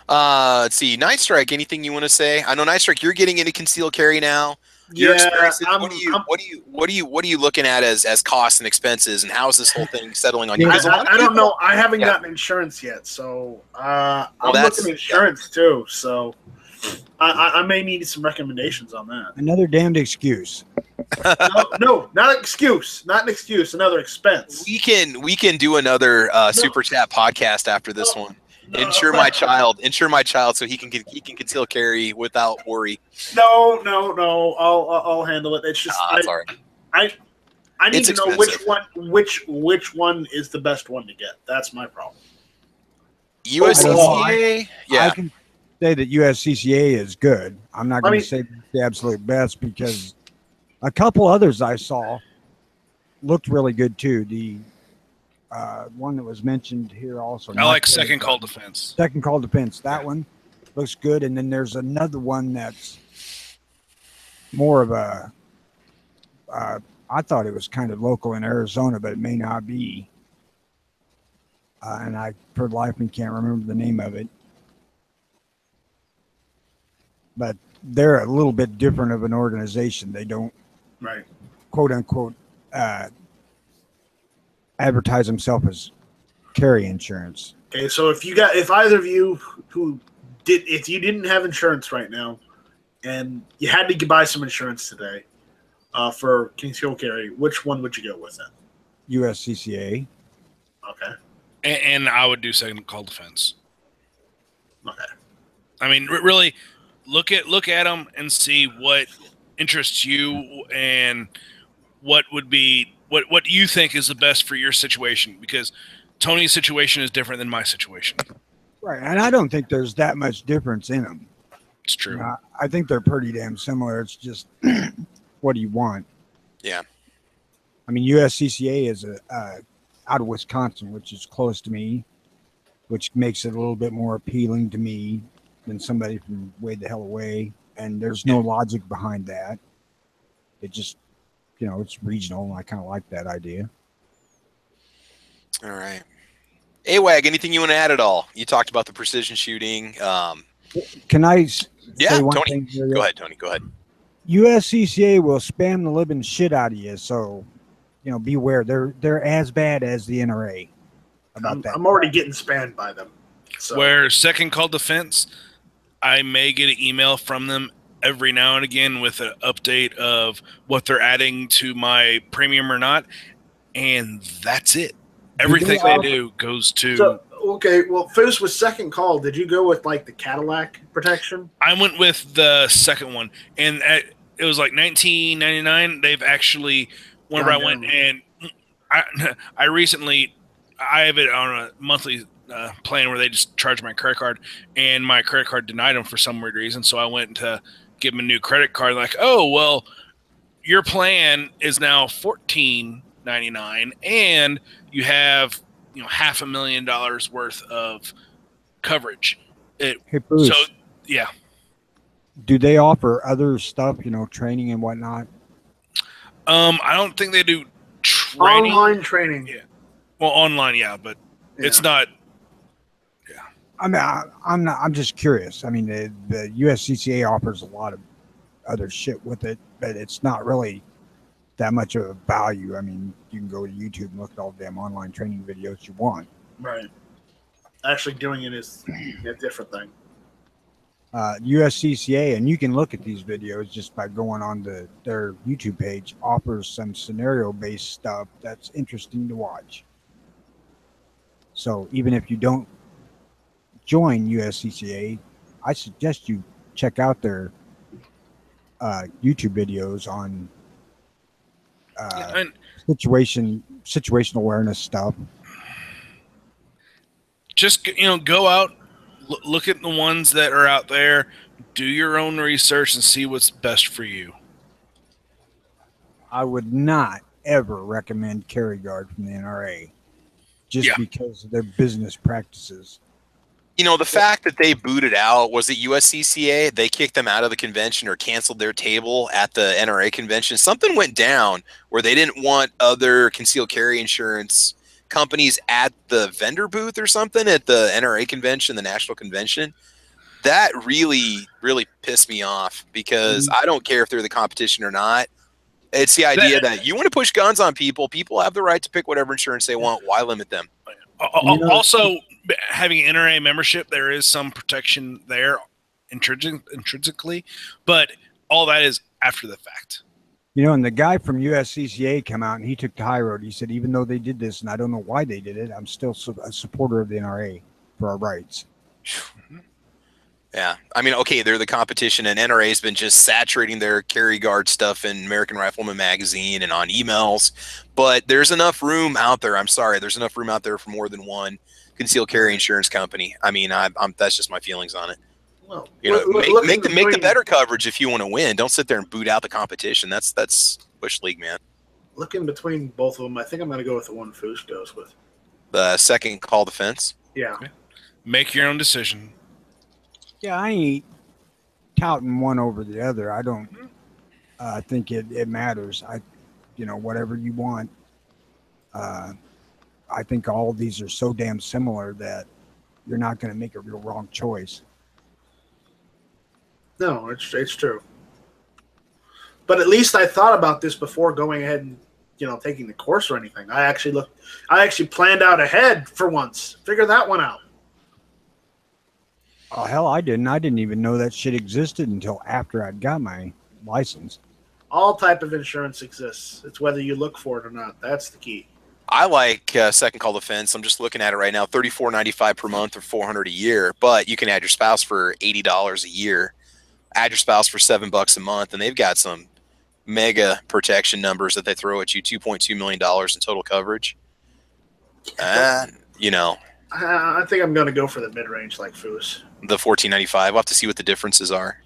[SPEAKER 1] Let's see. Night Strike, anything you want to say? I know Night Strike, you're getting into concealed carry now. Your experiences, what are you looking at as costs and expenses, and how is this whole thing settling on you?
[SPEAKER 3] I don't know. I haven't gotten insurance yet, so I'm looking at insurance too. So I may need some recommendations on that.
[SPEAKER 2] Another damned excuse.
[SPEAKER 3] No, not an excuse. Not an excuse. Another expense.
[SPEAKER 1] We can do another super chat podcast after this one. Insure my child so he can conceal carry without worry.
[SPEAKER 3] No. I'll handle it. It's just
[SPEAKER 1] that's all right.
[SPEAKER 3] I need to know which one is the best one to get. That's my problem.
[SPEAKER 1] USCCA.
[SPEAKER 2] I can say that USCCA is good. I'm not going to say the absolute best because a couple others I saw looked really good too. The one that was mentioned here also.
[SPEAKER 4] I like Second Call Defense.
[SPEAKER 2] Second Call Defense. That one looks good. And then there's another one that's more of a, I thought it was kind of local in Arizona, but it may not be. And I, for life, can't remember the name of it. But they're a little bit different of an organization. They don't, quote unquote, advertise themselves as carry insurance.
[SPEAKER 3] Okay, so if either of you if you didn't have insurance right now, and you had to buy some insurance today for concealed carry, which one would you go with then?
[SPEAKER 2] USCCA.
[SPEAKER 3] Okay.
[SPEAKER 4] And I would do Second Call Defense.
[SPEAKER 3] Okay.
[SPEAKER 4] I mean, really, look at them and see what interests you and what would be what you think is the best for your situation, because Tony's situation is different than my situation.
[SPEAKER 2] Right, and I don't think there's that much difference in them.
[SPEAKER 4] It's true.
[SPEAKER 2] I think they're pretty damn similar. It's just what do you want?
[SPEAKER 1] Yeah.
[SPEAKER 2] I mean, USCCA is out of Wisconsin, which is close to me, which makes it a little bit more appealing to me than somebody from way the hell away. And there's no logic behind that. It just, it's regional, and I kind of like that idea.
[SPEAKER 1] All right. AWAG, anything you want to add at all? You talked about the precision shooting.
[SPEAKER 2] Can I say one
[SPEAKER 1] Tony.
[SPEAKER 2] thing here?
[SPEAKER 1] Go ahead, Tony. Go ahead.
[SPEAKER 2] USCCA will spam the living shit out of you, so beware. They're as bad as the NRA about that.
[SPEAKER 3] I'm already getting spammed by them. So.
[SPEAKER 4] Where Second Call Defense, I may get an email from them every now and again with an update of what they're adding to my premium or not, and that's it. Everything they do goes to.
[SPEAKER 3] So, okay, well, first with Second Call, did you go with like the Cadillac protection?
[SPEAKER 4] I went with the second one, and it was like $19.99. They've actually, whenever I went and I recently, I have it on a monthly plan where they just charge my credit card, and my credit card denied them for some weird reason. So I went to give them a new credit card. Like, oh well, your plan is now $14.99, and you have $500,000 worth of coverage.
[SPEAKER 2] Hey, Bruce.
[SPEAKER 4] So yeah.
[SPEAKER 2] Do they offer other stuff, training and whatnot?
[SPEAKER 4] I don't think they do training.
[SPEAKER 3] Online training.
[SPEAKER 4] Yeah. Well, online, yeah, but it's not. Yeah.
[SPEAKER 2] I mean, I'm just curious. I mean, the USCCA offers a lot of other shit with it, but it's not really that much of a value. I mean, you can go to YouTube and look at all the damn online training videos you want.
[SPEAKER 3] Right. Actually doing it is a different thing.
[SPEAKER 2] USCCA, and you can look at these videos just by going on their YouTube page, offers some scenario-based stuff that's interesting to watch. So even if you don't join USCCA, I suggest you check out their YouTube videos on situational awareness stuff.
[SPEAKER 4] Just go out, look at the ones that are out there, do your own research, and see what's best for you.
[SPEAKER 2] I would not ever recommend Carry Guard from the NRA just because of their business practices.
[SPEAKER 1] The fact that they booted out, was it USCCA? They kicked them out of the convention or canceled their table at the NRA convention. Something went down where they didn't want other concealed carry insurance companies at the vendor booth or something at the NRA convention, the national convention. That really, really pissed me off because I don't care if they're the competition or not. It's the idea that you want to push guns on people. People have the right to pick whatever insurance they want. Why limit them?
[SPEAKER 4] Also, having NRA membership, there is some protection there intrinsically, but all that is after the fact.
[SPEAKER 2] And the guy from USCCA came out and he took the high road. He said, even though they did this, and I don't know why they did it, I'm still a supporter of the NRA for our rights.
[SPEAKER 1] Yeah. I mean, okay, they're the competition, and NRA has been just saturating their Carry Guard stuff in American Rifleman magazine and on emails. But there's enough room out there. I'm sorry. There's enough room out there for more than one concealed carry insurance company. I mean, that's just my feelings on it. Well, make the better coverage if you want to win. Don't sit there and boot out the competition. That's Bush League, man.
[SPEAKER 3] Looking between both of them, I think I'm going to go with the one Foos goes with.
[SPEAKER 1] The second call defense?
[SPEAKER 3] Yeah.
[SPEAKER 4] Okay. Make your own decision.
[SPEAKER 2] Yeah, I ain't touting one over the other. I don't think it matters. Whatever you want. I think all of these are so damn similar that you're not going to make a real wrong choice.
[SPEAKER 3] No, it's true. But at least I thought about this before going ahead and taking the course or anything. I actually planned out ahead for once. Figure that one out.
[SPEAKER 2] Oh, hell, I didn't. I didn't even know that shit existed until after I'd got my license.
[SPEAKER 3] All type of insurance exists. It's whether you look for it or not. That's the key.
[SPEAKER 1] I like second call defense. I'm just looking at it right now, $34.95 per month or $400 a year. But you can add your spouse for $80 a year. Add your spouse for $7 a month, and they've got some mega protection numbers that they throw at you. $2.2 million in total coverage.
[SPEAKER 3] I think I'm going to go for the mid-range like Foos.
[SPEAKER 1] The $14.95. We'll have to see what the differences are.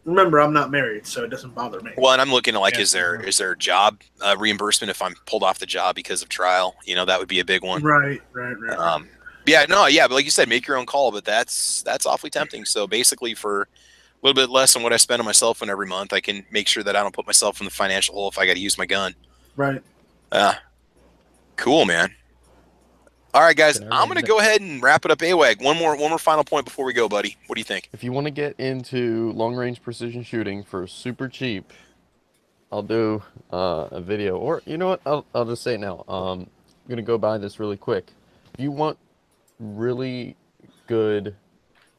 [SPEAKER 3] Remember, I'm not married, so it doesn't bother me.
[SPEAKER 1] Well, and I'm looking at is there job reimbursement if I'm pulled off the job because of trial? That would be a big one.
[SPEAKER 3] Right.
[SPEAKER 1] But like you said, make your own call. But that's awfully tempting. So basically, for a little bit less than what I spend on my cell phone every month, I can make sure that I don't put myself in the financial hole if I got to use my gun.
[SPEAKER 3] Right.
[SPEAKER 1] Cool, man. All right, guys, I'm going to go ahead and wrap it up. AWAG, one more final point before we go, buddy. What do you think?
[SPEAKER 6] If you want to get into long-range precision shooting for super cheap, I'll do a video. Or, you know what? I'll just say it now. I'm going to go buy this really quick. If you want really good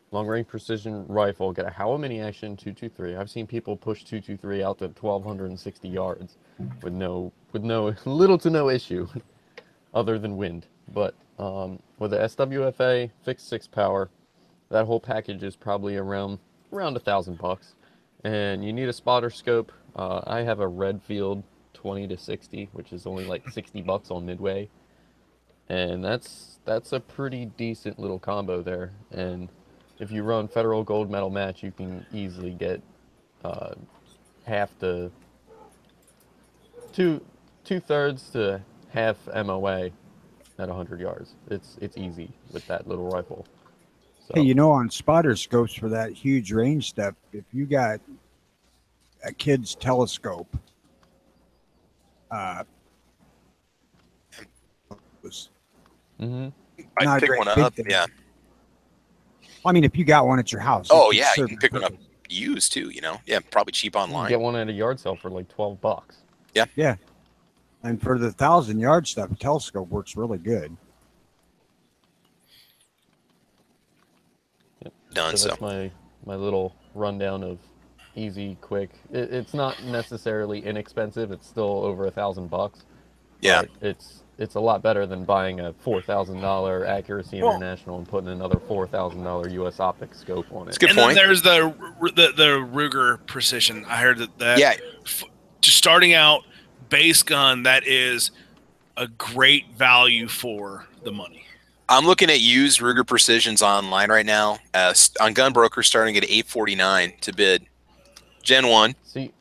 [SPEAKER 6] long-range precision rifle, get a Howa Mini Action 223. I've seen people push 223 out to 1,260 yards with little to no issue other than wind. But with the SWFA, fixed 6 power, that whole package is probably around $1,000. And you need a spotter scope. I have a Redfield 20 to 60, which is only like $60 on Midway. And that's a pretty decent little combo there. And if you run Federal Gold Medal Match, you can easily get half to two-thirds to half MOA at 100 yards. It's easy with that little rifle. So.
[SPEAKER 2] Hey, on spotter scopes for that huge range stuff, if you got a kid's telescope,
[SPEAKER 1] I'd pick one up. Yeah.
[SPEAKER 2] I mean, if you got one at your house.
[SPEAKER 1] Oh yeah, you can pick one up used too. You know, yeah, probably cheap online.
[SPEAKER 6] Get one at a yard sale for like $12.
[SPEAKER 1] Yeah.
[SPEAKER 2] Yeah. And for the 1,000-yard stuff, a telescope works really good.
[SPEAKER 6] Yep.
[SPEAKER 1] Done.
[SPEAKER 6] So that's my little rundown of easy, quick. It's not necessarily inexpensive. It's still over $1,000.
[SPEAKER 1] Yeah.
[SPEAKER 6] It's a lot better than buying a $4,000 Accuracy International and putting another $4,000 US optic scope on it.
[SPEAKER 1] That's a good
[SPEAKER 4] point. Then there's the Ruger Precision. I heard that just starting out base gun, that is a great value for the money.
[SPEAKER 1] I'm looking at used Ruger Precisions online right now. On Gun Broker, starting at $849 to bid. Gen 1.
[SPEAKER 6] See,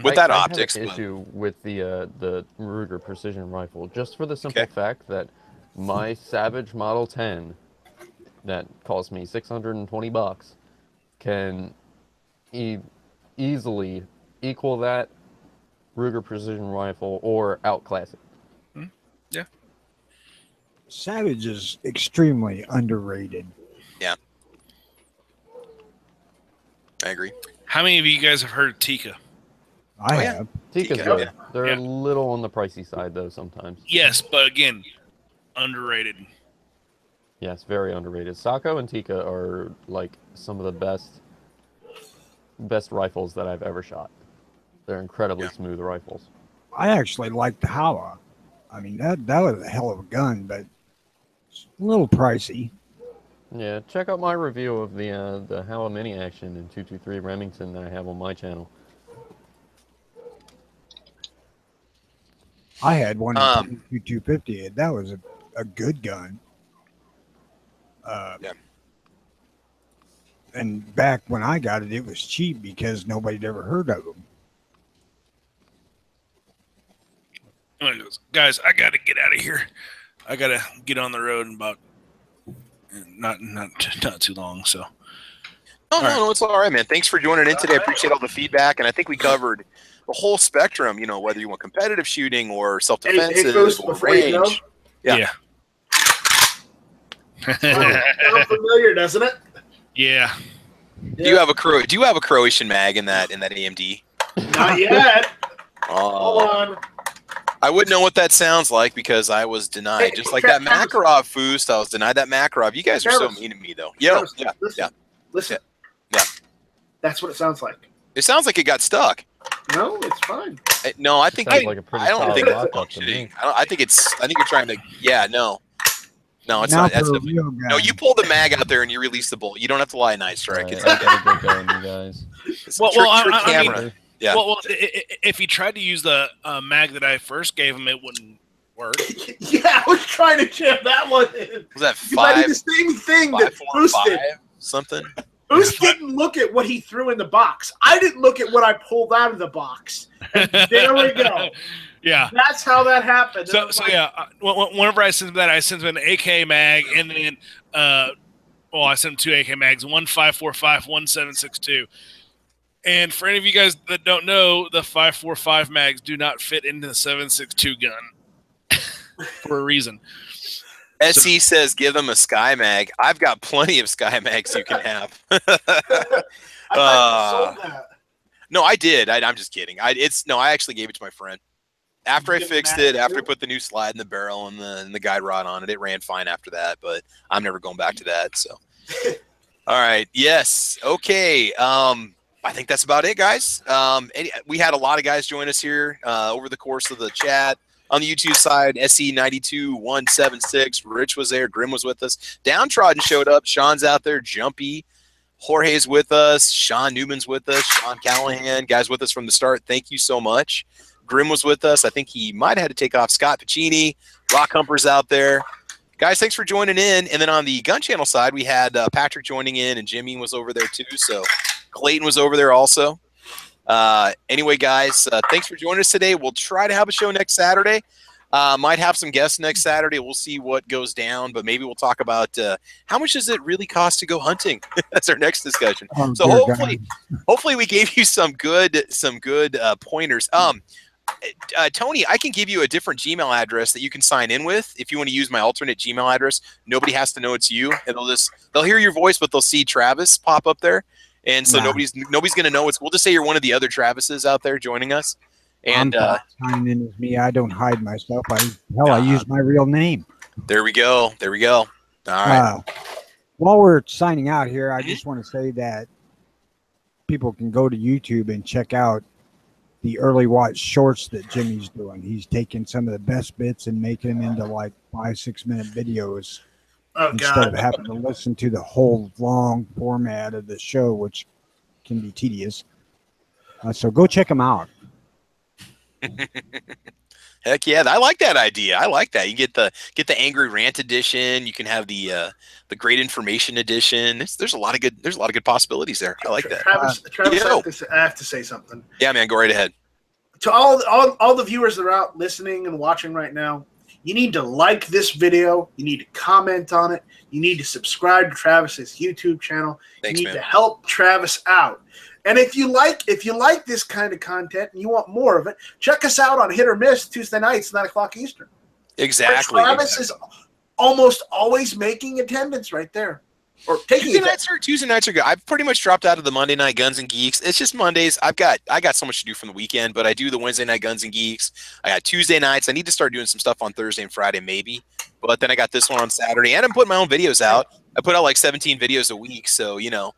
[SPEAKER 1] with that optics.
[SPEAKER 6] I have an issue with the Ruger Precision rifle, just for the simple fact that my Savage Model 10 that cost me $620 can easily equal that Ruger Precision rifle or outclass it.
[SPEAKER 4] Yeah.
[SPEAKER 2] Savage is extremely underrated.
[SPEAKER 1] Yeah. I agree.
[SPEAKER 4] How many of you guys have heard of Tika?
[SPEAKER 2] I have.
[SPEAKER 6] Tika's good. Yeah. They're a little on the pricey side, though, sometimes.
[SPEAKER 4] Yes, but again, underrated.
[SPEAKER 6] Yes, very underrated. Sako and Tika are like some of the best rifles that I've ever shot. They're incredibly smooth rifles.
[SPEAKER 2] I actually like the Howa. I mean, that was a hell of a gun, but it's a little pricey.
[SPEAKER 6] Yeah, check out my review of the Howa Mini Action in 223 Remington that I have on my channel.
[SPEAKER 2] I had one in 250. That was a good gun. And back when I got it, it was cheap because nobody'd ever heard of them.
[SPEAKER 4] Guys, I got to get out of here. I got to get on the road in about not too long. So.
[SPEAKER 1] No, it's all right, man. Thanks for joining in today. I appreciate all the feedback, and I think we covered the whole spectrum. You know, whether you want competitive shooting or self-defensive or range. Yeah.
[SPEAKER 3] Sounds familiar, doesn't it?
[SPEAKER 4] Yeah.
[SPEAKER 1] Do you have a Croatian mag in that AMD?
[SPEAKER 3] Not yet. Hold on.
[SPEAKER 1] I wouldn't know what that sounds like because I was denied. Just like that Makarov Foost, I was denied that Makarov. You guys are so mean to me, though.
[SPEAKER 3] Listen.
[SPEAKER 1] Yeah.
[SPEAKER 3] That's what it sounds like.
[SPEAKER 1] It sounds like it got stuck.
[SPEAKER 3] No, it's fine.
[SPEAKER 1] No, I think I don't think it's
[SPEAKER 6] functioning.
[SPEAKER 1] I think you're trying to. Yeah, no, it's not. That's no. You pull the mag out there and you release the bolt. You don't have to lie nice, strike.
[SPEAKER 6] Right, I gotta get going, you guys.
[SPEAKER 1] I mean, yeah.
[SPEAKER 4] Well, if he tried to use the mag that I first gave him, it wouldn't work.
[SPEAKER 3] Yeah, I was trying to jam that one in.
[SPEAKER 1] Was that 5?
[SPEAKER 3] I did the same thing that Bruce did.
[SPEAKER 1] Something.
[SPEAKER 3] Bruce didn't look at what he threw in the box. I didn't look at what I pulled out of the box. And there we go.
[SPEAKER 4] Yeah,
[SPEAKER 3] that's how that happened.
[SPEAKER 4] So whenever I sent him that, I sent him an AK mag, and then I sent him 2 AK mags, one 5.45, one 7.62. And for any of you guys that don't know, the 5.45 mags do not fit into the 7.62 gun for a reason.
[SPEAKER 1] SE says, give them a Sky Mag. I've got plenty of Sky Mags you can have.
[SPEAKER 3] I thought you sold that.
[SPEAKER 1] No, I did. I'm just kidding. I actually gave it to my friend. After I fixed it, after I put the new slide in the barrel and the guide rod on it, it ran fine after that, but I'm never going back to that. So, all right. Yes. Okay. I think that's about it, guys. We had a lot of guys join us here over the course of the chat. On the YouTube side, SE92176, Rich was there, Grim was with us, Downtrodden showed up, Sean's out there, Jumpy, Jorge's with us, Sean Newman's with us, Sean Callahan, guys with us from the start. Thank you so much. Grim was with us. I think he might have had to take off. Scott Pacini, Rock Humper's out there. Guys, thanks for joining in. And then on the Gun Channel side, we had Patrick joining in, and Jimmy was over there too. So Clayton was over there also. Anyway, guys, thanks for joining us today. We'll try to have a show next Saturday. Might have some guests next Saturday. We'll see what goes down, but maybe we'll talk about how much does it really cost to go hunting. That's our next discussion. So hopefully we gave you some good pointers. Tony, I can give you a different Gmail address that you can sign in with if you want to use my alternate Gmail address. Nobody has to know it's you, and they'll hear your voice, but they'll see Travis pop up there, and so nobody's going to know it's. We'll just say you're one of the other Travises out there joining us. And
[SPEAKER 2] signing in as me. I don't hide myself. I use my real name.
[SPEAKER 1] There we go. There we go. All right.
[SPEAKER 2] While we're signing out here, I just want to say that people can go to YouTube and check out the early watch shorts that Jimmy's doing. He's taking some of the best bits and making them into like 5-6 minute videos instead of having to listen to the whole long format of the show, which can be tedious. So go check them out.
[SPEAKER 1] Heck yeah, I like that idea. I like that. You get the angry rant edition. You can have the great information edition. There's a lot of good possibilities there. I like that.
[SPEAKER 3] Travis, I have to say something.
[SPEAKER 1] Yeah, man, go right ahead.
[SPEAKER 3] To all the viewers that are out listening and watching right now, you need to like this video. You need to comment on it. You need to subscribe to Travis's YouTube channel.
[SPEAKER 1] Thanks,
[SPEAKER 3] you need
[SPEAKER 1] man.
[SPEAKER 3] to help Travis out. And if you like this kind of content and you want more of it, check us out on Hit or Miss Tuesday nights, 9:00 Eastern.
[SPEAKER 1] Exactly.
[SPEAKER 3] Travis is almost always making attendance right there. Or taking
[SPEAKER 1] Tuesday nights are good. I've pretty much dropped out of the Monday night Guns and Geeks. It's just Mondays. I got so much to do from the weekend, but I do the Wednesday night Guns and Geeks. I got Tuesday nights. I need to start doing some stuff on Thursday and Friday maybe. But then I got this one on Saturday, and I'm putting my own videos out. I put out like 17 videos a week, so you know.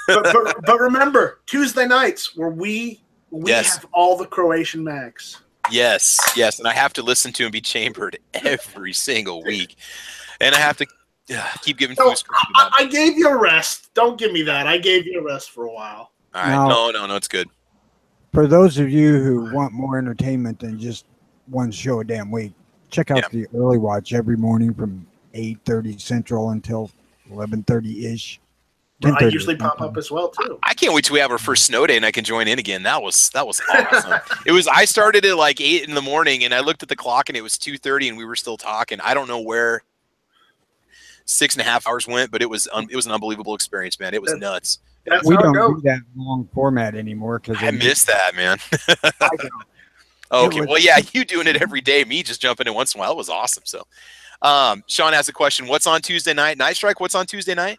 [SPEAKER 3] but remember, Tuesday nights where we have all the Croatian mags.
[SPEAKER 1] Yes, and I have to listen to and be chambered every single week, and I have to keep giving.
[SPEAKER 3] I gave you a rest. Don't give me that. I gave you a rest for a while.
[SPEAKER 1] All right, no, it's good.
[SPEAKER 2] For those of you who want more entertainment than just one show a damn week, check out the early watch every morning from 8:30 Central until 11:30 ish.
[SPEAKER 3] I usually pop up as well too.
[SPEAKER 1] I can't wait till we have our first snow day and I can join in again. That was awesome. I started at like 8 in the morning and I looked at the clock and it was 2:30 and we were still talking. I don't know where 6.5 hours went, but it was an unbelievable experience, man. It was nuts.
[SPEAKER 2] We don't do that long format anymon because
[SPEAKER 1] I miss that, man. Okay, well, yeah, you doing it every day. Me just jumping in once in a while. It was awesome. So, Sean has a question. What's on Tuesday night? Night Strike. What's on Tuesday night?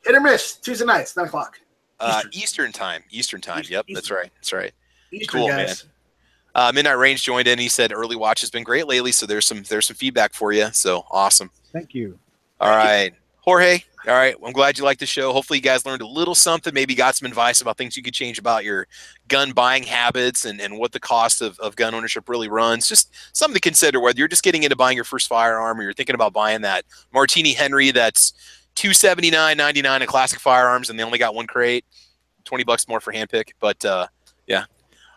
[SPEAKER 3] Hit or Miss Tuesday nights, 9:00.
[SPEAKER 1] Eastern time. Yep, that's right.
[SPEAKER 3] Eastern,
[SPEAKER 1] cool,
[SPEAKER 3] guys.
[SPEAKER 1] Man. Midnight Range joined in. He said early watch has been great lately, so there's some feedback for you. So awesome.
[SPEAKER 2] Thank you.
[SPEAKER 1] All right, Jorge. All right, I'm glad you liked the show. Hopefully you guys learned a little something, maybe got some advice about things you could change about your gun buying habits and what the cost of gun ownership really runs. Just something to consider whether you're just getting into buying your first firearm or you're thinking about buying that Martini Henry that's $279.99 in classic firearms and they only got one crate, $20 more for handpick. But yeah.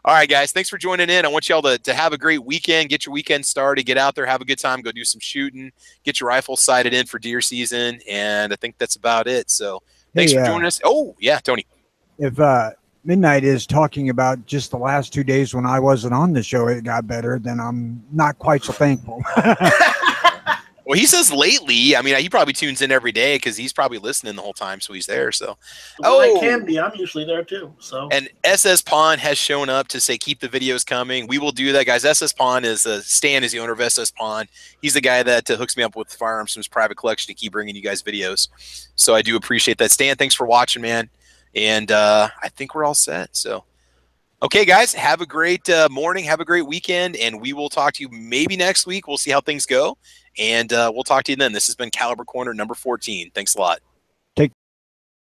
[SPEAKER 1] All right, guys, thanks for joining in. I want y'all to have a great weekend, get your weekend started, get out there, have a good time, go do some shooting, get your rifle sighted in for deer season, and I think that's about it. So thanks for joining us. Oh, yeah, Tony.
[SPEAKER 2] If Midnight is talking about just the last 2 days when I wasn't on the show, it got better, then I'm not quite so thankful.
[SPEAKER 1] Well, he says lately. I mean, he probably tunes in every day because he's probably listening the whole time, so he's there. So,
[SPEAKER 3] I can be. I'm usually there too. So,
[SPEAKER 1] and SS Pawn has shown up to say keep the videos coming. We will do that, guys. SS Pawn is Stan is the owner of SS Pawn. He's the guy that hooks me up with firearms from his private collection to keep bringing you guys videos. So I do appreciate that, Stan. Thanks for watching, man. And I think we're all set. So. Okay, guys, have a great morning. Have a great weekend, and we will talk to you maybe next week. We'll see how things go, and we'll talk to you then. This has been Caliber Corner number 14. Thanks a lot.